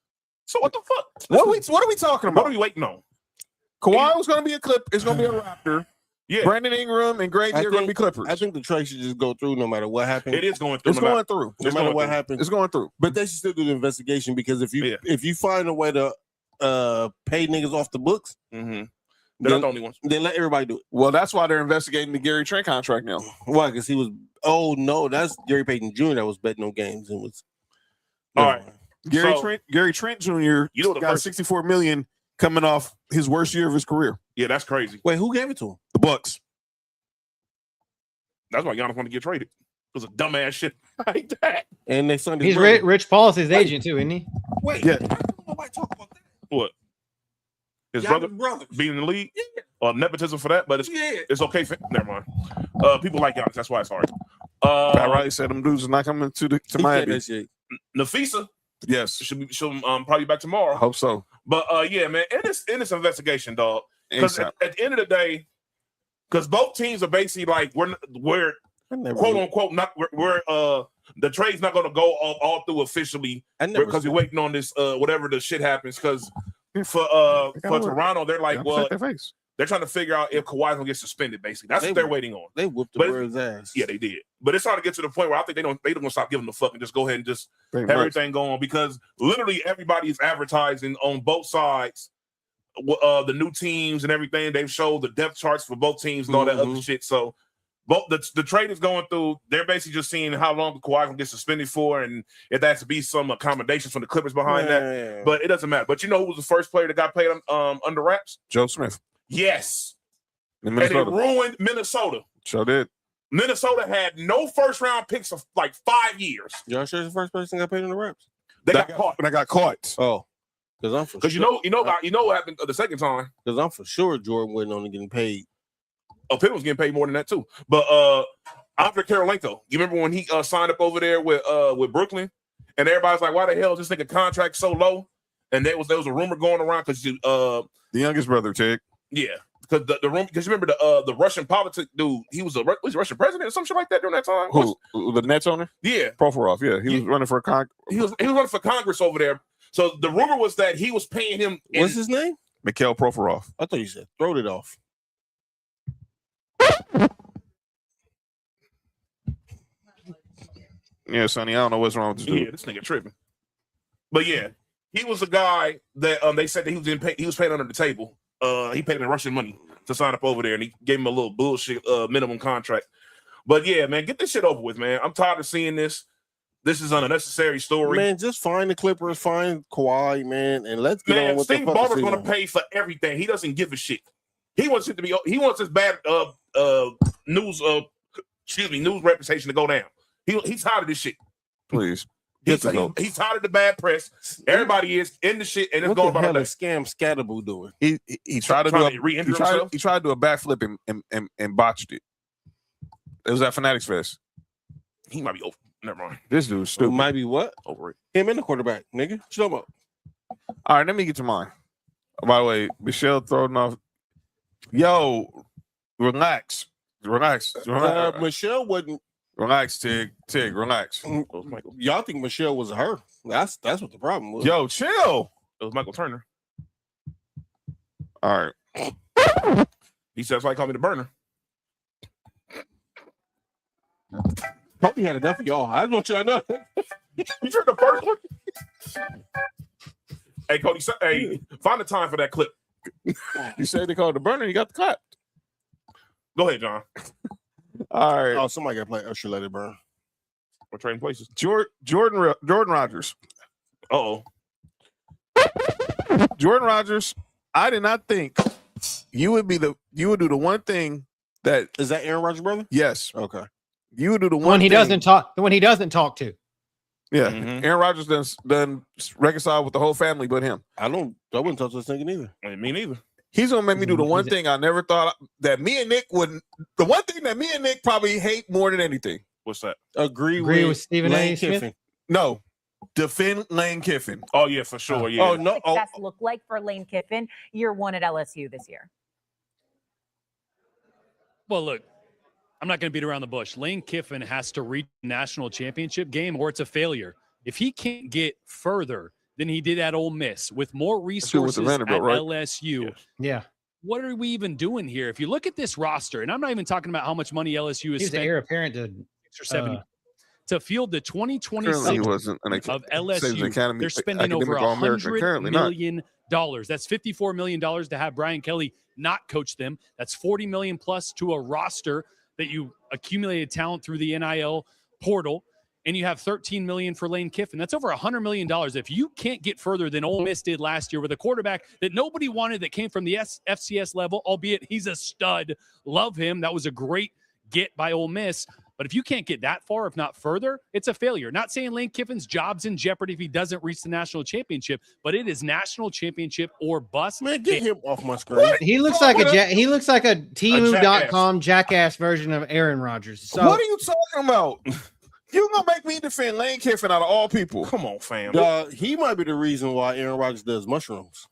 So what the fuck? What are we talking about? What are we waiting on? Kawhi was going to be a Clip. It's going to be a Raptor. Yeah, Brandon Ingram and Grady are going to be Clippers. I think the trade should just go through no matter what happens. it is going through. It's going through. No matter what happens. It's going through. But they should still do the investigation because if you find a way to pay niggas off the books, Mm-hmm. They're not the only ones. Then let everybody do it. Well, that's why they're investigating the Gary Trent contract now. Why? Because he was. Oh no, that's Gary Payton Jr. that was betting on games and was. All right. Gary Trent Jr. got $64 million coming off his worst year of his career. Yeah, that's crazy. Wait, who gave it to him? The Bucks. That's why Giannis wanted to get traded. It was a dumbass shit like that. And they signed his He's brother. Rich Paul's his agent too, isn't he? Wait, yeah. Nobody talk about that. What? His Giannis brother being in the league? Yeah. Nepotism for that, but it's okay. Never mind. People like Giannis. That's why it's hard. Pat Riley said them dudes are not coming to Miami. Nafisa, yes, she'll probably be back tomorrow. Hope so. But yeah, man, in this investigation, dog, Because at the end of the day, because both teams are basically like we're quote unquote not we're the trade's not going to go all through officially because we're waiting on this whatever the shit happens. Because for Toronto, they're like, well, they're trying to figure out if Kawhi's gonna get suspended. Basically, that's what they're waiting on. They whooped the Birds' ass. Yeah, they did. But it's trying to get to the point where I think they don't stop giving the fuck and just go ahead and just have everything go on, because literally everybody is advertising on both sides. The new teams and everything, they've showed the depth charts for both teams and all that other shit. So both the trade is going through. They're basically just seeing how long Kawhi can get suspended for, and if there has to be some accommodations from the Clippers behind that. But it doesn't matter. But you know who was the first player that got paid under wraps? Joe Smith. Yes. And it ruined Minnesota. Sure did. Minnesota had no first round picks for like 5 years. Y'all sure the first person got paid in the wraps? They got caught. When I got caught. Oh, because you know what happened the second time. Because I'm for sure Jordan wasn't only getting paid. Oh, Pippen was getting paid more than that too. But Andre Karolinko, you remember when he signed up over there with Brooklyn, and everybody's like, "Why the hell is this nigga contract so low?" And there was a rumor going around because the youngest brother, Tig. Yeah. Because the room, because you remember the Russian politic dude, he was a Russian president or some shit like that during that time. Who? The Nets owner? Yeah, Provorov. Yeah, he was running for he was running for Congress over there. So the rumor was that he was paying him. What's his name? Mikhail Provorov. I thought you said throw it off. Yeah, Sonny, I don't know what's wrong with this dude. Yeah, this nigga tripping. But yeah, he was a guy that they said that he was getting paid. He was paid under the table. He paid him Russian money to sign up over there, and he gave him a little bullshit minimum contract. But yeah, man, get this shit over with, man. I'm tired of seeing this. This is an unnecessary story. Man, just find the Clippers, find Kawhi, man, and let's get on with Steve the fucking Ballmer's going to pay for everything. He doesn't give a shit. He wants it to be. He wants his bad news reputation to go down. He's tired of this shit. Please. He's tired of the bad press. Everybody is in the shit, and it's going about a scam Scatterboo doing. He tried to do a backflip and botched it. It was at Fanatics Fest. He might be over. Never mind. This dude's stupid. Might be what? Over it. Him and the quarterback, nigga. Show him up. All right, let me get to mine. By the way, Michelle throwing off. Yo, relax. Michelle wasn't. Relax, Tig, relax. Y'all think Michelle was her? That's what the problem was. Yo, chill. It was Michael Turner. All right. He says, "Why call me the burner?" Probably had enough of y'all. I want you to know. You heard the first one. Hey, Cody. Hey, find the time for that clip. You said they called the burner. You got the clap. Go ahead, John. All right. Oh, somebody got to play Usher Let It Burn. We're trading places. Jordan Rogers. Uh-oh. Jordan Rogers, I did not think you would do the one thing that is that Aaron Rodgers' brother? Yes. Okay. You would do the one he doesn't talk. The one he doesn't talk to. Yeah. Mm-hmm. Aaron Rodgers done reconciled with the whole family but him. I wouldn't touch this nigga neither. Me neither. He's gonna make me do the one thing I never thought that me and Nick wouldn't. The one thing that me and Nick probably hate more than anything. What's that? Agree with Stephen A. Smith? Kiffin. No, defend Lane Kiffin. Oh yeah, for sure. Yeah. Oh no. Success look like for Lane Kiffin, year one at LSU this year. Well, look, I'm not going to beat around the bush. Lane Kiffin has to reach the national championship game, or it's a failure. If he can't get further than he did at Ole Miss with more resources at LSU. Yeah. What are we even doing here? If you look at this roster, and I'm not even talking about how much money LSU has spent. He's the heir apparent to 6 or 7 to field the 2026 of LSU. They're spending over $100 million. That's $54 million to have Brian Kelly not coach them. That's $40 million plus to a roster that you accumulated talent through the NIL portal. And you have $13 million for Lane Kiffin. That's over $100 million. If you can't get further than Ole Miss did last year with a quarterback that nobody wanted that came from the FCS level, albeit he's a stud, love him. That was a great get by Ole Miss. But if you can't get that far, if not further, it's a failure. Not saying Lane Kiffin's job's in jeopardy if he doesn't reach the national championship, but it is national championship or bust. Man, get him off my screen. What? He looks like a Temu.com jackass version of Aaron Rodgers. So what are you talking about? You gonna make me defend Lane Kiffin out of all people? Come on, fam. He might be the reason why Aaron Rodgers does mushrooms.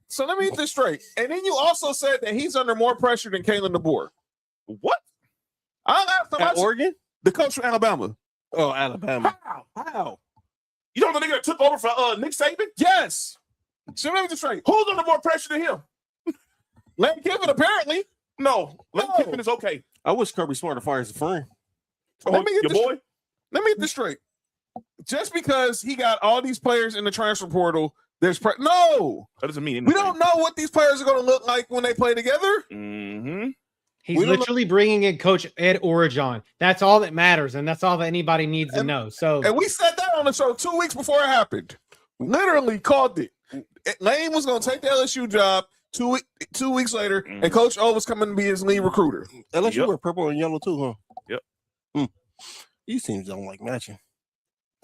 So let me get this straight. And then you also said that he's under more pressure than Kalen DeBoer. What? At Oregon? The coach from Alabama. Oh, Alabama. How? You know the nigga that took over for Nick Saban? Yes. So let me get this straight. Who's under more pressure than him? Lane Kiffin, apparently. No. Lane Kiffin is okay. I wish Kirby Smart fires a friend. Let me get boy. Let me get this straight. Just because he got all these players in the transfer portal, there's no. That doesn't mean anything. We don't know what these players are going to look like when they play together. Mm-hmm. He's literally bringing in Coach Ed Orgeron. That's all that matters, and that's all that anybody needs to know. So, and we said that on the show 2 weeks before it happened. Literally called it. Lane was going to take the LSU job 2 weeks later, and Coach O was coming to be his lead recruiter. LSU wear purple and yellow too, huh? Yep. These teams don't like matching.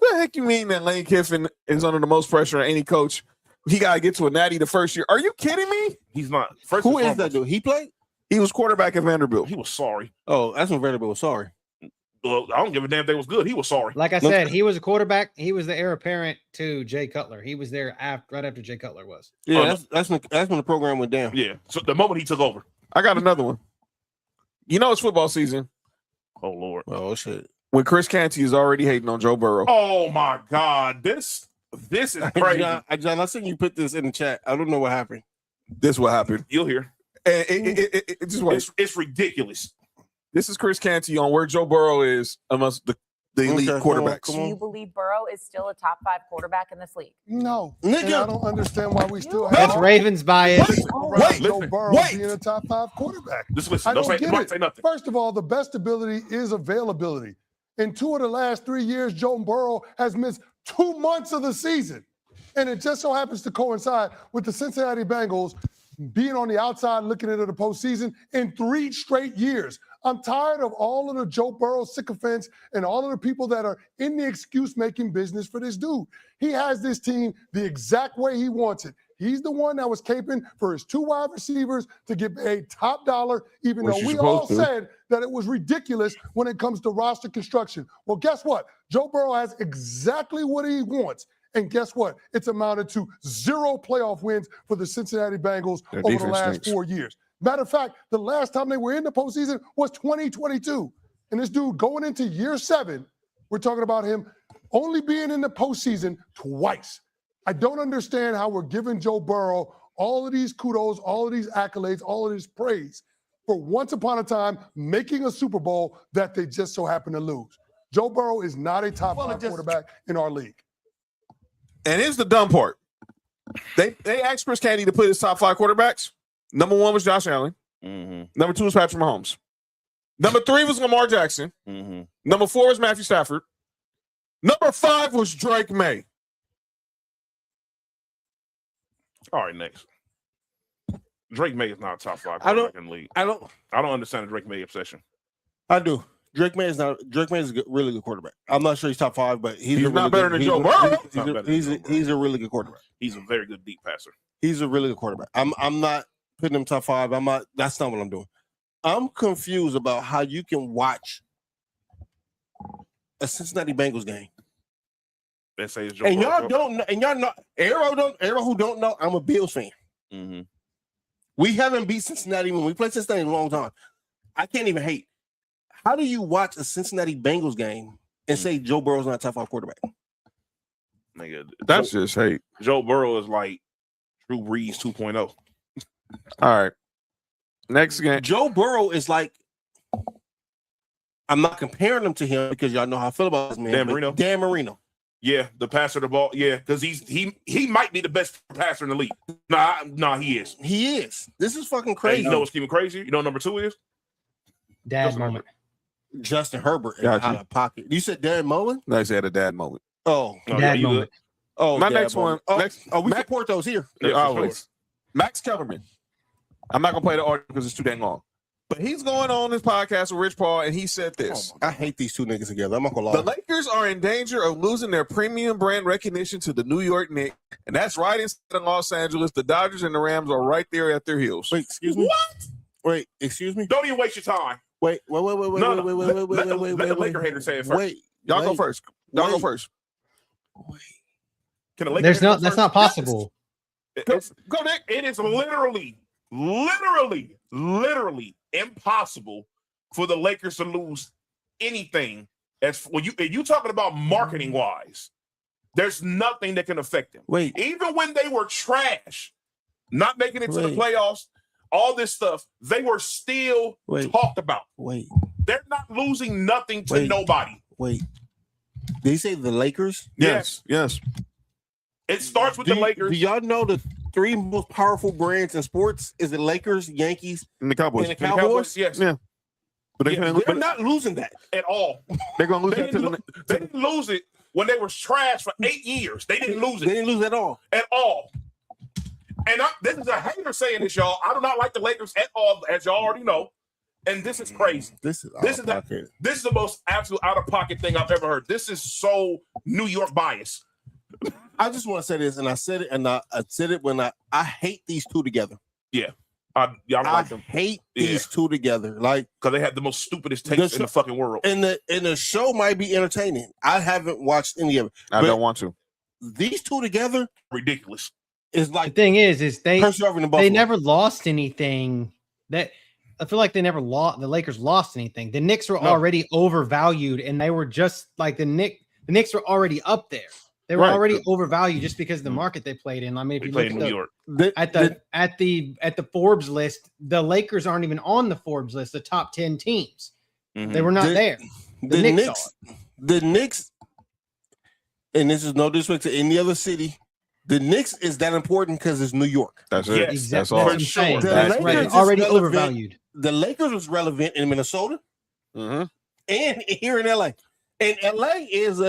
The heck you mean that Lane Kiffin is under the most pressure of any coach? He got to get to a natty the first year. Are you kidding me? He's not. First Who is that dude? He played? He was quarterback at Vanderbilt. He was sorry. Oh, that's when Vanderbilt was sorry. Well, I don't give a damn if they was good. He was sorry. like I said, he was a quarterback. He was the heir apparent to Jay Cutler. He was there right after Jay Cutler was. Yeah, that's when the program went down. Yeah. So the moment he took over. I got another one. You know it's football season. Oh, Lord. Oh, shit. When Chris Canty is already hating on Joe Burrow. Oh, my God. This is crazy. John, I seen you put this in the chat. I don't know what happened. This is what happened. You'll hear. It's ridiculous. This is Chris Canty on where Joe Burrow is amongst the elite quarterbacks. Do you believe Burrow is still a top 5 quarterback in this league? No. And I don't understand why we still have That's Ravens bias. Joe Burrow being a top 5 quarterback. Just listen. I don't get it. Say nothing. First of all, the best ability is availability. In 2 of the last 3 years, Joe Burrow has missed 2 months of the season. And it just so happens to coincide with the Cincinnati Bengals being on the outside looking into the postseason in 3 straight years. I'm tired of all of the Joe Burrow sycophants and all of the people that are in the excuse-making business for this dude. He has this team the exact way he wants it. He's the one that was caping for his 2 wide receivers to get paid top dollar, even though we all said that it was ridiculous when it comes to roster construction. Well, guess what? Joe Burrow has exactly what he wants. And guess what? It's amounted to 0 playoff wins for the Cincinnati Bengals over the last 4 years. Matter of fact, the last time they were in the postseason was 2022. And this dude going into year 7, we're talking about him only being in the postseason twice. I don't understand how we're giving Joe Burrow all of these kudos, all of these accolades, all of this praise for once upon a time making a Super Bowl that they just so happen to lose. Joe Burrow is not a top 5 quarterback in our league. And here's the dumb part. They asked Chris Canty to put his top 5 quarterbacks. Number 1 was Josh Allen. Mm-hmm. Number 2 was Patrick Mahomes. Number 3 was Lamar Jackson. Mm-hmm. Number 4 was Matthew Stafford. Number 5 was Drake May. All right, next. Drake May is not a top 5 quarterback in the league. I don't understand the Drake May obsession. I do. Drake May is a really good quarterback. I'm not sure he's top 5, but he's not really better than Joe Burrow. He's a really good quarterback. He's a very good deep passer. He's a really good quarterback. I'm not putting him top 5. That's not what I'm doing. I'm confused about how you can watch a Cincinnati Bengals game. They say it's Joe And Burrow. y'all don't know, and y'all know Arrow who don't know, I'm a Bills fan. Mm-hmm. We haven't beat Cincinnati when we played Cincinnati in a long time. I can't even hate. How do you watch a Cincinnati Bengals game and say Joe Burrow's not a top 5 quarterback? Nigga, That's just hate. Joe Burrow is like Drew Brees 2.0. All right. Next game. Joe Burrow is like, I'm not comparing him to him because y'all know how I feel about this man. Dan Marino. Yeah, the passer of the ball. Yeah, because he might be the best passer in the league. Nah, he is. He is. This is fucking crazy. Hey, you know what's even crazy? You know what number 2 is? Dad moment. Justin Herbert out of pocket. You said Darren Mullen? No, he said a dad moment. Oh, dad moment. Oh, my dad next moment. one. We support those here. Yeah, always. Max Kellerman. I'm not gonna play the audio because it's too dang long. But he's going on his podcast with Rich Paul, and he said this. I hate these 2 niggas together. I'm not gonna lie. The Lakers are in danger of losing their premium brand recognition to the New York Knicks, and that's right inside of Los Angeles. The Dodgers and the Rams are right there at their heels. Wait, excuse me? What? Wait, excuse me? Don't even waste your time. Wait. Let the Laker hater say it first. Wait. Y'all go first. Y'all go first. Can the Laker That's not possible. Go, Nick. It is literally impossible for the Lakers to lose anything. As when you talking about marketing wise, there's nothing that can affect them. Wait, even when they were trash, not making it to the playoffs, all this stuff, they were still talked about. They're not losing nothing to nobody. Did you say the Lakers? Yes. It starts with the Lakers. Do y'all know the 3 most powerful brands in sports is the Lakers, Yankees, and the Cowboys? And the Cowboys? Yes. Yeah. But they're not losing that at all. They're gonna lose they didn't lose it when they were trash for 8 years. They didn't lose it. They didn't lose at all. At all. And this is a hater saying this, y'all. I do not like the Lakers at all, as y'all already know. And this is crazy. This is the most absolute out of pocket thing I've ever heard. This is so New York bias. I just want to say this, and I said it, and I said it when I hate these two together. Yeah. Y'all like them. Hate these two together, like because they have the most stupidest takes in the fucking world. And the show might be entertaining. I haven't watched any of it. I don't want to. These two together, ridiculous. It's like the thing is they never lost anything. That I feel like they never lost. The Lakers lost anything. The Knicks were already overvalued, and they were just like the Knicks were already up there. They were already overvalued just because of the market they played in. I mean, if you look at at the Forbes list, the Lakers aren't even on the Forbes list, the top 10 teams. They were not there. The Knicks, and this is no disrespect to any other city. The Knicks is that important because it's New York. That's it. Exactly. That's all. I'm saying. The Lakers already overvalued. The Lakers was relevant in Minnesota and here in LA. And LA is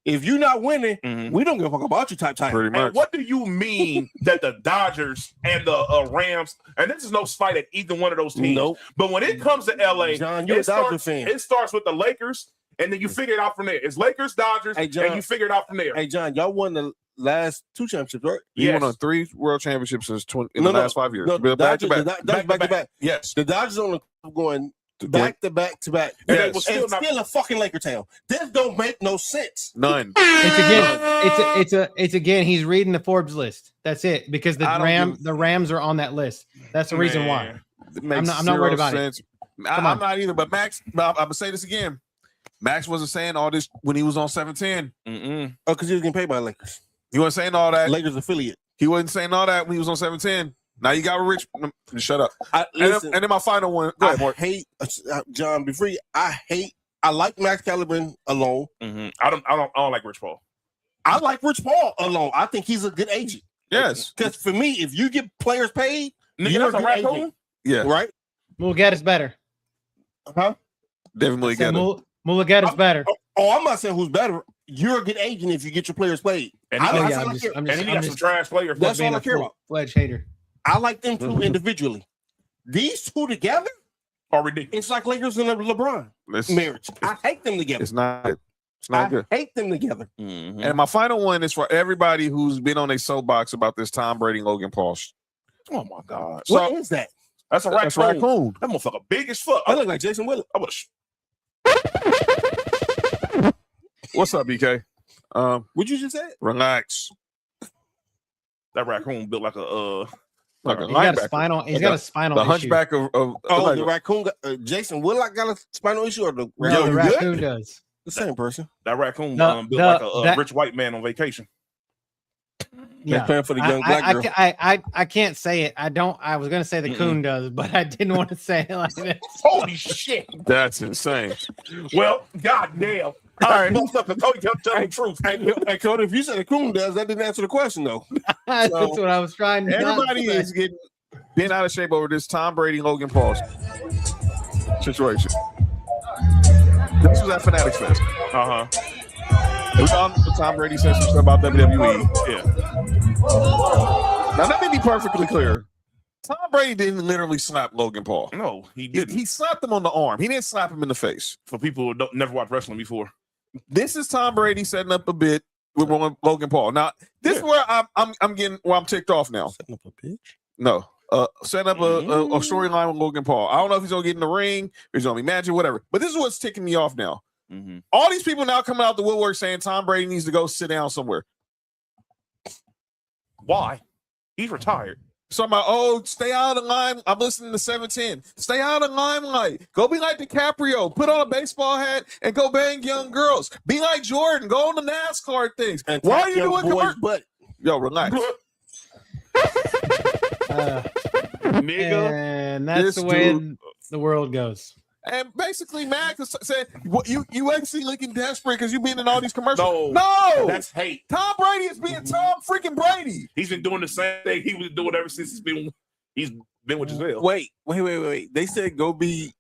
if you're not winning, we don't give a fuck about you type time. Pretty much. And what do you mean that the Dodgers and the Rams, and this is no slight at either one of those teams, but when it comes to LA, John, you're a Dodger fan. It starts with the Lakers, and then you figure it out from there. It's Lakers, Dodgers, and you figure it out from there. Hey, John, y'all won the last 2 championships, right? You won on 3 world championships since the last 5 years. No, back to back. Yes. The Dodgers on going back to back. And it was still a fucking Laker town. This don't make no sense. None. It's again. He's reading the Forbes list. That's it. Because the Rams are on that list. That's the reason why. I'm not worried about it. I'm not either. But Max, I'm gonna say this again. Max wasn't saying all this when he was on 710. Oh, because he was getting paid by Lakers. He wasn't saying all that. Lakers affiliate. He wasn't saying all that when he was on 710. Now you got Rich. Shut up. And then my final one. Go ahead, Mark. Hate John. Be free. I like Max Calibran alone. I don't like Rich Paul. I like Rich Paul alone. I think he's a good agent. Yes. Because for me, if you get players paid, you're a good agent. Yeah. Right. Mulugeta's better. Huh? Devin Mulugeta. Mulugeta's better. Oh, I'm not saying who's better. You're a good agent if you get your players paid. And he got some trash players. That's all I care about. Fledged hater. I like them two individually. These two together are ridiculous. It's like Lakers and LeBron marriage. I hate them together. It's not good. I hate them together. And my final one is for everybody who's been on a soapbox about this Tom Brady Logan Paul. Oh my God! What is that? That's a raccoon. That motherfucker big as fuck. I look like Jason Willett. What's up, BK? What'd you just say? Relax. That raccoon built like a he's got a spinal. He's got a spinal. The issue. hunchback of the raccoon. Jason Willett got a spinal issue, or the raccoon does. The same person. That raccoon built like a rich white man on vacation. Yeah, paying for the young black girl. I can't say it. I was gonna say the coon does, but I didn't want to say it like that. Holy shit! That's insane. Well, goddamn. All right, motherfucker, Cody kept telling the truth. Hey, Cody, if you said the coon does, that didn't answer the question though. That's what I was trying to. Everybody is getting bent out of shape over this Tom Brady Logan Paul situation. This was at Fanatics Fest. It was on Tom Brady said some stuff about WWE. Now let me be perfectly clear. Tom Brady didn't literally slap Logan Paul. No, he didn't. He slapped him on the arm. He didn't slap him in the face. For people who never watched wrestling before. This is Tom Brady setting up a bit with Logan Paul. Now, this is where I'm getting where I'm ticked off now. Setting up a bitch? No. Setting up a storyline with Logan Paul. I don't know if he's gonna get in the ring, or he's gonna be magic, whatever. But this is what's ticking me off now. All these people now coming out the woodwork saying Tom Brady needs to go sit down somewhere. Why? He's retired. So I'm like, oh, stay out of the line. I'm listening to 710. Stay out of the limelight. Go be like DiCaprio. Put on a baseball hat and go bang young girls. Be like Jordan. Go on the NASCAR things. And why are you doing commercials? But yo, relax. Nigga. And that's This the way dude- the world goes. And basically, Mac said, "What you actually looking desperate because you been in all these commercials." No, that's hate. Tom Brady is being Tom freaking Brady. He's been doing the same thing he was doing ever since he's been with Giselle. wait. They said go be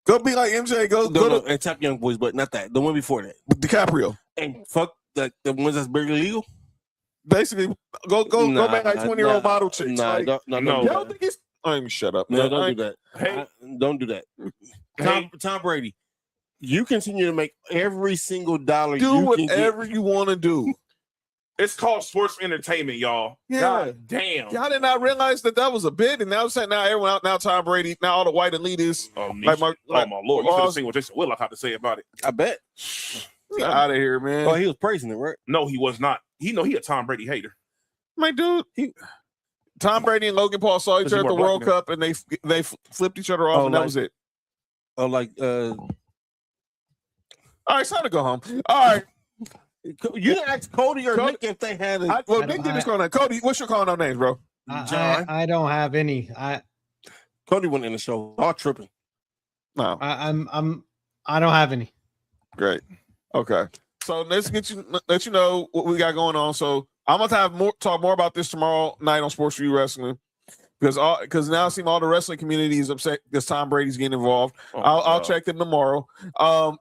like MJ. Go to and Top Young Boys, but not that. The one before that. DiCaprio. And fuck the ones that's barely legal. Basically, go back like 20-year-old model chicks. Nah, like, no. y'all don't think it's? I mean, shut up. No, Man. don't do that. Hey. Don't do that. Hey. Tom Brady, you continue to make every single dollar Do you whatever can you want to do. It's called sports entertainment, y'all. Yeah. God damn. Y'all did not realize that was a bit, and now everyone out now. Tom Brady, now all the white elitists. Oh, Like my lord! You should have seen what Jason Whitlock had to say about it. I bet. Get out of here, man. Oh, he was praising it, right? No, he was not. He a Tom Brady hater. My dude, Tom Brady and Logan Paul saw each Because other he at the more World black Cup, and they flipped each other off, and that was it. Oh, like All right, it's time to go home. All right, you didn't ask Cody or Nick if they had a well, Nick did this going on. Cody, what's your calling out names, bro? John. I don't have any. Cody went in the show. All tripping. No, I don't have any. great. Okay, so let's let you know what we got going on. So I'm gonna talk more about this tomorrow night on Sports Review Wrestling. Because now it seems all the wrestling community is upset because Tom Brady's getting involved. I'll check them tomorrow.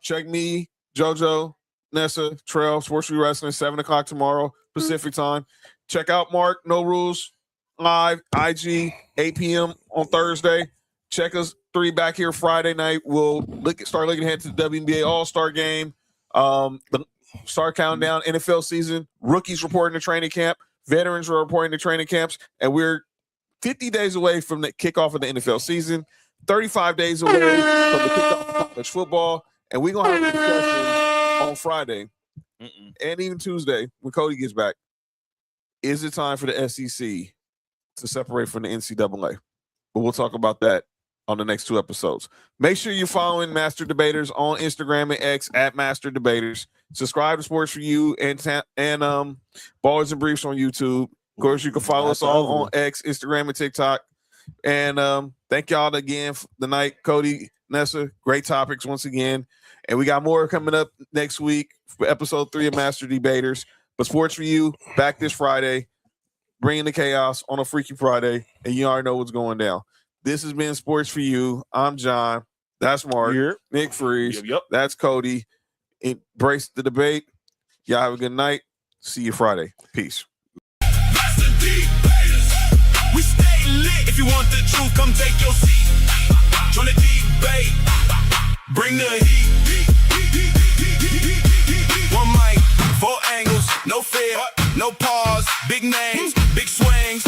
Check me, JoJo, Nessa, Trail, Sports Review Wrestling, 7:00 tomorrow, Pacific time. Check out Mark, No Rules, live, IG, 8 p.m. on Thursday. Check us 3 back here Friday night. We'll start looking ahead to the WNBA All-Star game. The start countdown, NFL season, rookies reporting to training camp, veterans are reporting to training camps, and we're 50 days away from the kickoff of the NFL season, 35 days away from the kickoff of college football, and we're going to have a discussion on Friday and even Tuesday when Cody gets back. Is it time for the SEC to separate from the NCAA? But we'll talk about that on the next 2 episodes. Make sure you're following Mastah D-Baters on Instagram and X at Mastah D-Baters. Subscribe to Sports for You and Ballers and Briefs on YouTube. Of course, you can follow us all on X, Instagram, and TikTok. And thank y'all again for the night. Cody, Nessa, great topics once again. And we got more coming up next week for episode 3 of Mastah D-Baters. But Sports for You, back this Friday, bringing the chaos on a Freaky Friday. And you already know what's going down. This has been Sports for You. I'm John. That's Mark. Nick Freeze. Yep. That's Cody. Embrace the debate. Y'all have a good night. See you Friday. Peace. Mastah D-Baters. We stay lit. If you want the truth, come take your seat. Join the debate. Bring the heat. 1 mic, 4 angles, no fear, no pause, big names, big swings.